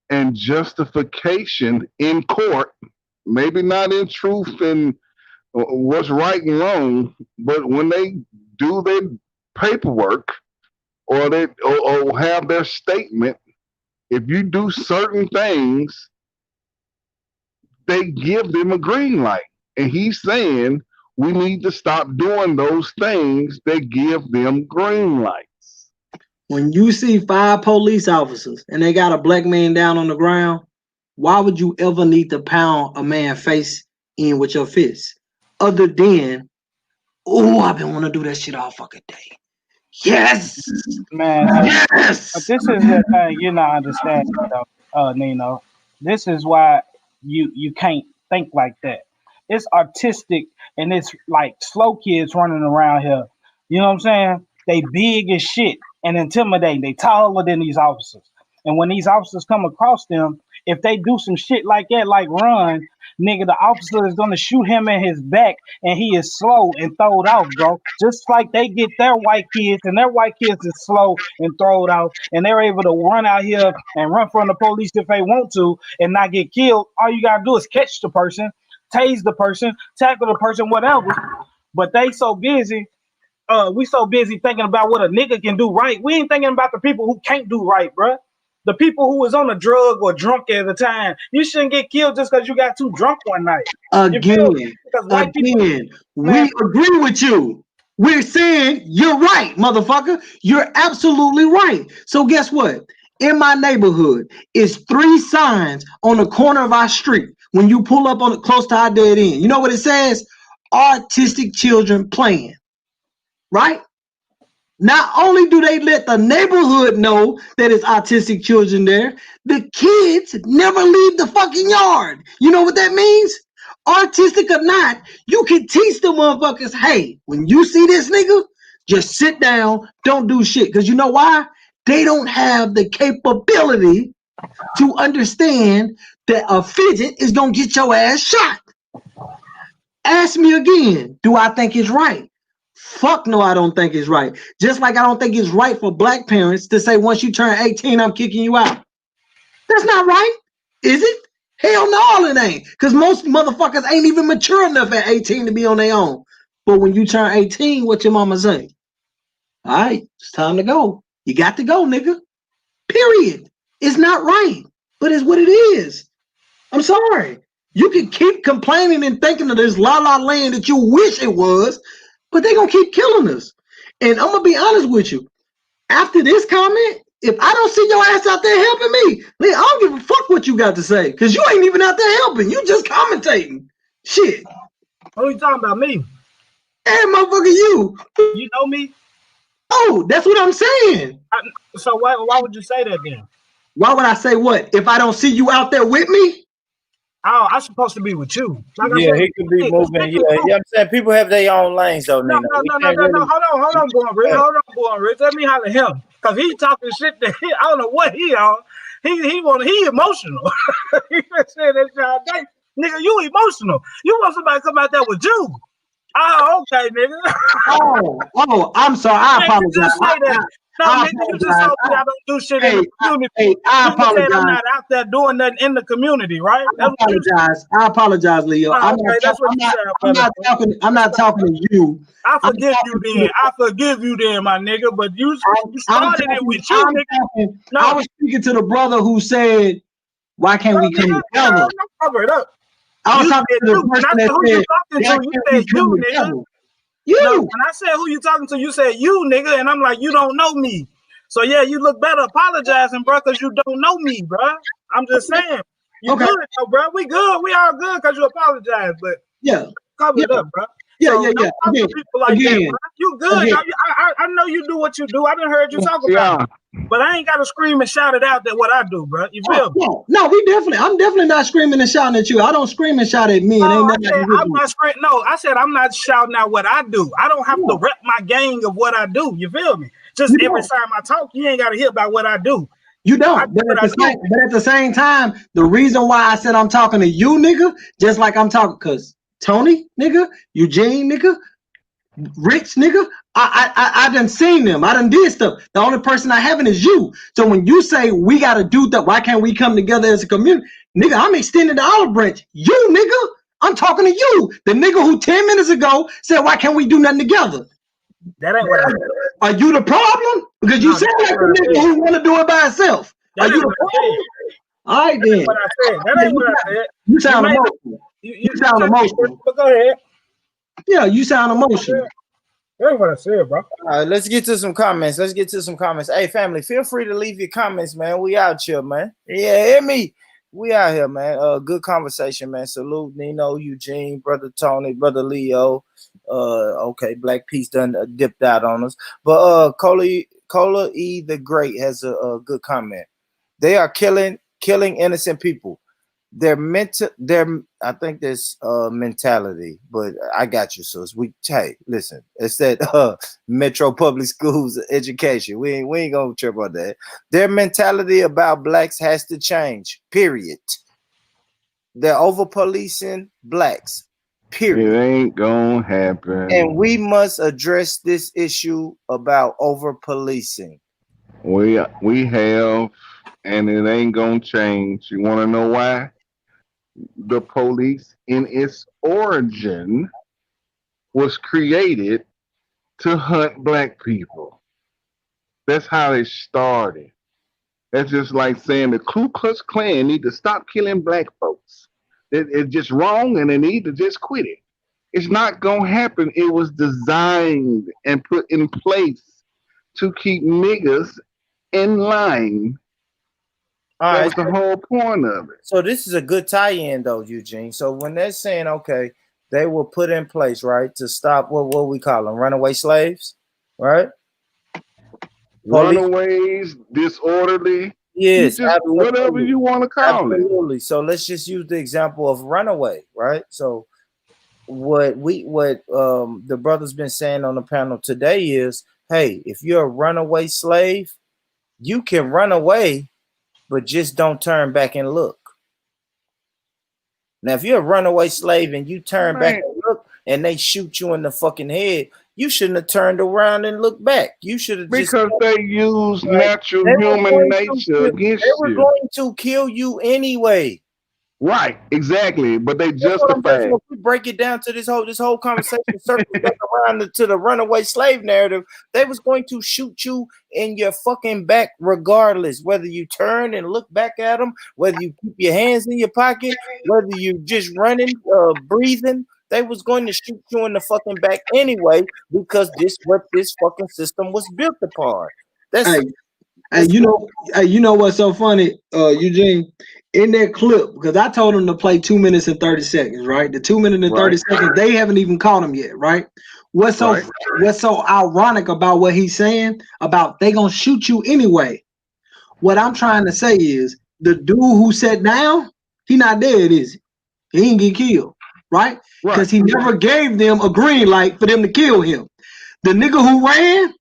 and justification in court, maybe not in truth and what's right and wrong, but when they do their paperwork or they or have their statement, if you do certain things, they give them a green light. And he's saying we need to stop doing those things that give them green lights. When you see 5 police officers and they got a black man down on the ground, why would you ever need to pound a man's face in with your fist? Other than, oh, I've been wanting to do that shit all fucking day. Yes, man. Yes. But this is the thing you're not understanding, though, Nino. This is why you can't think like that. It's artistic and it's like slow kids running around here. You know what I'm saying? They big as shit and intimidating. They taller than these officers. And when these officers come across them, if they do some shit like that, like run, nigga, the officer is gonna shoot him in his back, and he is slow and throwed out, bro. Just like they get their white kids, and their white kids is slow and throwed out, and they're able to run out here and run from the police if they want to and not get killed. All you gotta do is catch the person, tase the person, tackle the person, whatever. But they so busy. We so busy thinking about what a nigga can do right. We ain't thinking about the people who can't do right, bruh. The people who was on a drug or drunk at the time. You shouldn't get killed just because you got too drunk one night. Again, we agree with you. We're saying you're right, motherfucker. You're absolutely right. So guess what? In my neighborhood, it's 3 signs on the corner of our street. When you pull up on close to our dead end, you know what it says? Autistic children playing. Right? Not only do they let the neighborhood know that it's autistic children there, the kids never leave the fucking yard. You know what that means? Artistic or not, you can teach the motherfuckers, hey, when you see this nigga, just sit down, don't do shit. Because you know why? They don't have the capability to understand that a fidget is going to get your ass shot. Ask me again, do I think it's right? Fuck no, I don't think it's right. Just like I don't think it's right for black parents to say once you turn 18, I'm kicking you out. That's not right, is it? Hell no, it ain't. Because most motherfuckers ain't even mature enough at 18 to be on their own. But when you turn 18, what your mama say? All right, it's time to go. You got to go, nigga. Period. It's not right, but it's what it is. I'm sorry. You can keep complaining and thinking of this la-la land that you wish it was, but they're going to keep killing us. And I'm going to be honest with you. After this comment, if I don't see your ass out there helping me, I don't give a fuck what you got to say, because you ain't even out there helping. You just commentating. Shit. What are you talking about, me? Hey, motherfucker, you. You know me? Oh, that's what I'm saying. So why would you say that then? Why would I say what? If I don't see you out there with me? Oh, I'm supposed to be with you. Like I said, he could be moving. Yeah, you know what I'm saying? People have their own lanes, though, Nino. No. Hold on, Born Rich. Let me holler at him. Because he talking shit that I don't know what he on. He emotional. He said that shit all day. Nigga, you emotional. You want somebody to come out there with you. Oh, okay, nigga. I'm sorry. I apologize. Just say that. No, I nigga, you just told me I don't do shit in the community. I You just said apologize. I'm not out there doing nothing in the community, right? I apologize, Leo. I'm not talking to you. I forgive you then. I forgive you then, my nigga. But you started it with you, nigga. I was speaking to the brother who said, "Why can't we come together?" No, cover it up. I was talking to the person that said, "Why can't we come together?" You. No, when I said who you talking to, you said you, nigga, and I'm like, you don't know me. So yeah, you look better apologizing, bro, because you don't know me, bro. I'm just saying. You good, though, bro. We good. We all good because you apologize, but cover it up, bro. Don't talk to people like that, bro. You good. I know you do what you do. I done heard you talk about it. But I ain't got to scream and shout it out that what I do, bro. You feel me? No, I'm definitely not screaming and shouting at you. I don't scream and shout at me. I said I'm not shouting out what I do. I don't have to rep my gang of what I do. You feel me? Just every time I talk, you ain't got to hear about what I do. You don't. But at the same time, the reason why I said I'm talking to you, nigga, just like I'm talking, because Tony, nigga, Eugene, nigga, Rich, nigga, I done seen them. I done did stuff. The only person I haven't is you. So when you say we got to do that, why can't we come together as a community? Nigga, I'm extending the olive branch. You, nigga, I'm talking to you. The nigga who 10 minutes ago said, why can't we do nothing together? That ain't what I said. Are you the problem? Because you sound like the nigga who want to do it by himself. Are you the problem? All right, then. That's what I said. That ain't what I said. You sound emotional. You sound emotional. But go ahead. Yeah, you sound emotional. That ain't what I said, bro. All right, let's get to some comments. Hey, family, feel free to leave your comments, man. We out here, man. Yeah, hear me. We out here, man. Good conversation, man. Salute Nino, Eugene, brother Tony, brother Leo. Okay, Black Peace done dipped out on us. But Cola E the Great has a good comment. They are killing innocent people. I think there's mentality, but I got you. So listen, it's that Metro Public Schools education. We ain't gonna trip on that. Their mentality about blacks has to change. Period. They're over policing blacks. Period. It ain't gonna happen. And we must address this issue about over policing. We have, and it ain't gonna change. You want to know why? The police, in its origin, was created to hunt black people. That's how it started. That's just like saying the Ku Klux Klan need to stop killing black folks. It's just wrong, and they need to just quit it. It's not gonna happen. It was designed and put in place to keep niggas in line. That's the whole point of it. So this is a good tie-in, though, Eugene. So when they're saying, okay, they were put in place, right, to stop what we call them, runaway slaves, right? Runaways, disorderly. Yes, whatever you want to call it. Absolutely. So let's just use the example of runaway, right? So what the brother's been saying on the panel today is, hey, if you're a runaway slave, you can run away, but just don't turn back and look. Now, if you're a runaway slave and you turn back and look and they shoot you in the fucking head, you shouldn't have turned around and looked back. You should have because they use natural human nature against you. They were going to kill you anyway. Right, exactly. But they justify it. If we break it down to this whole conversation, circle back around to the runaway slave narrative, they was going to shoot you in your fucking back regardless, whether you turn and look back at them, whether you keep your hands in your pocket, whether you just running, breathing. They was going to shoot you in the fucking back anyway because this what this fucking system was built upon. You know what's so funny, Eugene? In that clip, because I told them to play 2 minutes and 30 seconds, right? The 2 minutes and 30 seconds, they haven't even caught him yet, right? What's so ironic about what he's saying about they gonna shoot you anyway? What I'm trying to say is the dude who sat down, he not dead, is he? He ain't get killed, right? Because he never gave them a green light for them to kill him. The nigga who ran,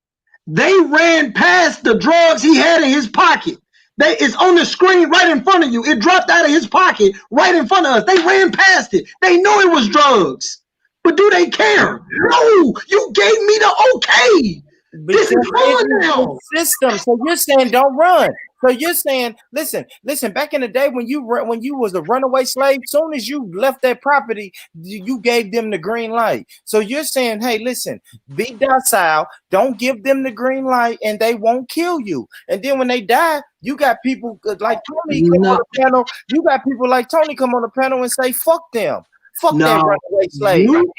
they ran past the drugs he had in his pocket. It's on the screen right in front of you. It dropped out of his pocket right in front of us. They ran past it. They knew it was drugs. But do they care? No, you gave me the okay. This is fun now. System. So you're saying don't run. So you're saying, listen. Back in the day when you was a runaway slave, soon as you left that property, you gave them the green light. So you're saying, hey, listen, be docile. Don't give them the green light, and they won't kill you. And then when they die, you got people like Tony come on the panel. You got people like Tony come on the panel and say, fuck them. Fuck that runaway slave. You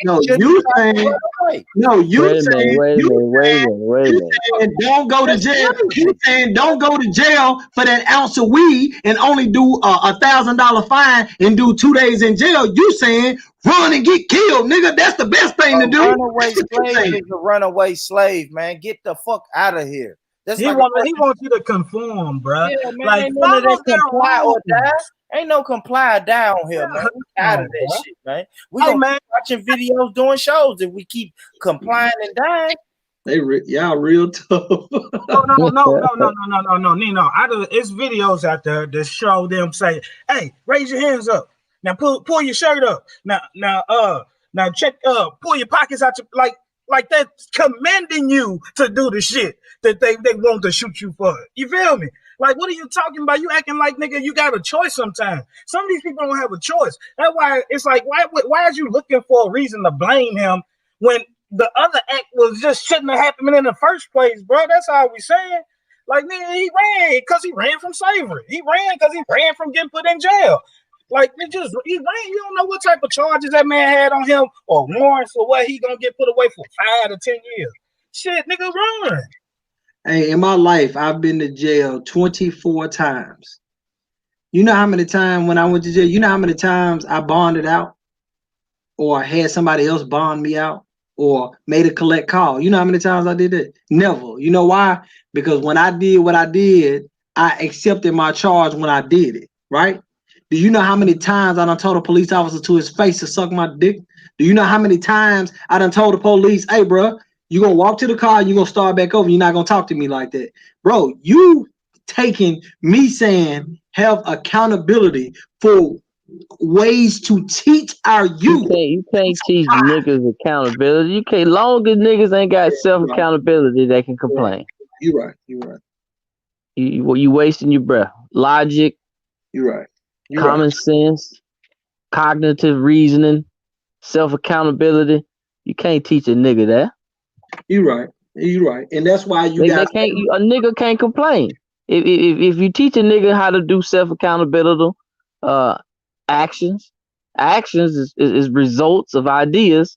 saying don't go to jail. You saying don't go to jail for that ounce of weed and only do $1,000 fine and do 2 days in jail. You saying run and get killed, nigga. That's the best thing to do. Runaway slave is a runaway slave, man. Get the fuck out of here. That's he wants you to conform, bro. Yeah, man, like ain't none of that comply or die. Ain't no comply down here, man. We out of that shit, man. We gonna keep watching videos, doing shows if we keep complying and dying. Y'all real tough. No, Nino. It's videos out there that show them say, "Hey, raise your hands up. Now pull your shirt up. Now check pull your pockets out your like that's commanding you to do the shit that they want to shoot you for. You feel me? Like, what are you talking about? You acting like, nigga, you got a choice sometimes. Some of these people don't have a choice. That's why it's like, why are you looking for a reason to blame him when the other act was just shouldn't have happened in the first place, bro? That's all we saying. Like, nigga, he ran because he ran from slavery. He ran because he ran from getting put in jail. Like, he ran. You don't know what type of charges that man had on him or warrants or what he gonna get put away for 5 to 10 years. Shit, nigga, run. Hey, in my life, I've been to jail 24 times. You know how many times when I went to jail, you know how many times I bonded out or had somebody else bond me out or made a collect call? You know how many times I did that? Never. You know why? Because when I did what I did, I accepted my charge when I did it, right? Do you know how many times I done told a police officer to his face to suck my dick? Do you know how many times I done told the police, hey, bro, you gonna walk to the car, you gonna start back over, you're not gonna talk to me like that. Bro, you taking me saying have accountability for ways to teach our youth. You can't teach niggas accountability. You can't, long as niggas ain't got self-accountability, they can complain. You're right. You wasting your breath. Logic. You're right. Common sense, cognitive reasoning, self-accountability. You can't teach a nigga that. You're right. And that's why a nigga can't complain. If you teach a nigga how to do self-accountability, actions is results of ideas,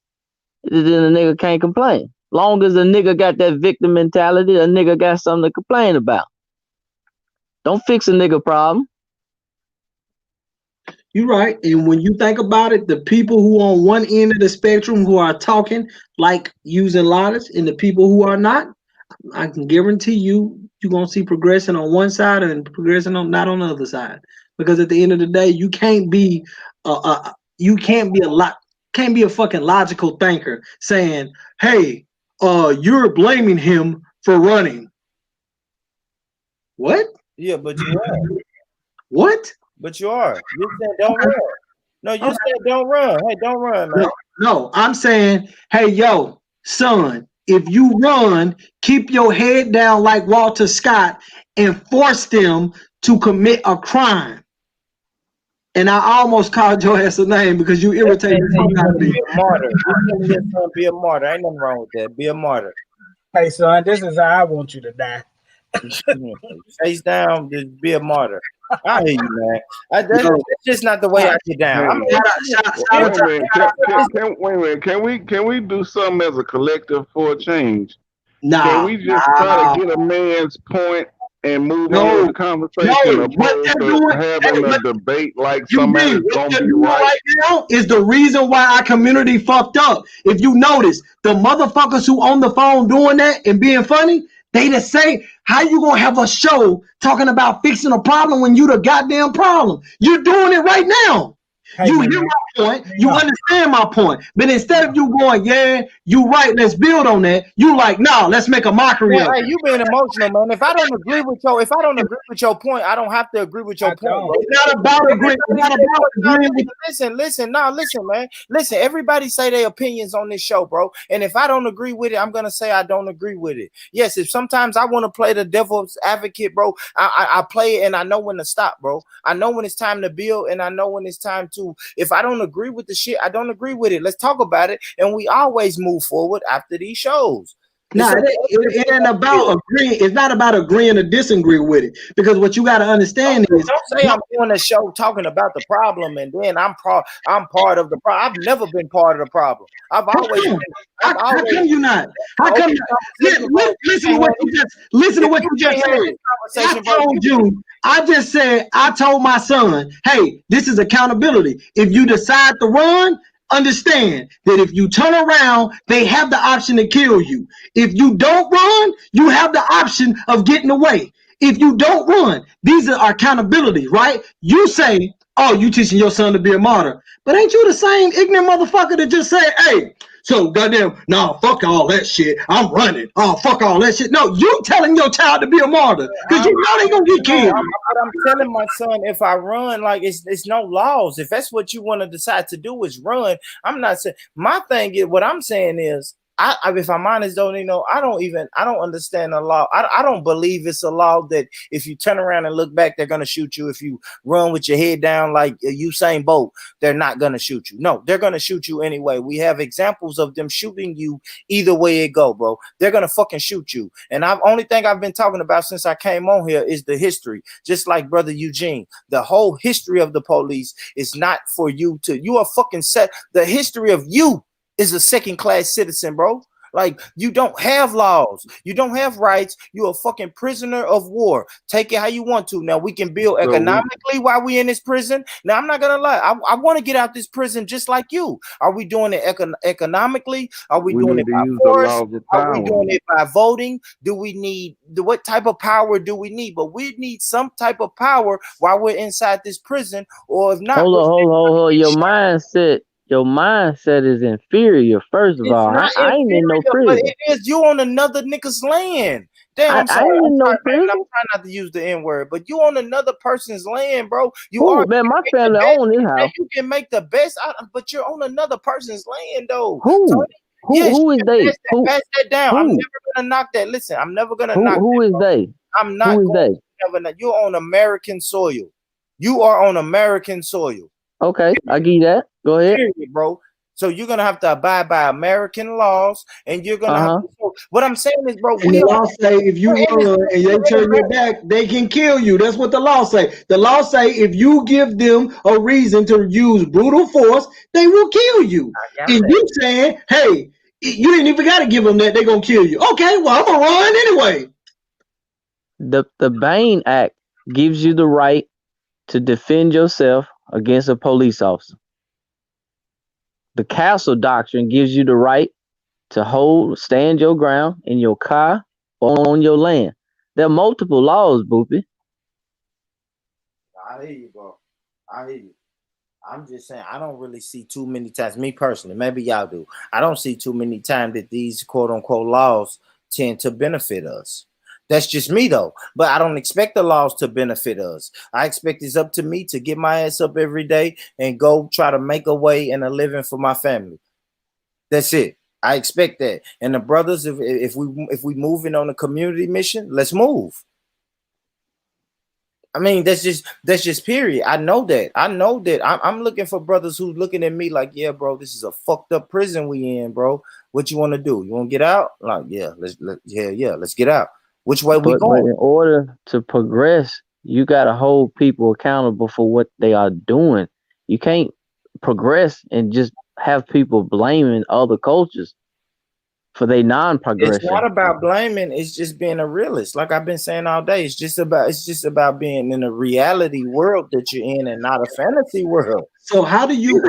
then a nigga can't complain. Long as a nigga got that victim mentality, a nigga got something to complain about. Don't fix a nigga problem. You're right. And when you think about it, the people who on one end of the spectrum who are talking like using lighters and the people who are not, I can guarantee you're going to see progression on one side and progression not on the other side. Because at the end of the day, you can't be a fucking logical thinker saying, hey, you're blaming him for running. What? Yeah, but you are. What? But you are. You said don't run. No, you said don't run. Hey, don't run, man. No, I'm saying, hey, yo, son, if you run, keep your head down like Walter Scott and force them to commit a crime. And I almost called your ass a name because you irritated me. Be a martyr. Be a martyr. Ain't nothing wrong with that. Be a martyr. Hey, son, this is how I want you to die. Face down, just be a martyr. I hear you, man. That's just not the way I get down. Wait a minute. Can we do something as a collective for a change? Nah. Can we just try to get a man's point and move on the conversation opposed to having a debate like somebody's gonna be right now is the reason why our community fucked up. If you notice, the motherfuckers who on the phone doing that and being funny, they just say, how you gonna have a show talking about fixing a problem when you the goddamn problem? You're doing it right now. You hear my point. You understand my point. But instead of you going, yeah, you right, let's build on that. You like, no, let's make a mockery Man, of hey, it. you being emotional, man. If I don't agree with your point, I don't have to agree with your point, bro. It's not about agreeing. It's not about agreeing with. Listen, man. Listen, everybody say their opinions on this show, bro. And if I don't agree with it, I'm gonna say I don't agree with it. Yes, if sometimes I want to play the devil's advocate, bro, I play it and I know when to stop, bro. I know when it's time to build and I know when it's time to. If I don't agree with the shit, I don't agree with it. Let's talk about it, and we always move forward after these shows. No, it ain't about agreeing. It's not about agreeing or disagree with it. Because what you got to understand is, don't say I'm doing a show talking about the problem and then I'm part of the problem. I've never been part of the problem. I've always been. How come you not? How come? Listen to what you just said. I told my son, hey, this is accountability. If you decide to run, understand that if you turn around, they have the option to kill you. If you don't run, you have the option of getting away. If you don't run, these are accountability, right? You say, oh, you teaching your son to be a martyr. But ain't you the same ignorant motherfucker that just said, hey, so goddamn, nah, fuck all that shit. I'm running. Oh, fuck all that shit. No, you telling your child to be a martyr because you know they gonna get killed. I'm telling my son, if I run, like it's no laws. If that's what you want to decide to do is run. I'm not saying my thing is what I'm saying is if I'm honest, though, I don't understand the law. I don't believe it's a law that if you turn around and look back, they're gonna shoot you. If you run with your head down like Usain Bolt, they're not gonna shoot you. No, they're gonna shoot you anyway. We have examples of them shooting you either way it go, bro. They're gonna fucking shoot you. And only thing I've been talking about since I came on here is the history. Just like Brother Eugene, the whole history of the police is not for you to. You are fucking set. The history of you is a second-class citizen, bro. Like, you don't have laws. You don't have rights. You're a fucking prisoner of war. Take it how you want to. Now, we can build economically while we in this prison. Now, I'm not going to lie. I want to get out this prison just like you. Are we doing it economically? Are we doing it by force? Are we doing it by voting? Do we need what type of power do we need? But we need some type of power while we're inside this prison. Or if not, hold on. Your mindset is inferior. First of all, I ain't in no prison. It is. You on another nigga's land. Damn, I'm sorry. I'm trying not to use the N word, but you on another person's land, bro. Man, my family own this house. You can make the best out, but you're on another person's land, though. Who? Who is they? Pass that down. I'm never gonna knock that. Listen, I'm never gonna knock. Who is they? I'm not. Who is they? You're on American soil. You are on American soil. Okay, I give you that. Go ahead, period, bro. So you're gonna have to abide by American laws, and you're gonna have to. What I'm saying is, bro, the law say if you run and they turn your back, they can kill you. That's what the law say. The law say if you give them a reason to use brutal force, they will kill you. And you saying, hey, you didn't even got to give them that. They're gonna kill you. Okay, well I'm gonna run anyway. The Bain Act gives you the right to defend yourself against a police officer. The Castle Doctrine gives you the right to stand your ground in your car or on your land. There are multiple laws, Boopy. I hear you, bro. I hear you. I'm just saying, I don't really see too many times, me personally, maybe y'all do. I don't see too many times that these quote unquote laws tend to benefit us. That's just me, though. But I don't expect the laws to benefit us. I expect it's up to me to get my ass up every day and go try to make a way and a living for my family. That's it. I expect that. And the brothers, if we moving on a community mission, let's move. I mean, that's just period. I know that. I'm looking for brothers who looking at me like, yeah, bro, this is a fucked up prison we in, bro. What you want to do? You want to get out? Like, yeah, let's get out. Which way we going? But in order to progress, you got to hold people accountable for what they are doing. You can't progress and just have people blaming other cultures for their non-progression. It's not about blaming. It's just being a realist. Like I've been saying all day. It's just about being in a reality world that you're in and not a fantasy world. So how do you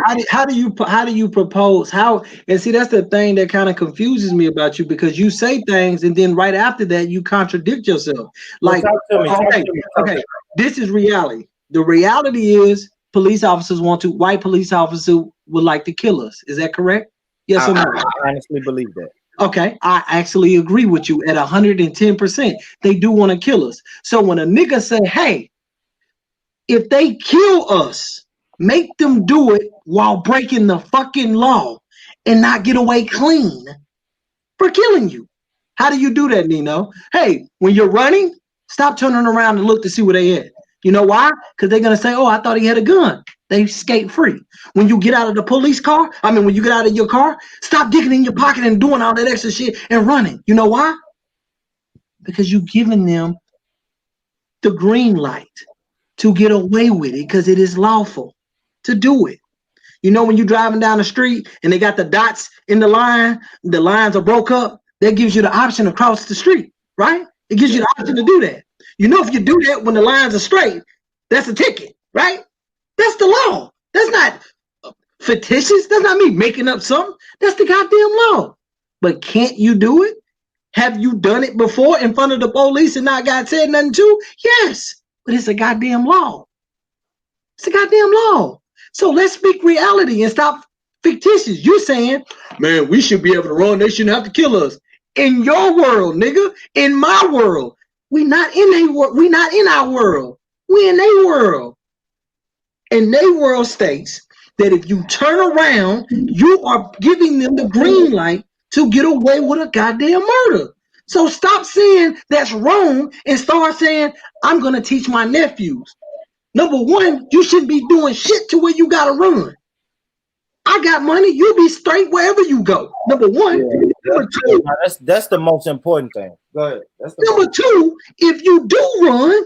propose and see, that's the thing that kind of confuses me about you, because you say things and then right after that you contradict yourself. Like, okay, this is reality. The reality is police officers white police officers would like to kill us. Is that correct? Yes or no? I honestly believe that. Okay, I actually agree with you at 110%. They do want to kill us. So when a nigga say, hey, if they kill us, make them do it while breaking the fucking law and not get away clean for killing you. How do you do that, Nino? Hey, when you're running, stop turning around and look to see where they at. You know why? Because they're going to say, oh, I thought he had a gun. They escape free. When you get out of the police car, when you get out of your car, stop digging in your pocket and doing all that extra shit and running. You know why? Because you're giving them the green light to get away with it because it is lawful to do it. You know, when you're driving down the street and they got the dots in the lines are broke up, that gives you the option to cross the street, right? It gives you the option to do that. You know, if you do that when the lines are straight, that's a ticket, right? That's the law. That's not fictitious. That's not me making up something. That's the goddamn law. But can't you do it? Have you done it before in front of the police and not got said nothing to? Yes, but it's a goddamn law. It's a goddamn law. So let's speak reality and stop fictitious. You're saying, man, we should be able to run. They shouldn't have to kill us. In your world, nigga. In my world. We not in our world. We in their world. And their world states that if you turn around, you are giving them the green light to get away with a goddamn murder. So stop saying that's wrong and start saying, I'm going to teach my nephews. Number one, you shouldn't be doing shit to where you got to run. I got money. You be straight wherever you go. Number one. Yeah, number two. That's the most important thing. Go ahead. Number two, if you do run,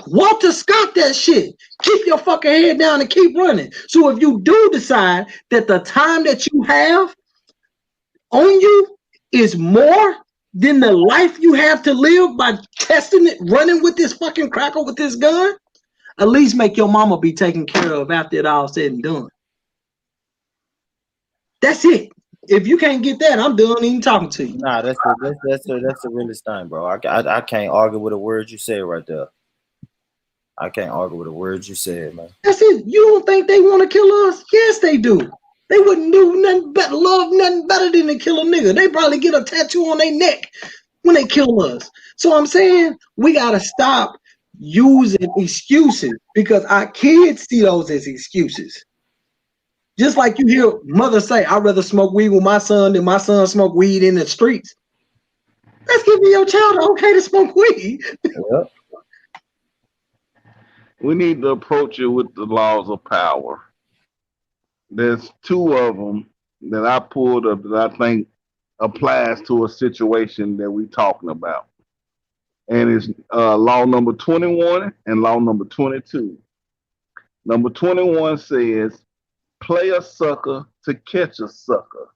Walter Scott that shit. Keep your fucking head down and keep running. So if you do decide that the time that you have on you is more than the life you have to live by testing it, running with this fucking cracker with this gun, at least make your mama be taken care of after it all said and done. That's it. If you can't get that, I'm done even talking to you. Nah, that's the realest thing, bro. I can't argue with a word you said right there. I can't argue with the words you said, man. That's it. You don't think they want to kill us? Yes, they do. They wouldn't do nothing better, love nothing better than to kill a nigga. They probably get a tattoo on their neck when they kill us. So I'm saying we gotta stop using excuses because our kids see those as excuses. Just like you hear mothers say, I'd rather smoke weed with my son than my son smoke weed in the streets. That's giving your child okay to smoke weed. Yep. We need to approach it with the laws of power. There's two of them that I pulled up that I think applies to a situation that we're talking about. And it's law number 21 and law number 22. Number 21 says, play a sucker to catch a sucker.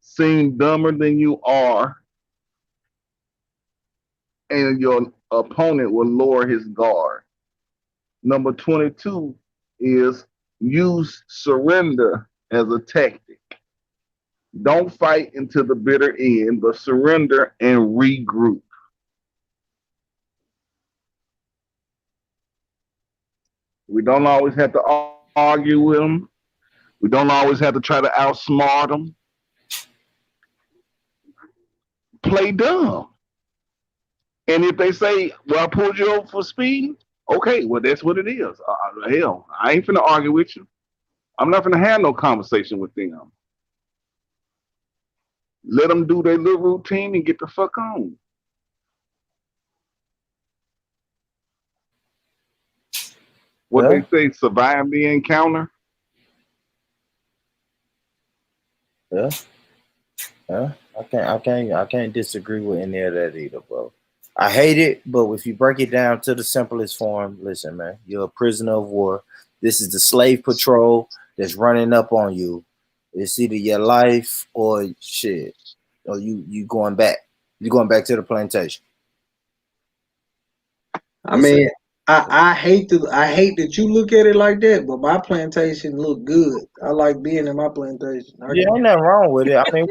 Seem dumber than you are, and your opponent will lower his guard. Number 22 is use surrender as a tactic. Don't fight until the bitter end, but surrender and regroup. We don't always have to argue with them. We don't always have to try to outsmart them. Play dumb. And if they say, well, I pulled you over for speeding, okay, well, that's what it is. Hell, I ain't finna argue with you. I'm not finna have no conversation with them. Let them do their little routine and get the fuck on. What they say, survive the encounter. Yeah. I can't disagree with any of that either, bro. I hate it, but if you break it down to the simplest form, listen, man, you're a prisoner of war. This is the slave patrol that's running up on you. It's either your life or shit, or you going back. You're going back to the plantation. I mean, I hate that you look at it like that, but my plantation look good. I like being in my plantation. Yeah, ain't nothing wrong with it. I mean,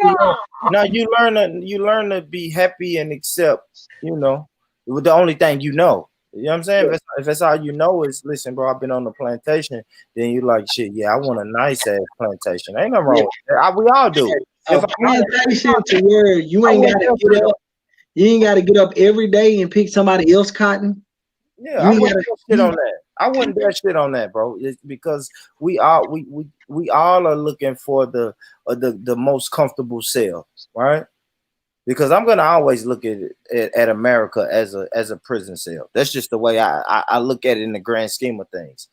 you learn to be happy and accept, with the only thing you know. You know what I'm saying? If that's all you know is, listen, bro, I've been on the plantation, then you like, shit, yeah, I want a nice ass plantation. Ain't nothing wrong with that. We all do. A plantation to where you ain't got to get up. You ain't got to get up every day and pick somebody else cotton. Yeah, I wouldn't dare shit on that. I wouldn't dare shit on that, bro. It's because we all are looking for the most comfortable cell, right? Because I'm gonna always look at America as a prison cell. That's just the way I look at it in the grand scheme of things.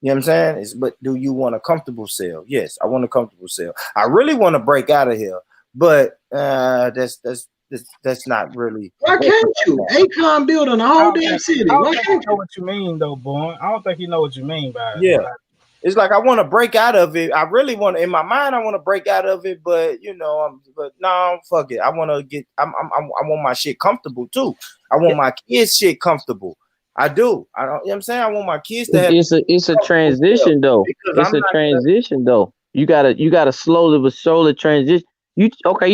You know what I'm saying? But do you want a comfortable cell? Yes, I want a comfortable cell. I really want to break out of here, but that's not really. Why can't you? Akon building a whole damn city. I Why don't can't know what you mean, though, boy. I don't think you know what you mean by it. Yeah. It's like I want to break out of it. I really want to, in my mind, I want to break out of it, but you know, but no, fuck it. I want to get. I want my shit comfortable too. I want my kids' shit comfortable. I do. I don't. You know what I'm saying? I want my kids to have. It's a transition though. It's a transition though. You gotta slowly but surely transition. You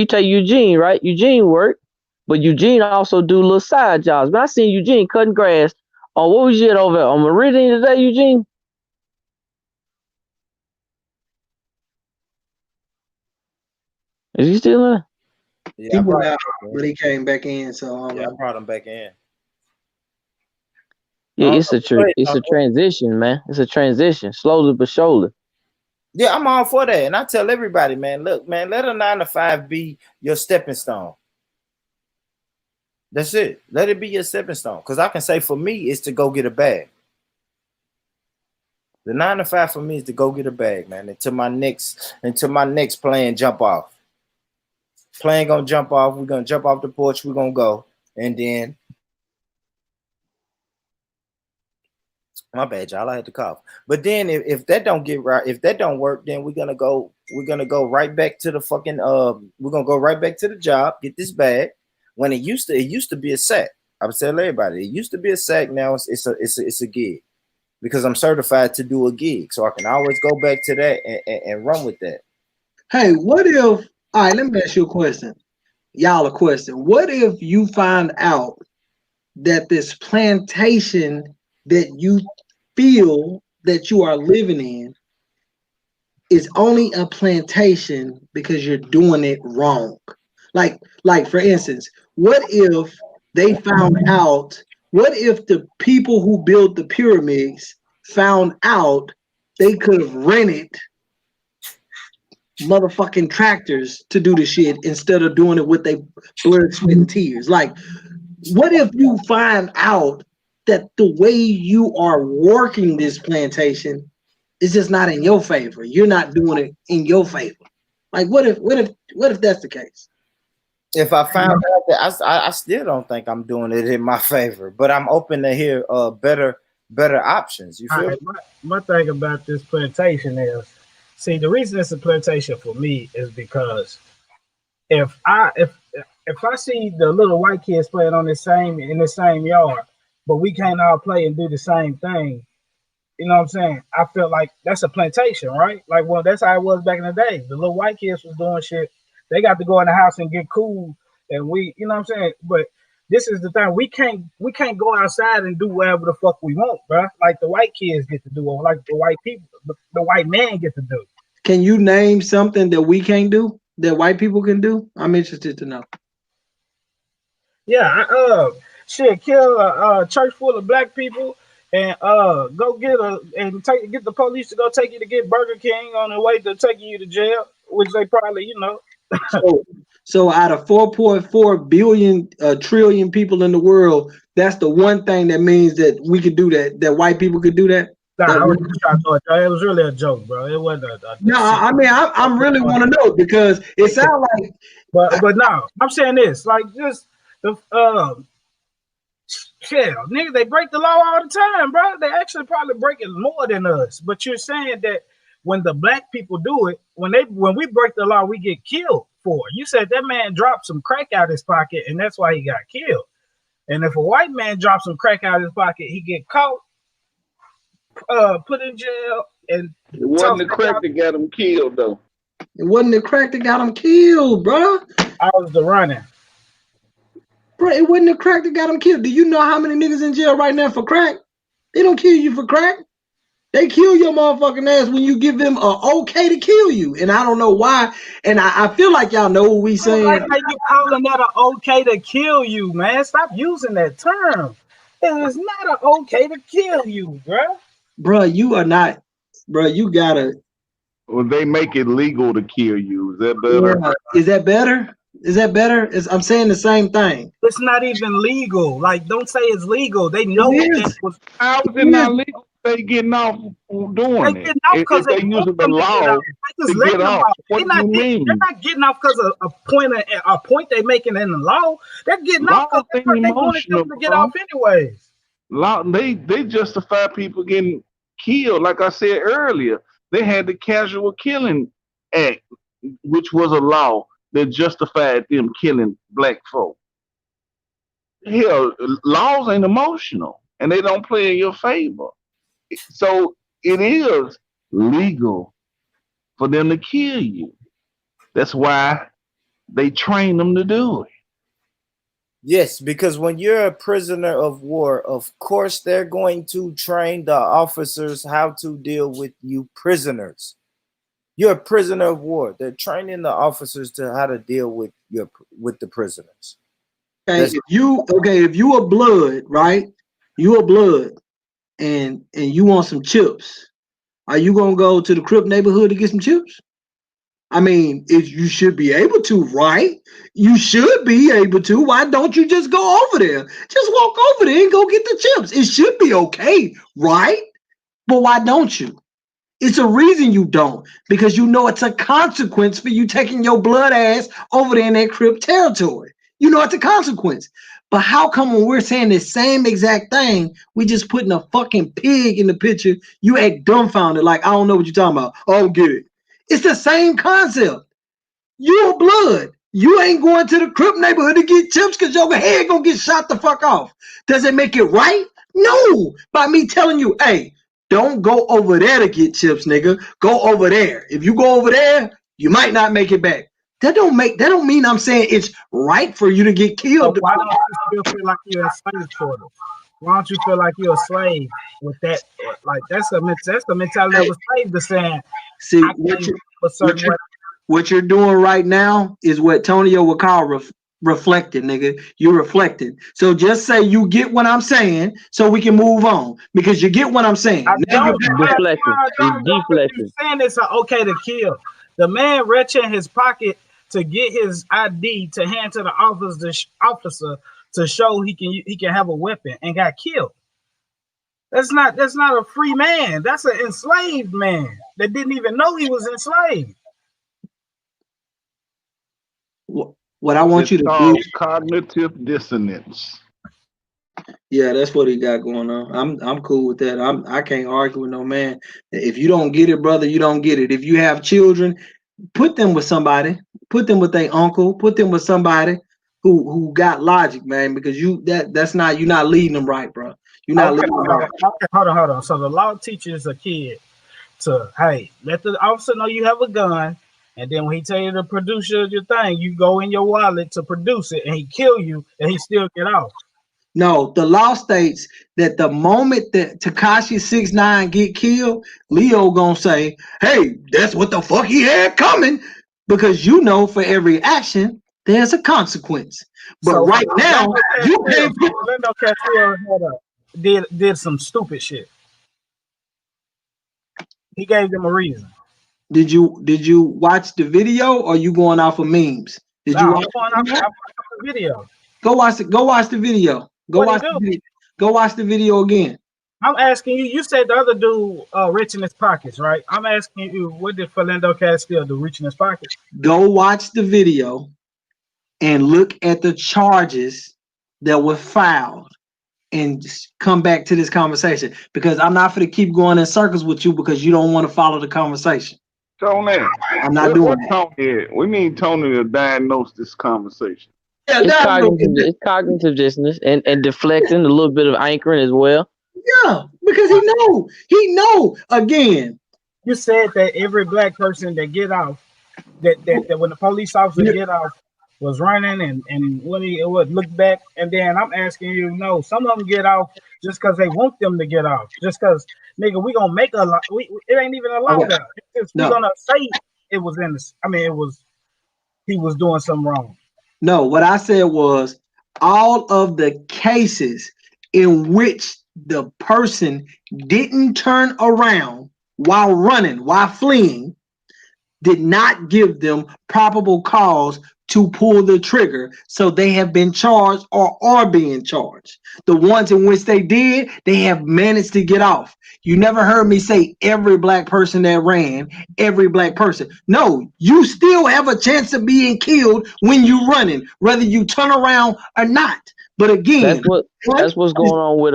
take Eugene, right? Eugene work, but Eugene also do little side jobs. But I seen Eugene cutting grass. Oh, what was you at over on Meridian today, Eugene? Is he still in? Yeah, he went out, but he came back in. So I brought him back in. Yeah, it's a transition, man. It's a transition, slowly but surely. Yeah, I'm all for that, and I tell everybody, man, look, man, let a 9 to 5 be your stepping stone. That's it. Let it be your stepping stone. Because I can say for me, it's to go get a bag. The 9 to 5 for me is to go get a bag, man. Until my next plane jump off. Plane gonna jump off. We're gonna jump off the porch. We're gonna go, and then my bad, y'all. I had to cough. But then if that don't get right, if that don't work, then we're gonna go right back to the fucking we're gonna go right back to the job, get this bag. When it used to be a sack. I would tell everybody it used to be a sack. Now it's a gig because I'm certified to do a gig, so I can always go back to that and run with that. Hey, what if? All right, let me ask you a question. Y'all a question. What if you find out that this plantation that you feel that you are living in is only a plantation because you're doing it wrong? Like for instance, what if they found out? What if the people who built the pyramids found out they could have rented motherfucking tractors to do the shit instead of doing it with their blood, sweat, and tears? Like, what if you find out that the way you are working this plantation is just not in your favor? You're not doing it in your favor. Like, what if that's the case? If I found out that I still don't think I'm doing it in my favor, but I'm open to hear better options. You feel? Right, my thing about this plantation is, see, the reason it's a plantation for me is because if I see the little white kids playing in the same yard, but we can't all play and do the same thing, you know what I'm saying? I feel like that's a plantation, right? Like, well, that's how it was back in the day. The little white kids was doing shit. They got to go in the house and get cool, and we, you know what I'm saying? But this is the thing: we can't go outside and do whatever the fuck we want, bro. Like the white kids get to do, or like the white people, the white man get to do. Can you name something that we can't do that white people can do? I'm interested to know. Yeah, kill a church full of black people and go get the police to go take you to get Burger King on the way to taking you to jail, which they probably, you know. So out of 4.4 billion trillion people in the world, that's the one thing that means that we could do that white people could do that. Nah, it was really a joke, bro. It wasn't no, I mean, I'm really want to know because it sounds like. But no, I'm saying this, like, just the nigga, they break the law all the time, bro. They actually probably break it more than us. But you're saying that when the black people do it, when we break the law, we get killed for it. You said that man dropped some crack out his pocket, and that's why he got killed. And if a white man drops some crack out his pocket, he get caught, put in jail, and it wasn't the crack that got him killed, though. It wasn't the crack that got him killed, bro. I was the running. Bro, it wasn't the crack that got him killed. Do you know how many niggas in jail right now for crack? They don't kill you for crack. They kill your motherfucking ass when you give them a okay to kill you. And I don't know why. And I feel like y'all know what we saying. Like how you calling that a okay to kill you, man? Stop using that term. It is not a okay to kill you, bro. Bro, you are not. Bro, you gotta. Well, they make it legal to kill you. Is that better? Yeah. Is that better? Is that better? I'm saying the same thing. It's not even legal. Like, don't say it's legal. They know that was. How is it not legal? They getting off doing They it. getting off because If they want using the them to get law off. They just to letting get them off. off. What do you mean? They're not getting off because of a point they making in the law. They're getting off Law because ain't they wanted them emotional, to get bro. off anyways. Law, they justify people getting killed. Like I said earlier, they had the Casual Killing Act, which was a law that justified them killing black folk. Hell, laws ain't emotional, and they don't play in your favor. So it is legal for them to kill you. That's why they train them to do it. Yes, because when you're a prisoner of war, of course they're going to train the officers how to deal with you prisoners. You're a prisoner of war. They're training the officers to how to deal with the prisoners. Okay, if you a blood, right? You a blood, and you want some chips. Are you gonna go to the Crip neighborhood to get some chips? I mean, you should be able to, right? You should be able to. Why don't you just go over there? Just walk over there and go get the chips. It should be okay, right? But why don't you? It's a reason you don't, because you know it's a consequence for you taking your blood ass over there in that Crip territory. You know it's a consequence. But how come when we're saying the same exact thing, we just putting a fucking pig in the picture, you act dumbfounded like, I don't know what you're talking about. I don't get it. It's the same concept. You a blood. You ain't going to the Crip neighborhood to get chips because your head gonna get shot the fuck off. Does it make it right? No. By me telling you, hey, don't go over there to get chips, nigga. Go over there. If you go over there, you might not make it back. That don't mean I'm saying it's right for you to get killed. So why don't you still feel like you're a slave quarter? Why don't you feel like you're a slave with that? Like that's the mentality of a slave to saying, see I can't a certain way. What you're doing right now is what Tonio would call reflecting, nigga. You're reflecting. So just say you get what I'm saying so we can move on, because you get what I'm saying. Deflecting. You're saying it's okay to kill. The man reaching his pocket to get his ID to hand to the officer to show he can have a weapon and got killed. That's not a free man. That's an enslaved man that didn't even know he was enslaved. What I want you to do, cognitive dissonance. Yeah, that's what he got going on. I'm cool with that. I can't argue with no man. If you don't get it, brother, you don't get it. If you have children, put them with somebody. Put them with their uncle. Put them with somebody who got logic, man. Because you're not leading them right, bro. You're not leading them right. Okay, hold on. So the law teaches a kid to, hey, let the officer know you have a gun, and then when he tell you to produce your thing, you go in your wallet to produce it, and he kill you, and he still get off. No, the law states that the moment that Tekashi 6ix9ine get killed, Leo gonna say, hey, that's what the fuck he had coming. Because for every action, there's a consequence. But so, right now, you can't put Orlando Castillo did some stupid shit. He gave them a reason. Did you watch the video, or you going off of memes? You watch the video? Go watch the video. Go watch the video again. I'm asking you. You said the other dude rich in his pockets, right? I'm asking you, what did Orlando Castillo do? Rich in his pockets? Go watch the video and look at the charges that were filed, and come back to this conversation, because I'm not going to keep going in circles with you because you don't want to follow the conversation. Tony, I'm not doing that. Tony, we need Tony to diagnose this conversation. Yeah, it's cognitive dissonance and deflecting, a little bit of anchoring as well. Yeah, because he know. Again, you said that every black person that get off, that when the police officer get off, was running and when he would look back, and then I'm asking you, no, some of them get off just because they want them to get off. Just because, nigga, we gonna make a lot. It ain't even a law there. We gonna say it was in this. I mean, it was he was doing something wrong. No, what I said was all of the cases in which the person didn't turn around while running, while fleeing, did not give them probable cause to pull the trigger, so they have been charged or are being charged. The ones in which they did, they have managed to get off. You never heard me say every black person that ran, every black person. No, you still have a chance of being killed when you're running, whether you turn around or not. But again, that's what's going on with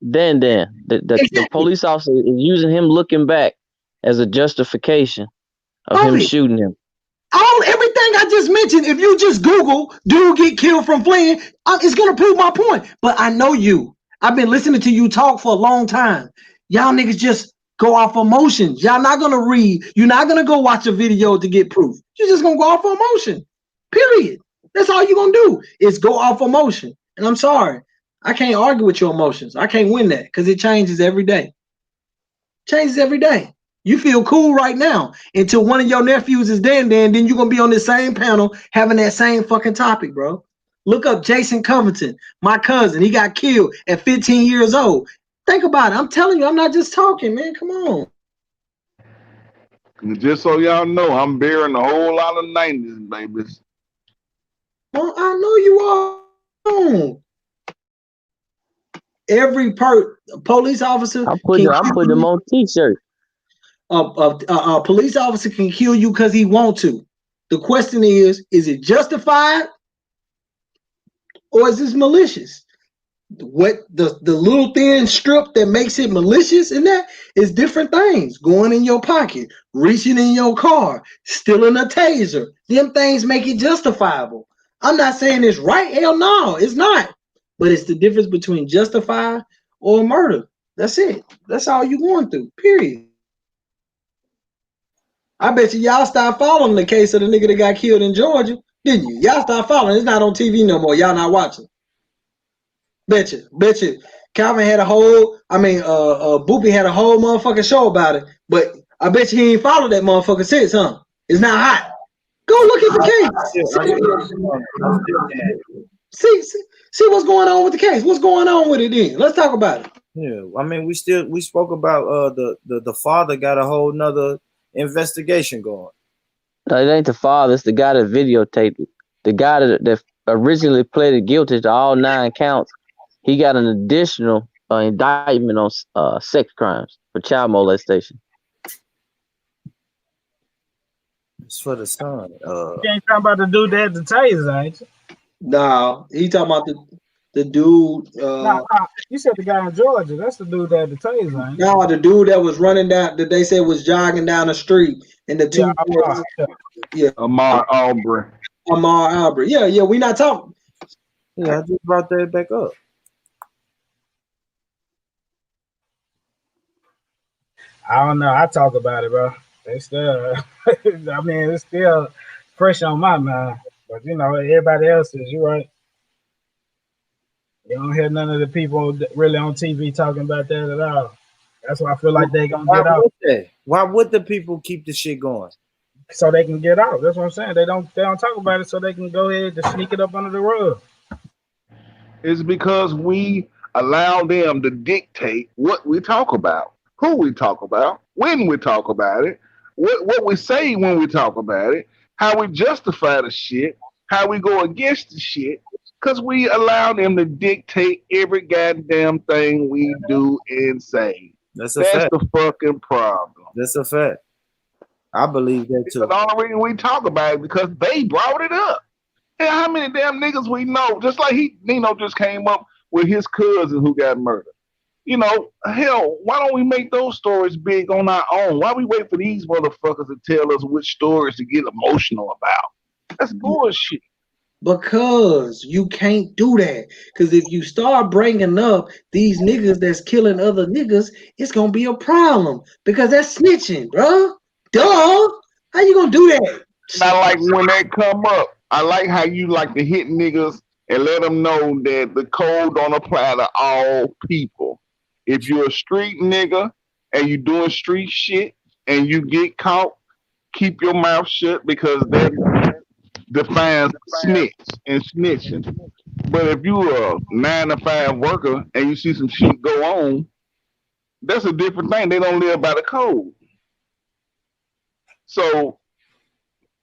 Dan. The police officer is using him looking back as a justification of him shooting him. Everything I just mentioned, if you just Google dude get killed from fleeing, it's gonna prove my point. But I know you. I've been listening to you talk for a long time. Y'all niggas just go off emotions. Y'all not gonna read. You're not gonna go watch a video to get proof. You're just gonna go off emotion. Period. That's all you're gonna do is go off emotion. And I'm sorry, I can't argue with your emotions. I can't win that because it changes every day. Changes every day. You feel cool right now until one of your nephews is dead, then you're gonna be on this same panel having that same fucking topic, bro. Look up Jason Covington, my cousin. He got killed at 15 years old. Think about it. I'm telling you, I'm not just talking, man. Come on. Just so y'all know, I'm bearing a whole lot of 90s babies. Well, I know you are. Every police officer. I'm putting them on t-shirt. A police officer can kill you because he wants to. The question is it justified or is this malicious? What the little thin strip that makes it malicious and that is different things. Going in your pocket, reaching in your car, stealing a taser. Them things make it justifiable. I'm not saying it's right. Hell no, it's not. But it's the difference between justified or murder. That's it. That's all you're going through. Period. I bet y'all stopped following the case of the nigga that got killed in Georgia, didn't you? Y'all stopped following. It's not on TV no more. Y'all not watching. Bet you. Calvin had Boopy had a whole motherfucking show about it, but I bet you he ain't followed that motherfucker since, huh? It's not hot. Go look at the case. See what's going on with the case. What's going on with it then? Let's talk about it. Yeah, I mean, we spoke about the father got a whole nother investigation going. No, it ain't the father. It's the guy that videotaped it. The guy that originally pleaded guilty to all 9 counts. He got an additional indictment on sex crimes for child molestation. It's for the son. You ain't talking about the dude that had the taser, ain't you? No, he talking about the dude. You said the guy in Georgia. That's the dude that had the taser, ain't No, the dude that was running down, that they said was jogging down the street, and the two. Ahmaud Arbery. Yeah, we not talking. Yeah, I just brought that back up. I don't know. I talk about it, bro. It's still, I mean, it's still fresh on my mind. But you know, everybody else is. You right. You don't hear none of the people really on TV talking about that at all. That's why I feel like they gonna get out. Why would the people keep the shit going? So they can get out. That's what I'm saying. They don't talk about it so they can go ahead and sneak it up under the rug. It's because we allow them to dictate what we talk about, who we talk about, when we talk about it, what we say when we talk about it, how we justify the shit, how we go against the shit, because we allow them to dictate every goddamn thing we do and say. That's fact. The fucking problem. That's a fact. I believe that too. The only reason we talk about it because they brought it up. And how many damn niggas we know? Just like Nino just came up with his cousin who got murdered. You know, hell, why don't we make those stories big on our own? Why we wait for these motherfuckers to tell us which stories to get emotional about? That's bullshit. Because you can't do that. Because if you start bringing up these niggas that's killing other niggas, it's gonna be a problem. Because that's snitching, bro. Duh. How you gonna do that? Not like when they come up. I like how you like to hit niggas and let them know that the code don't apply to all people. If you're a street nigga and you doing street shit and you get caught, keep your mouth shut because that defines snitch and snitching. But if you a 9 to 5 worker and you see some shit go on, that's a different thing. They don't live by the code. So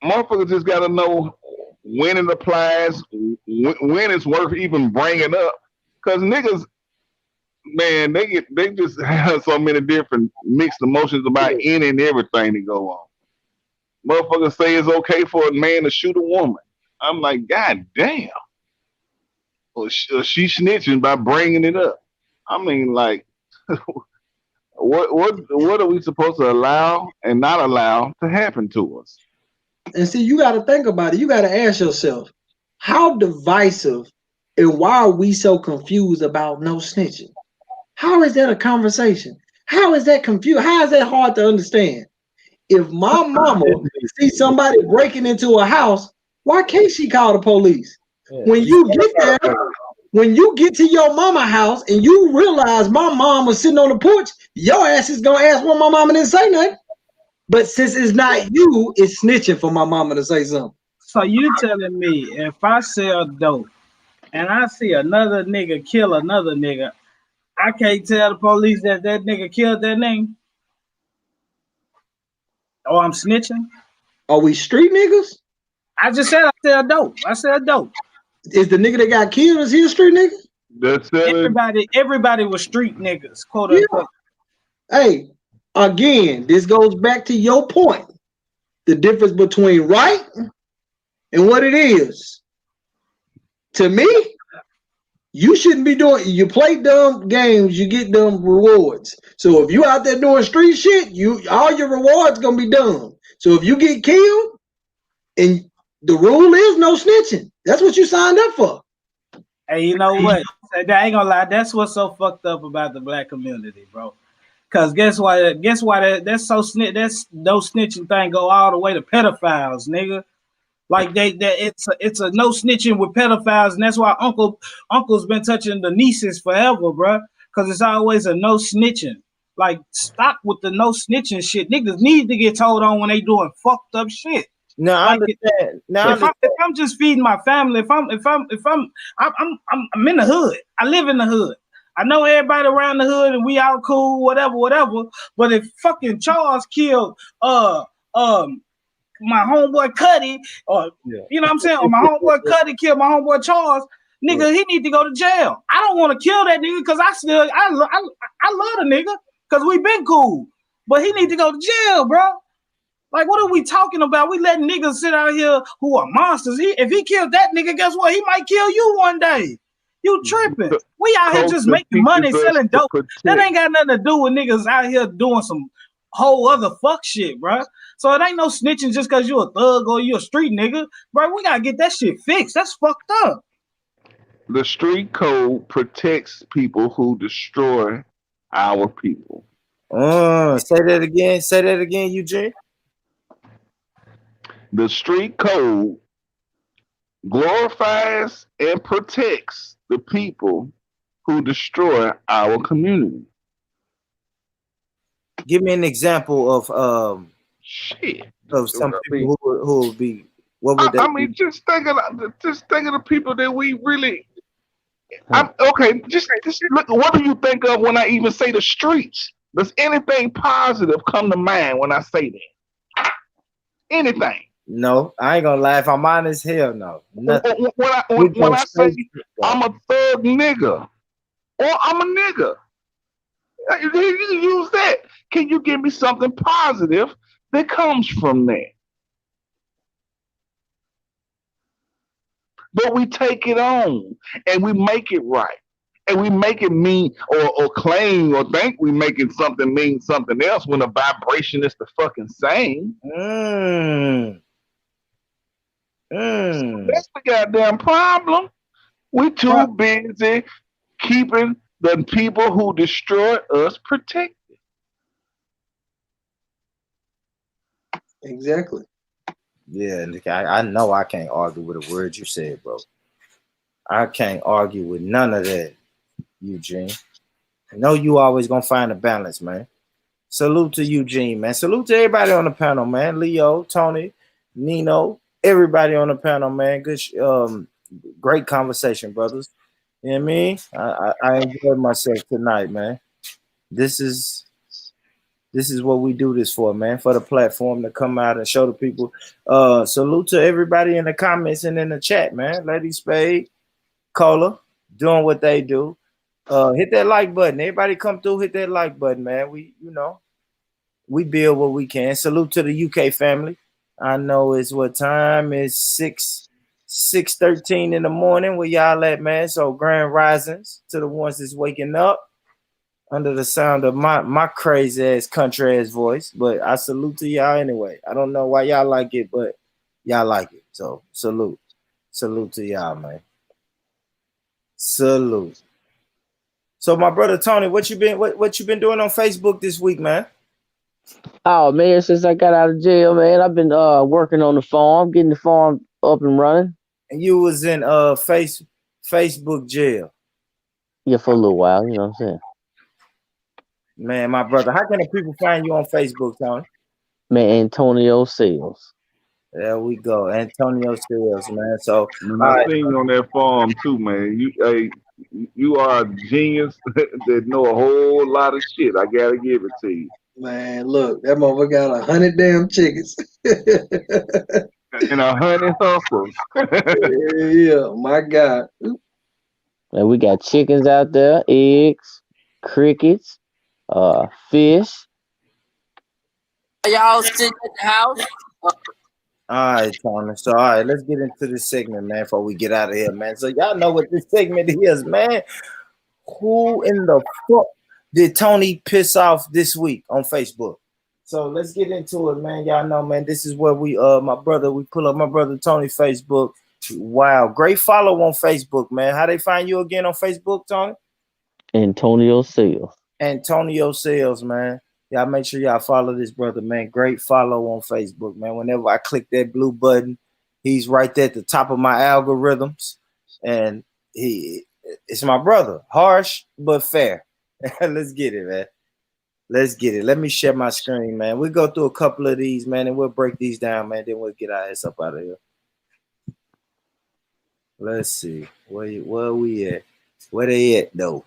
motherfuckers just gotta know when it applies, when it's worth even bringing up. Cause niggas, man, they just have so many different mixed emotions about any and everything that go on. Motherfuckers say it's okay for a man to shoot a woman. I'm like, God damn. Or she snitching by bringing it up. I mean, like, what are we supposed to allow and not allow to happen to us? And see, you got to think about it. You got to ask yourself, how divisive and why are we so confused about no snitching? How is that a conversation? How is that confused? How is that hard to understand? If my mama sees somebody breaking into a house, why can't she call the police? Yeah. When you get there, when you get to your mama house and you realize my mom was sitting on the porch, your ass is gonna ask why my mama didn't say nothing. But since it's not you, it's snitching for my mama to say something. So you telling me if I sell dope and I see another nigga kill another nigga, I can't tell the police that nigga killed that nigga? Oh, I'm snitching? Are we street niggas? I just said I sell dope. I sell dope. Is the nigga that got killed, is he a street nigga? That's everybody was street niggas, quote unquote. Hey, again, this goes back to your point. The difference between right and what it is. To me, you shouldn't be doing, you play dumb games, you get dumb rewards. So if you out there doing street shit, all your rewards gonna be dumb. So if you get killed, and the rule is no snitching. That's what you signed up for. Hey, you know what? I ain't gonna lie. That's what's so fucked up about the black community, bro. Cause guess why? That's no snitching thing go all the way to pedophiles, nigga. Like it's a no snitching with pedophiles, and that's why uncle's been touching the nieces forever, bro. Cause it's always a no snitching. Like stop with the no snitching shit. Niggas need to get told on when they doing fucked up shit. No, I understand. If I'm just feeding my family, I'm in the hood. I live in the hood. I know everybody around the hood, and we all cool, whatever. But if fucking Charles killed my homeboy Cuddy, or you know what I'm saying, or my homeboy Cuddy killed my homeboy Charles, nigga, he need to go to jail. I don't want to kill that nigga because I love the nigga because we been cool, but he need to go to jail, bro. Like, what are we talking about? We letting niggas sit out here who are monsters. If he killed that nigga, guess what? He might kill you one day. You tripping. We out here just making money selling dope. That ain't got nothing to do with niggas out here doing some whole other fuck shit, bro. So it ain't no snitching just because you a thug or you a street nigga. Bro, we got to get that shit fixed. That's fucked up. The street code protects people who destroy our people. Say that again. Say that again, Eugene. The street code glorifies and protects the people who destroy our community. Give me an example of some people who will be. What would that be? Just think of the people that we really. Okay, just look. What do you think of when I even say the streets? Does anything positive come to mind when I say that? Anything? No, I ain't gonna lie. If I'm honest, hell no. Nothing. When I say I'm a thug nigga, or I'm a nigga, you can use that. Can you give me something positive that comes from that? But we take it on and we make it right. And we make it mean or claim or think we making something mean something else when the vibration is the fucking same. That's the goddamn problem. We too busy keeping the people who destroy us protected. Exactly. Yeah, I know I can't argue with a word you said, bro. I can't argue with none of that, Eugene. I know you always gonna find a balance, man. Salute to Eugene, man. Salute to everybody on the panel, man. Leo, Tony, Nino, everybody on the panel, man. Good, great conversation, brothers. You know what I mean? I enjoyed myself tonight, man. This is what we do this for, man. For the platform to come out and show the people. Salute to everybody in the comments and in the chat, man. Lady Spade, Cola, doing what they do. Hit that like button. Everybody come through, hit that like button, man. We build what we can. Salute to the UK family. I know it's what time is 6:13 in the morning where y'all at, man. So grand risings to the ones that's waking up under the sound of my crazy ass country ass voice. But I salute to y'all anyway. I don't know why y'all like it, but y'all like it. So salute. Salute to y'all, man. Salute. So my brother Tony, what you been doing on Facebook this week, man? Oh man, since I got out of jail, man, I've been working on the farm, getting the farm up and running. And you was in Facebook jail. Yeah, for a little while, you know what I'm saying? Man, my brother, how can the people find you on Facebook, Tony? Man, Antonio Sales. There we go, Antonio Sales, man. So I seen you on that farm too, man. You are a genius that know a whole lot of shit. I gotta give it to you. Man, look, that motherfucker got 100 damn chickens. And 100 hustles. Yeah, my God. And we got chickens out there, eggs, crickets, fish. Y'all sitting at the house? All right, Tony. So, all right, let's get into this segment, man, before we get out of here, man. So, y'all know what this segment is, man. Who in the fuck did Tony piss off this week on Facebook? So, let's get into it, man. Y'all know, man, this is where we pull up my brother Tony Facebook. Wow, great follow on Facebook, man. How they find you again on Facebook, Tony? Antonio Sales. Antonio Sales, man. Y'all make sure y'all follow this brother, man. Great follow on Facebook, man. Whenever I click that blue button, he's right there at the top of my algorithms. And it's my brother. Harsh, but fair. Let's get it, man. Let's get it. Let me share my screen, man. We'll go through a couple of these, man, and we'll break these down, man. Then we'll get our ass up out of here. Let's see. Where we at? Where they at, though?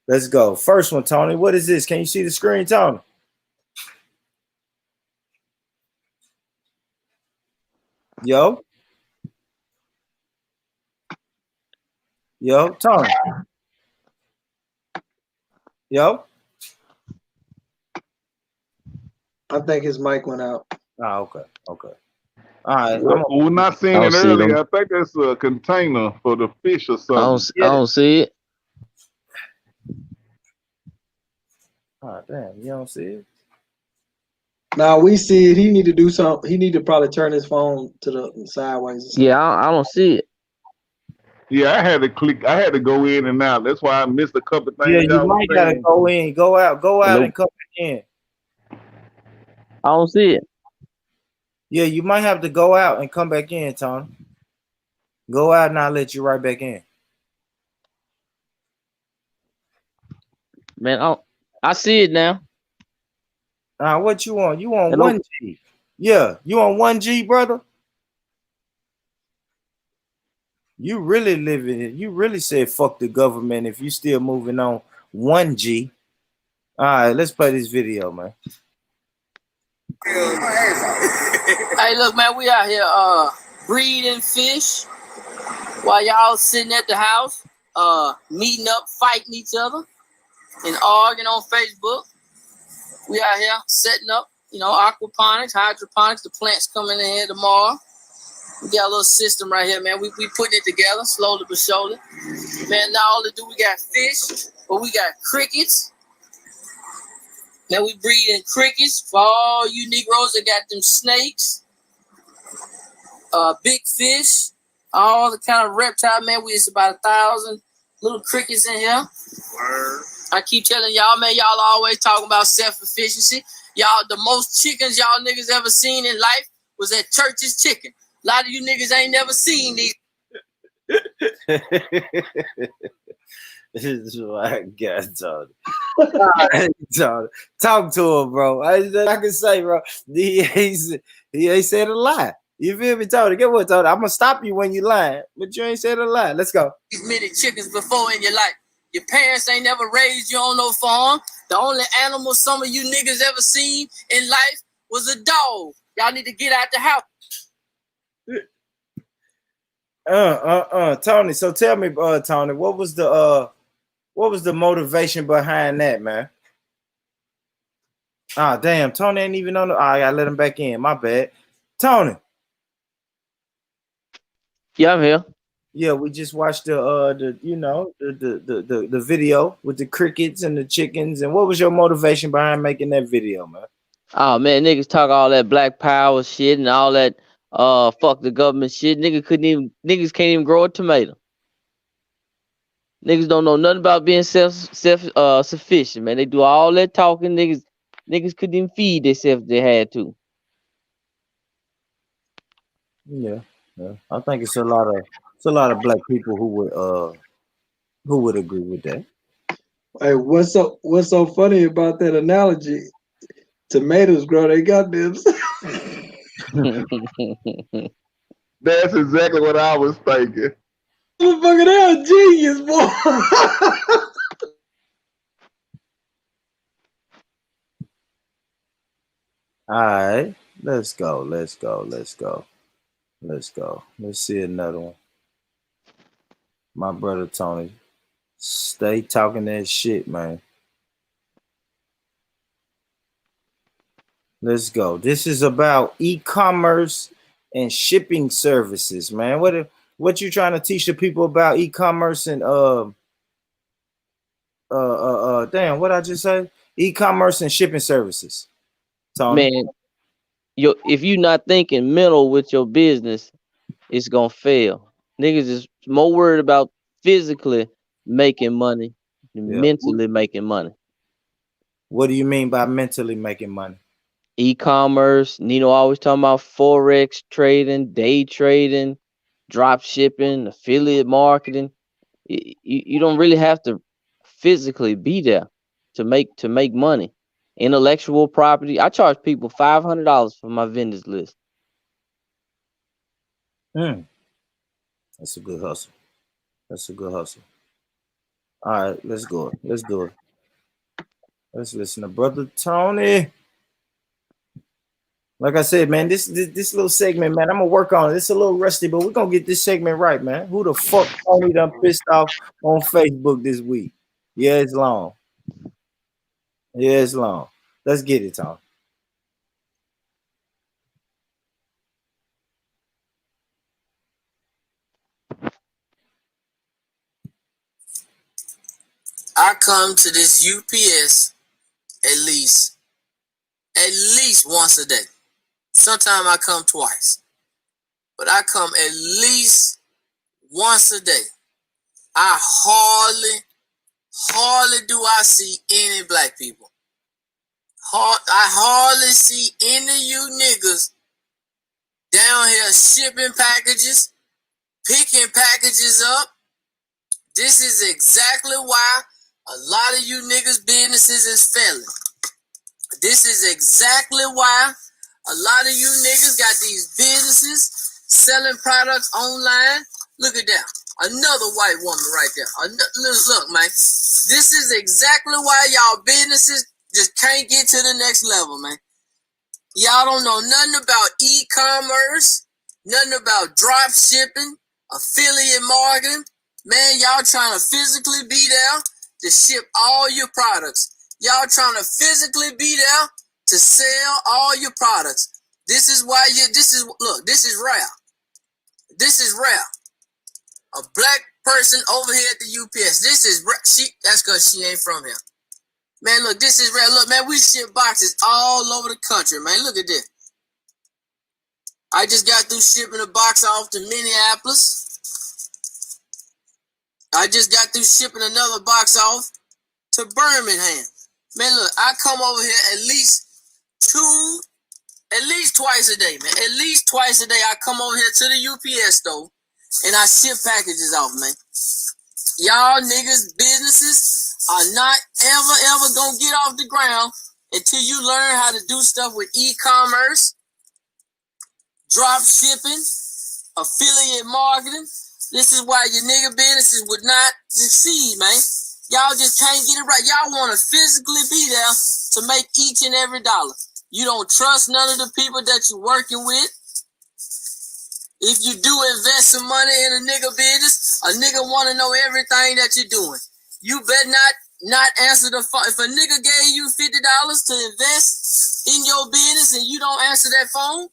Let's go. First one, Tony. What is this? Can you see the screen, Tony? Yo, Tony. Yo. I think his mic went out. Oh, okay. All right. We're not seeing it earlier. I think that's a container for the fish or something. I don't see it. Oh, damn. You don't see it? Now we see it. He need to do something. He need to probably turn his phone to the sideways. Yeah, I don't see it. Yeah, I had to go in and out. That's why I missed a couple of things. Yeah, you might gotta go in, go out, and come back in. I don't see it. Yeah, you might have to go out and come back in, Tony. Go out and I'll let you right back in. Man, I see it now. What you want? You want 1G? Yeah, you on 1G, brother? You really living it. You really said fuck the government if you still moving on 1G. All right, let's play this video, man. Hey, look, man, we out here breeding fish while y'all sitting at the house, meeting up, fighting each other, and arguing on Facebook. We out here setting up, aquaponics, hydroponics. The plants coming in here tomorrow. We got a little system right here, man. We putting it together slowly but surely. Man, not only do we got fish, but we got crickets. Man, we breeding crickets for all you Negroes that got them snakes. Big fish, all the kind of reptile, man. It's about 1,000 little crickets in here. Word. I keep telling y'all, man, y'all always talking about self-efficiency. Y'all, the most chickens y'all niggas ever seen in life was at Church's Chicken. A lot of you niggas ain't never seen these. This is what I got, Tony. Tony. Talk to him, bro. I can say, bro. He ain't said a lie. You feel me, Tony? Get what, Tony? I'm gonna stop you when you lying, but you ain't said a lie. Let's go. These many chickens before in your life. Your parents ain't never raised you on no farm. The only animal some of you niggas ever seen in life was a dog. Y'all need to get out the house. Tony. So tell me, Tony, what was the motivation behind that, man? Ah, damn, Tony ain't even on the. I gotta let him back in. My bad, Tony. Yeah, I'm here. Yeah, we just watched the video with the crickets and the chickens. And what was your motivation behind making that video, man? Oh man, niggas talk all that black power shit and all that fuck the government shit. Niggas can't even grow a tomato. Niggas don't know nothing about being sufficient, man. They do all that talking. Niggas couldn't even feed themselves if they had to. Yeah. I think it's a lot of black people who would agree with that. Hey, what's so funny about that analogy? Tomatoes grow their goddamn. That's exactly what I was thinking. Motherfucker, they're a genius, boy. All right, let's go. Let's see another one. My brother Tony, stay talking that shit, man. Let's go. This is about e-commerce and shipping services, man. What you trying to teach the people about e-commerce and damn, what I just say? E-commerce and shipping services. Tony. Man, if you not thinking mental with your business, it's gonna fail. Niggas is more worried about physically making money than mentally making money. What do you mean by mentally making money? E-commerce, Nino always talking about forex trading, day trading, drop shipping, affiliate marketing. You don't really have to physically be there to make money. Intellectual property. I charge people $500 for my vendors list. That's a good hustle. All right, let's go. Let's do it. Let's listen to Brother Tony. Like I said, man, this little segment, man, I'm gonna work on it. It's a little rusty, but we're gonna get this segment right, man. Who the fuck Tony done pissed off on Facebook this week? Yeah, it's long. Let's get it, Tony. I come to this UPS at least once a day. Sometimes I come twice, but I come at least once a day. I hardly do I see any black people. I hardly see any of you niggas down here shipping packages, picking packages up. This is exactly why a lot of you niggas' businesses is failing. This is exactly why a lot of you niggas got these businesses selling products online. Look at that. Another white woman right there. Look, man. This is exactly why y'all businesses just can't get to the next level, man. Y'all don't know nothing about e-commerce, nothing about drop shipping, affiliate marketing. Man, y'all trying to physically be there to ship all your products. Y'all trying to physically be there to sell all your products. This is why this is rare. This is rare. A black person over here at the UPS. This is that's because she ain't from here. Man, look, this is rare. Look, man, we ship boxes all over the country, man. Look at this. I just got through shipping a box off to Minneapolis. I just got through shipping another box off to Birmingham. Man, look, I come over here at least 2 At least twice a day, man. At least twice a day, I come over here to the UPS store and I ship packages off, man. Y'all niggas' businesses are not ever gonna get off the ground until you learn how to do stuff with e-commerce, drop shipping, affiliate marketing. This is why your nigga businesses would not succeed, man. Y'all just can't get it right. Y'all want to physically be there to make each and every dollar. You don't trust none of the people that you're working with. If you do invest some money in a nigga business, a nigga want to know everything that you're doing. You better not answer the phone. If a nigga gave you $50 to invest in your business and you don't answer that phone,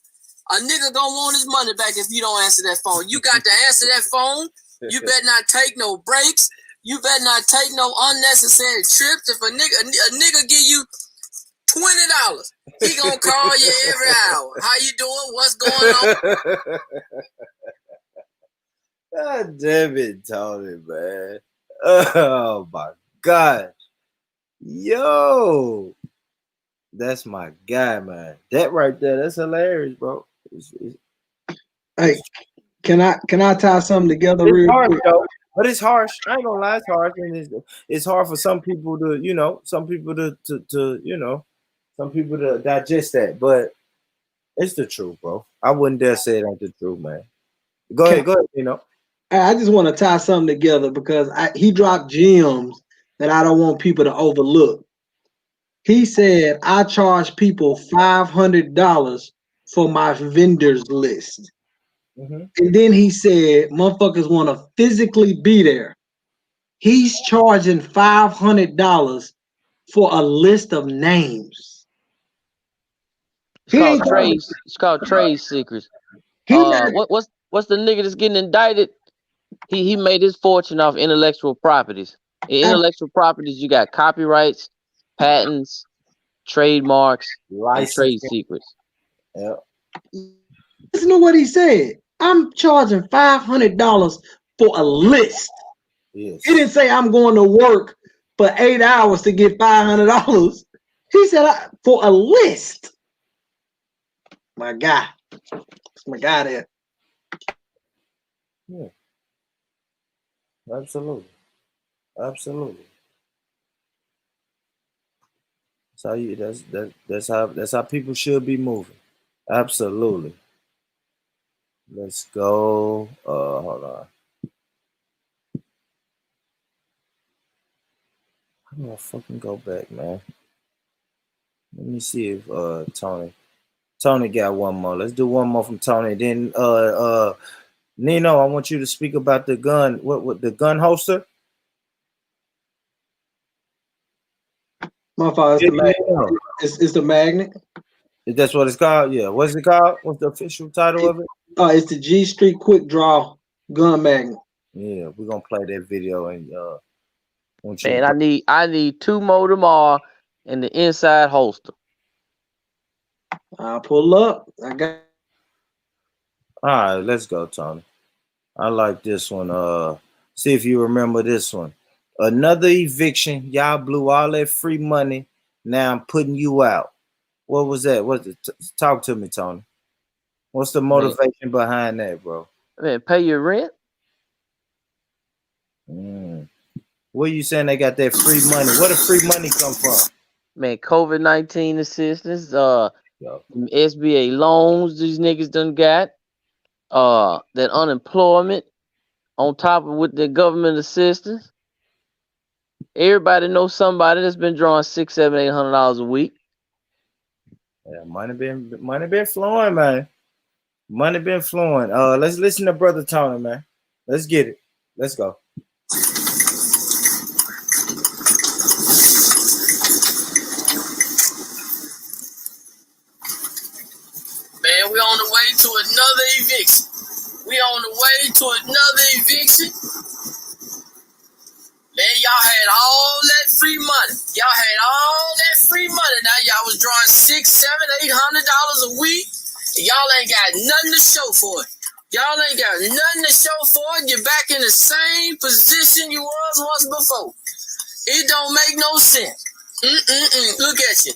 a nigga gonna want his money back if you don't answer that phone. You got to answer that phone. You better not take no breaks. You better not take no unnecessary trips. If a nigga give you $20, he gonna call you every hour. How you doing? What's going on? God damn it, Tony, man. Oh my God. Yo. That's my guy, man. That right there, that's hilarious, bro. Hey, can I tie something together It's real harsh, quick? though. But it's harsh. I ain't gonna lie, it's harsh. And it's hard for some people to, some people to some people to digest that. But it's the truth, bro. I wouldn't dare say it ain't the truth, man. Go ahead, I just want to tie something together because he dropped gems that I don't want people to overlook. He said, I charge people $500 for my vendors list. Mm-hmm. And then he said, motherfuckers want to physically be there. He's charging $500 for a list of names. It's called trade secrets. What's the nigga that's getting indicted? He made his fortune off intellectual properties. In intellectual properties, you got copyrights, patents, trademarks, and trade secrets. Yeah. Listen to what he said. I'm charging $500 for a list. Yes. He didn't say I'm going to work for 8 hours to get $500. He said for a list. My guy. It's my guy there. Yeah. Absolutely. That's how people should be moving. Absolutely. Let's go. Hold on. How do I fucking go back, man? Let me see if Tony got one more. Let's do one more from Tony. Then Nino, I want you to speak about the gun. What the gun holster? My fault. It's the magnet. It's the magnet. That's what it's called. Yeah. What's it called? What's the official title of it? It's the G Street Quick Draw gun magnet. Yeah, we're gonna play that video and man, I need 2 more tomorrow in the inside holster. I'll pull up. I got. All right, let's go, Tony. I like this one. See if you remember this one. Another eviction. Y'all blew all that free money. Now I'm putting you out. What was that? Talk to me, Tony. What's the motivation behind that, bro? Man, pay your rent. Where you saying they got that free money? Where the free money come from? Man, COVID-19 assistance, SBA loans these niggas done got, that unemployment on top of with the government assistance. Everybody knows somebody that's been drawing $600, $700, $800 a week. Yeah, money been flowing, man. Money been flowing. Let's listen to Brother Tony, man. Let's get it. Let's go. Man, we on the way to another eviction. Man, y'all had all that free money. Now y'all was drawing $600, $700, $800 a week. And y'all ain't got nothing to show for it. You're back in the same position you was once before. It don't make no sense. Look at you.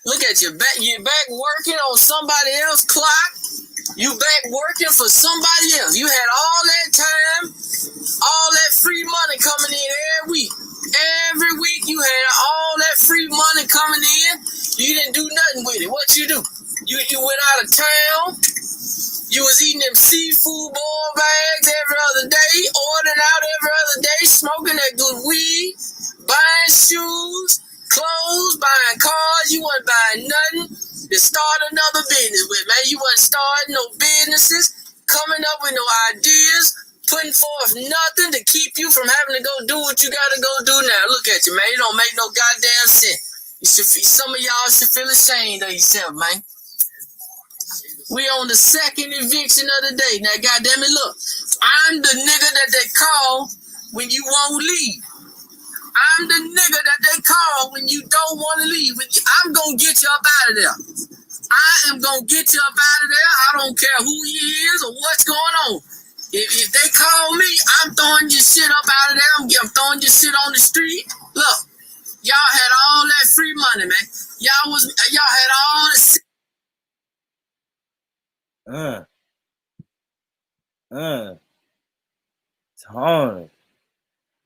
Look at you back. You're back working on somebody else's clock. You back working for somebody else. You had all that time, all that free money coming in every week. Every week you had all that free money coming in. You didn't do nothing with it. What you do? You went out of town. You was eating them seafood boil bags every other day, ordering out every other day, smoking that good weed, buying shoes, clothes, buying cars. You wasn't buying nothing to start another business with, man. You wasn't starting no businesses, coming up with no ideas, putting forth nothing to keep you from having to go do what you got to go do now. Look at you, man. It don't make no goddamn sense. Some of y'all should feel ashamed of yourself, man. We on the second eviction of the day. Now, goddamn it, look. I'm the nigga that they call when you won't leave. I'm the nigga that they call when you don't want to leave. I'm going to get you up out of there. I am going to get you up out of there. I don't care who he is or what's going on. If they call me, I'm throwing your shit up out of there. I'm throwing your shit on the street. Look, y'all had all that free money, man. Y'all had all the Tony.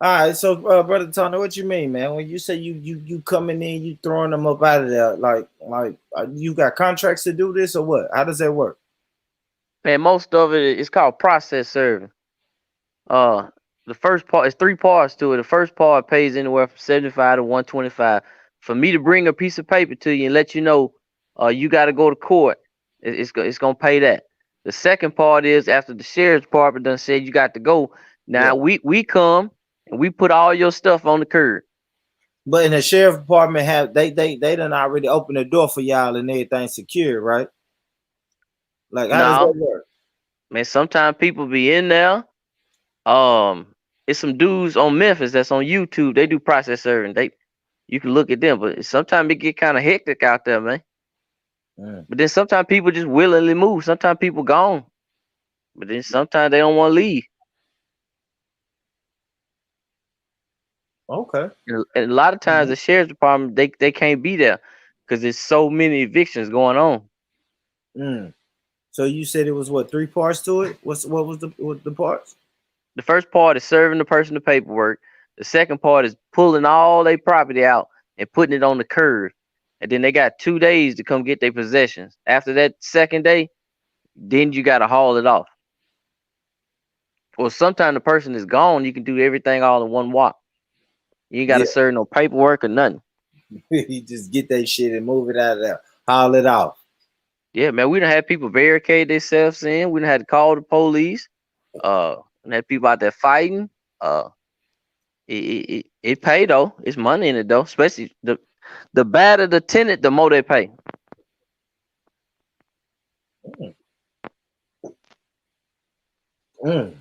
All right, so brother Tony, what you mean, man? When you say you coming in, you throwing them up out of there, like you got contracts to do this or what? How does that work? Man, most of it is called process serving. The first part is 3 parts to it. The first part pays anywhere from 75 to 125. For me to bring a piece of paper to you and let you know, you got to go to court, it's gonna pay that. The second part is after the sheriff's department done said you got to go. Now we come and we put all your stuff on the curb. But in the sheriff department have they done already opened the door for y'all and everything secure, right? Like how does that work? Man, sometimes people be in there. It's some dudes on Memphis that's on YouTube. They do process serving. You can look at them, but sometimes it get kind of hectic out there, man. But then sometimes people just willingly move. Sometimes people gone, but then sometimes they don't want to leave. Okay. And a lot of times the sheriff's department they can't be there because there's so many evictions going on. So you said it was what, 3 parts to it? What was the parts? The first part is serving the person the paperwork. The second part is pulling all their property out and putting it on the curb. And then they got 2 days to come get their possessions. After that second day, then you got to haul it off. Or sometimes the person is gone, you can do everything all in one walk. You ain't got to serve no paperwork or nothing. You just get that shit and move it out of there, haul it off. Yeah, man, we done had people barricade themselves in. We done had to call the police. And had people out there fighting. It pay though. It's money in it though. Especially the badder the tenant, the more they pay. And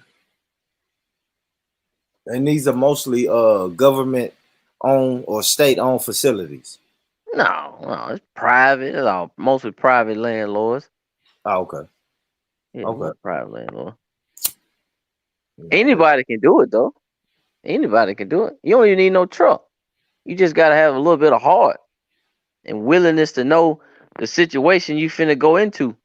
these are mostly government owned or state owned facilities. No, it's private. It's all mostly private landlords. Oh, okay. Yeah, okay. Private landlord. Anybody can do it though. Anybody can do it. You don't even need no truck. You just gotta have a little bit of heart and willingness to know the situation you finna go into.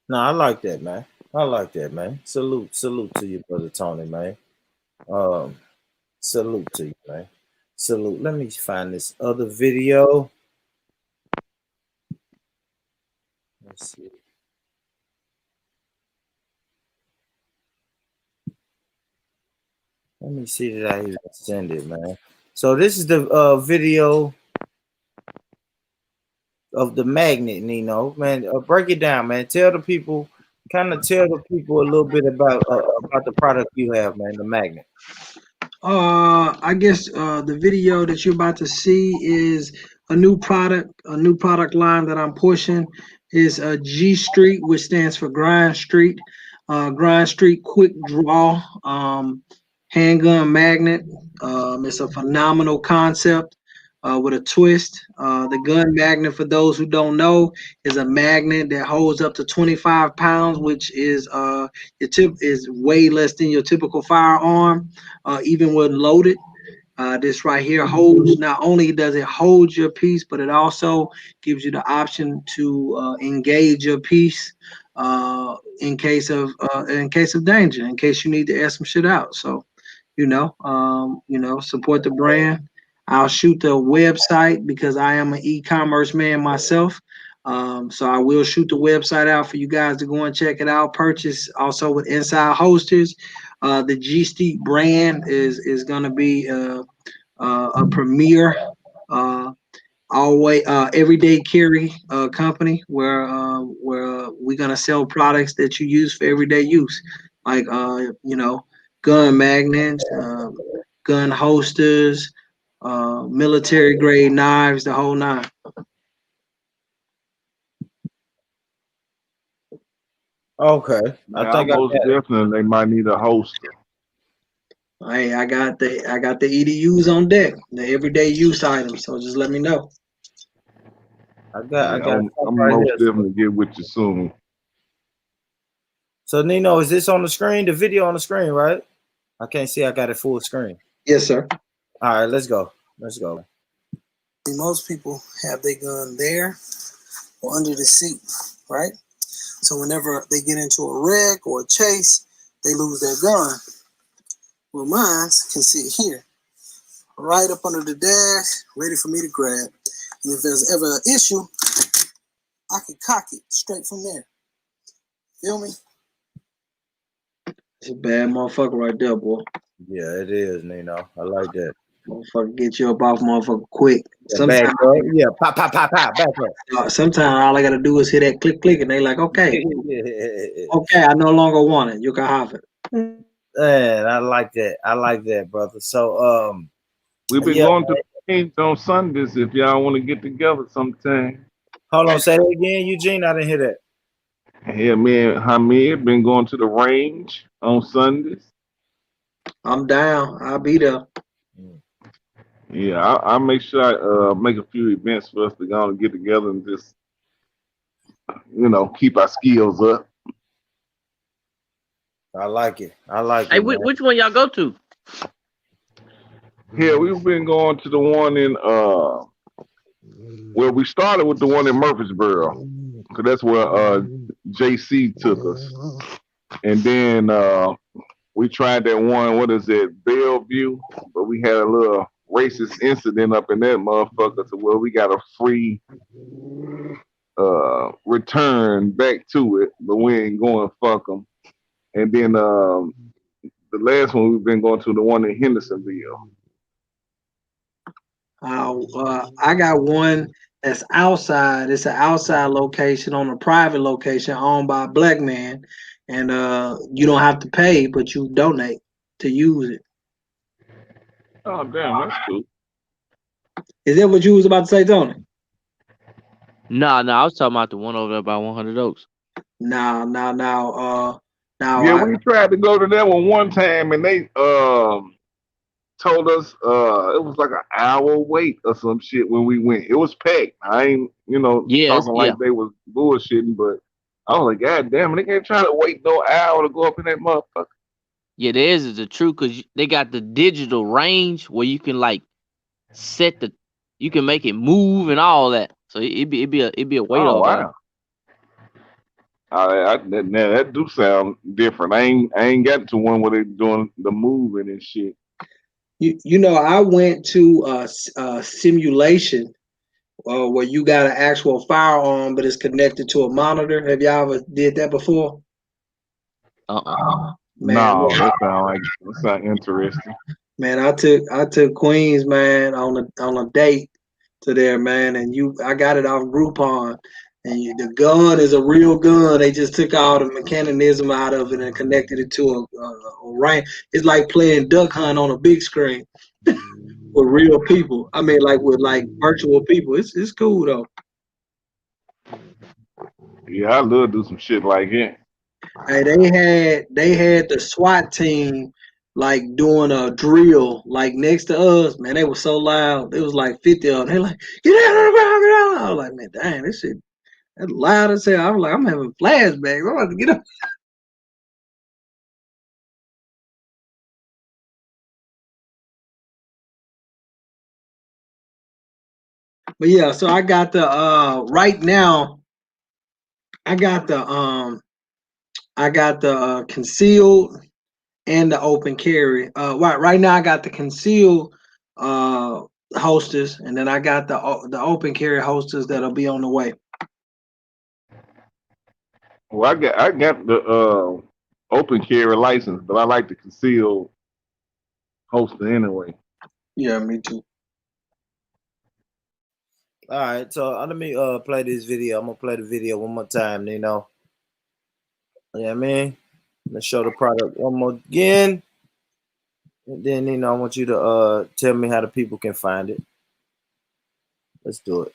No, I like that, man. I like that, man. Salute to you, brother Tony, man. Salute to you, man. Salute. Let me find this other video. Let's see. Let me see that I even send it, man. So this is the video of the magnet, Nino. Man, break it down, man. Tell the people a little bit about the product you have, man, the magnet. I guess the video that you're about to see is a new product line that I'm pushing is a G Street, which stands for Grind Street. Grind Street Quick Draw handgun magnet. It's a phenomenal concept with a twist. The gun magnet, for those who don't know, is a magnet that holds up to 25 pounds, which is is way less than your typical firearm, even when loaded. This right here holds, not only does it hold your piece, but it also gives you the option to engage your piece in case of danger, in case you need to air some shit out. So, support the brand. I'll shoot the website because I am an e-commerce man myself. So I will shoot the website out for you guys to go and check it out. Purchase also with Inside Hosters. The G Steep brand is going to be a premier always everyday carry company where we're going to sell products that you use for everyday use, like gun magnets, gun holsters, military grade knives, the whole nine. Okay, I think most definitely they might need a holster. Hey, I got the EDUs on deck, the everyday use items. So just let me know. I got I'm right most here. definitely get with you soon. So Nino, is this on the screen? The video on the screen, right? I can't see. I got it full screen. Yes, sir. All right, let's go. Let's go. Most people have their gun there or under the seat, right? So whenever they get into a wreck or a chase, they lose their gun. Well, mine can sit here, right up under the dash, ready for me to grab. And if there's ever an issue, I can cock it straight from there. Feel me? It's a bad motherfucker right there, boy. Yeah, it is, Nino. I like that. Motherfucker get you up off motherfucker quick. Sometimes, pop, back up. Sometimes all I gotta do is hit that click, click, and they like, okay, okay, I no longer want it. You can have it. Man, I like that. I like that, brother. So, we've been going to the games on Sundays. If y'all want to get together sometime. Hold on, say that again, Eugene. I didn't hear that. Yeah, me and Hamid been going to the range on Sundays. I'm down. I'll be there. Yeah, I'll make sure I make a few events for us to go and get together and just, keep our skills up. I like it. I like it. Hey, which one y'all go to? Yeah, we've been going to the one in well, we started with the one in Murfreesboro, because that's where JC took us. And then we tried that one, what is it, Bellevue, but we had a little racist incident up in that motherfucker, so well, we got a free return back to it, but we ain't going, fuck them. And then the last one we've been going to, the one in Hendersonville. I got one that's outside. It's an outside location on a private location owned by a black man, and you don't have to pay, but you donate to use it. Oh damn, that's cool. Is that what you was about to say, Tony? No, I was talking about the one over there by 100 Oaks. No. Yeah, we tried to go to that one time, and they told us it was like an hour wait or some shit when we went. It was packed. I ain't, talking like they was bullshitting, but I was like, God damn it, they can't try to wait no hour to go up in that motherfucker. Yeah, theirs is the truth, because they got the digital range where you can like you can make it move and all that. So it'd be a wait Oh off. Wow. That do sound different. I ain't got to one where they doing the moving and shit. I went to a simulation where you got an actual firearm, but it's connected to a monitor. Have y'all ever did that before? Man, no, that sound interesting. Man, I took Queens, man, on a date to there, man, and I got it off Groupon. And the gun is a real gun. They just took all the mechanism out of it and connected it to a range. It's like playing duck hunt on a big screen with real people. I mean, like with virtual people. It's cool though. Yeah, I love to do some shit like that. Hey, they had the SWAT team like doing a drill like next to us. Man, they were so loud. It was like 50 of them. They like, get down on the ground, get down. I was like, man, dang, this shit. That's loud as hell. I was like, I'm having flashbacks. I'm about to get up. But yeah, so I got the right now. I got the concealed and the open carry. Right now I got the concealed holsters, and then I got the open carry holsters that'll be on the way. Well, I got the open carry license, but I like the concealed holster anyway. Yeah, me too. All right, so let me play this video. I'm gonna play the video one more time, Nino. Yeah, man. Let's show the product one more again. And then, I want you to tell me how the people can find it. Let's do it.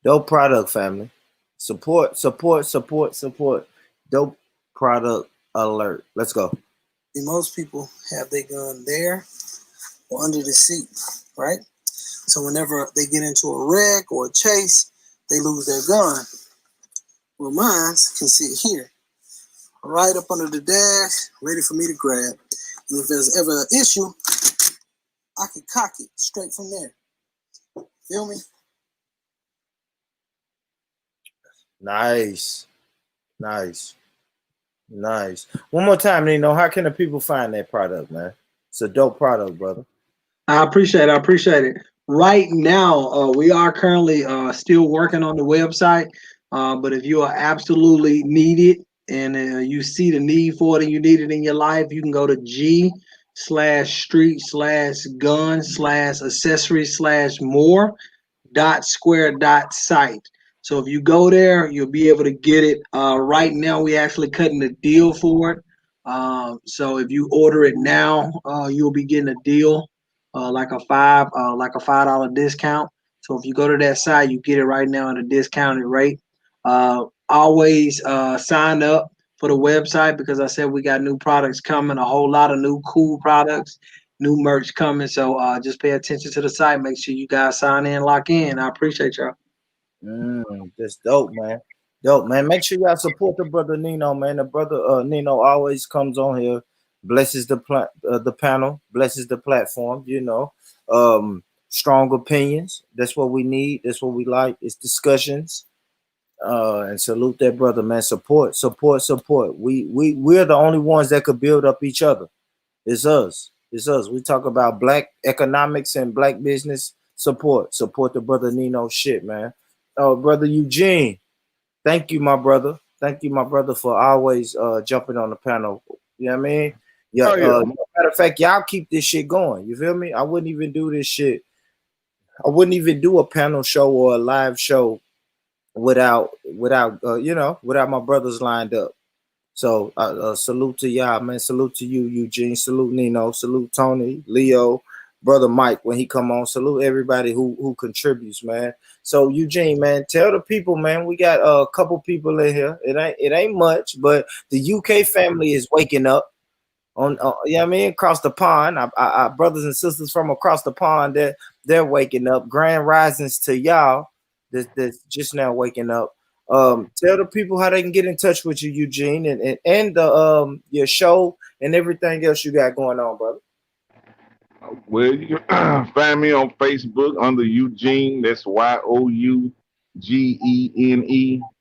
Dope product, family. Support, support, support, support. Dope product alert. Let's go. Most people have their gun there or under the seat, right? So whenever they get into a wreck or a chase, they lose their gun. Well, mine can sit here, right up under the dash, ready for me to grab. And if there's ever an issue, I can cock it straight from there. Feel me? Nice. Nice. Nice. One more time, Nino. How can the people find that product, man? It's a dope product, brother. I appreciate it. Right now, we are currently still working on the website, but if you are absolutely need it and you see the need for it and you need it in your life, you can go to g/street/gun/accessory/more.square.site. So if you go there, you'll be able to get it. Right now, we actually cutting a deal for it. So if you order it now, you'll be getting a deal. Like a $5 discount. So if you go to that site, you get it right now at a discounted rate. Always sign up for the website because I said we got new products coming, a whole lot of new cool products, new merch coming. So just pay attention to the site. Make sure you guys sign in, lock in. I appreciate y'all. That's dope, man. Dope, man. Make sure y'all support the brother Nino, man. The brother Nino always comes on here, blesses the panel, blesses the platform. Strong opinions. That's what we need. That's what we like. It's discussions. And salute that brother, man. Support, support, support. We're the only ones that could build up each other. It's us. It's us. We talk about black economics and black business. Support the brother Nino shit, man. Oh, brother Eugene. Thank you, my brother. Thank you, my brother, for always jumping on the panel. You know what I mean? Yeah. Matter of fact, y'all keep this shit going. You feel me? I wouldn't even do this shit. I wouldn't even do a panel show or a live show without my brothers lined up. So salute to y'all, man. Salute to you, Eugene. Salute Nino. Salute Tony, Leo, brother Mike when he come on. Salute everybody who contributes, man. So Eugene, man, tell the people, man, we got a couple people in here. It ain't much, but the UK family is waking up on I mean, across the pond. Our brothers and sisters from across the pond, they're waking up. Grand risings to y'all that's just now waking up. Tell the people how they can get in touch with you, Eugene, and the your show and everything else you got going on, brother. Well, you can find me on Facebook under Eugene. That's YOUGENE,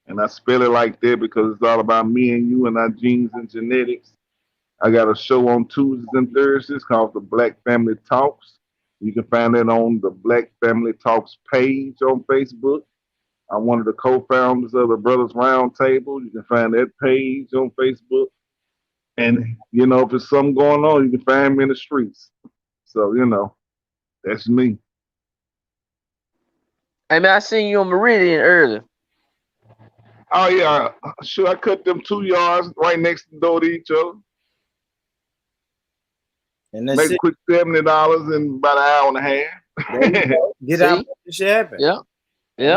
and I spell it like that because it's all about me and you and our genes and genetics. I got a show on Tuesdays and Thursdays called the Black Family Talks. You can find it on the Black Family Talks page on Facebook. I'm one of the co-founders of the Brothers Roundtable. You can find that page on Facebook. And, if there's something going on, you can find me in the streets. So, that's me. Hey, man, I seen you on Meridian earlier. Oh, yeah. Sure, I cut them 2 yards right next door to each other. And that's make a quick $70 in about an hour and a half. Get out, this shit happen. Yeah.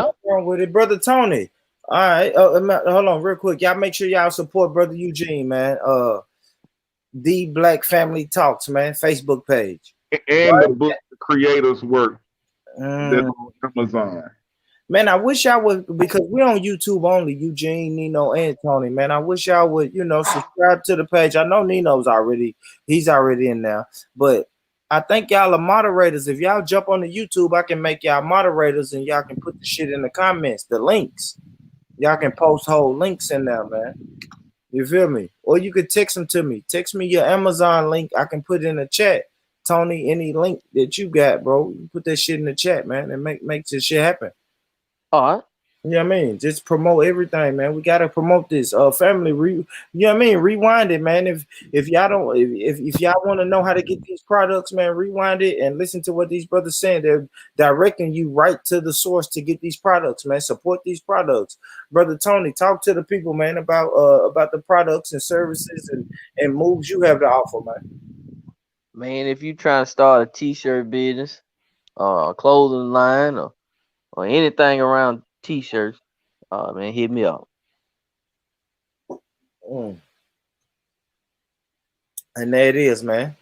What's wrong with it, brother Tony? All right, hold on, real quick. Y'all make sure y'all support brother Eugene, man. The Black Family Talks, man, Facebook page, and the book, The Creator's Work, that's on Amazon. Man, I wish y'all would, because we're on YouTube only, Eugene, Nino, and Tony. Man, I wish y'all would, subscribe to the page. I know Nino's he's already in there, but I think y'all are moderators. If y'all jump on the YouTube, I can make y'all moderators and y'all can put the shit in the comments, the links. Y'all can post whole links in there, man. You feel me? Or you could text them to me. Text me your Amazon link. I can put it in the chat. Tony, any link that you got, bro, you put that shit in the chat, man, and make this shit happen. All right. You know what I mean? Just promote everything, man. We gotta promote this. Family, you know what I mean? Rewind it, man. If y'all don't, if y'all want to know how to get these products, man, rewind it and listen to what these brothers saying. They're directing you right to the source to get these products, man. Support these products, brother Tony. Talk to the people, man, about the products and services and moves you have to offer, man. Man, if you trying to start a t-shirt business, a clothing line, or anything around t-shirts, man, hit me up. And there it is, man.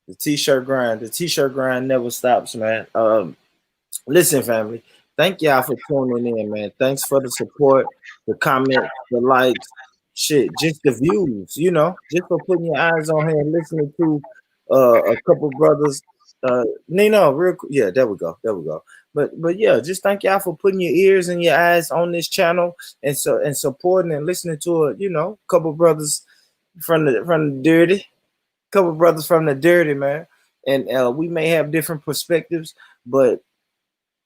The t-shirt grind. The t-shirt grind never stops, man. Listen, family. Thank y'all for tuning in, man. Thanks for the support, the comments, the likes, shit, just the views, you know, just for putting your eyes on here and listening to a couple brothers. Nino, real quick. Yeah, there we go. But yeah, just thank y'all for putting your ears and your eyes on this channel and supporting and listening to it, you know, couple brothers from the dirty, man. And we may have different perspectives, but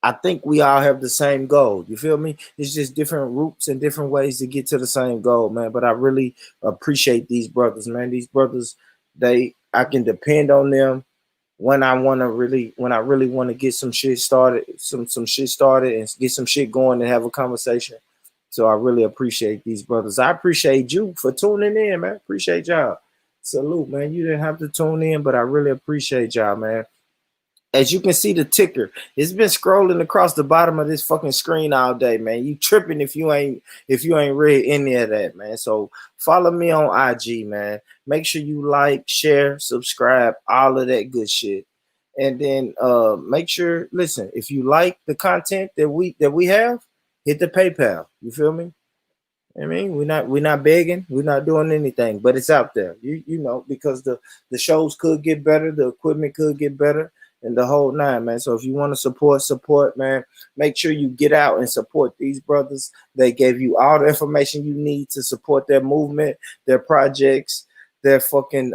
I think we all have the same goal. You feel me? It's just different routes and different ways to get to the same goal, man. But I really appreciate these brothers, man. These brothers, I can depend on them when I really want to get some shit started, some shit started and get some shit going and have a conversation. So I really appreciate these brothers. I appreciate you for tuning in, man. Appreciate y'all. Salute, man. You didn't have to tune in, but I really appreciate y'all, man. As you can see the ticker, it's been scrolling across the bottom of this fucking screen all day, man. You tripping if you ain't read any of that, man. So follow me on IG, man. Make sure you like, share, subscribe, all of that good shit. And then make sure, listen, if you like the content that we have, hit the PayPal. You feel me? I mean, we're not begging, we're not doing anything, but it's out there. You know, because the shows could get better, the equipment could get better. And the whole nine, man. So if you want to support, man, make sure you get out and support these brothers. They gave you all the information you need to support their movement, their projects, their fucking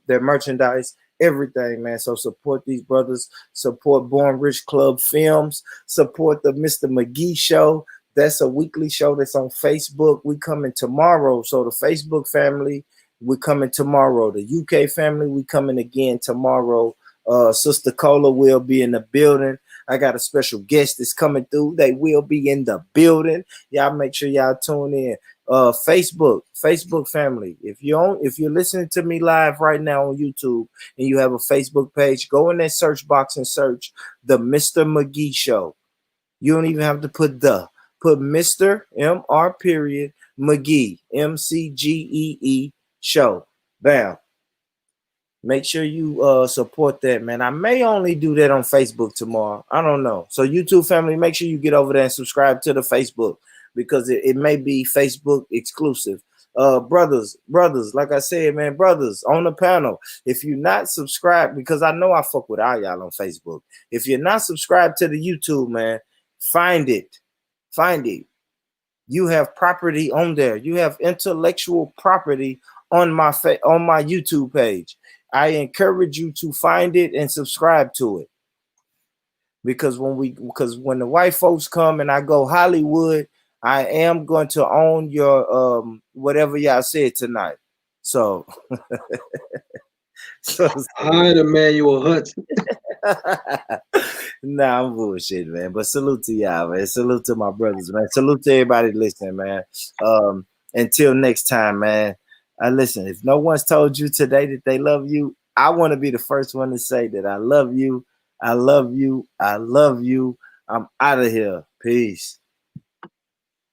their merchandise, everything, man. So support these brothers, support Born Rich Club Films, support the Mr. McGee Show. That's a weekly show that's on Facebook. We coming tomorrow. So the Facebook family, we coming tomorrow. The UK family, we coming again tomorrow. Sister Cola will be in the building. I got a special guest that's coming through. They will be in the building. Y'all make sure y'all tune in. Facebook family. If you're listening to me live right now on YouTube and you have a Facebook page, go in that search box and search the Mr. McGee Show. You don't even have to put Mr. MR period McGee MCGEE Show. Bam. Make sure you support that, man. I may only do that on Facebook tomorrow. I don't know. So YouTube family, make sure you get over there and subscribe to the Facebook because it may be Facebook exclusive. Brothers, like I said, man, brothers on the panel. If you're not subscribed, because I know I fuck with all y'all on Facebook. If you're not subscribed to the YouTube, man, find it. You have property on there. You have intellectual property on my YouTube page. I encourage you to find it and subscribe to it. Because when the white folks come and I go Hollywood, I am going to own your whatever y'all said tonight. So Hi, Emmanuel Hudson. Nah, I'm bullshit, man. But salute to y'all, man. Salute to my brothers, man. Salute to everybody listening, man. Until next time, man. Listen, if no one's told you today that they love you, I want to be the first one to say that I love you. I love you. I love you. I'm out of here. Peace.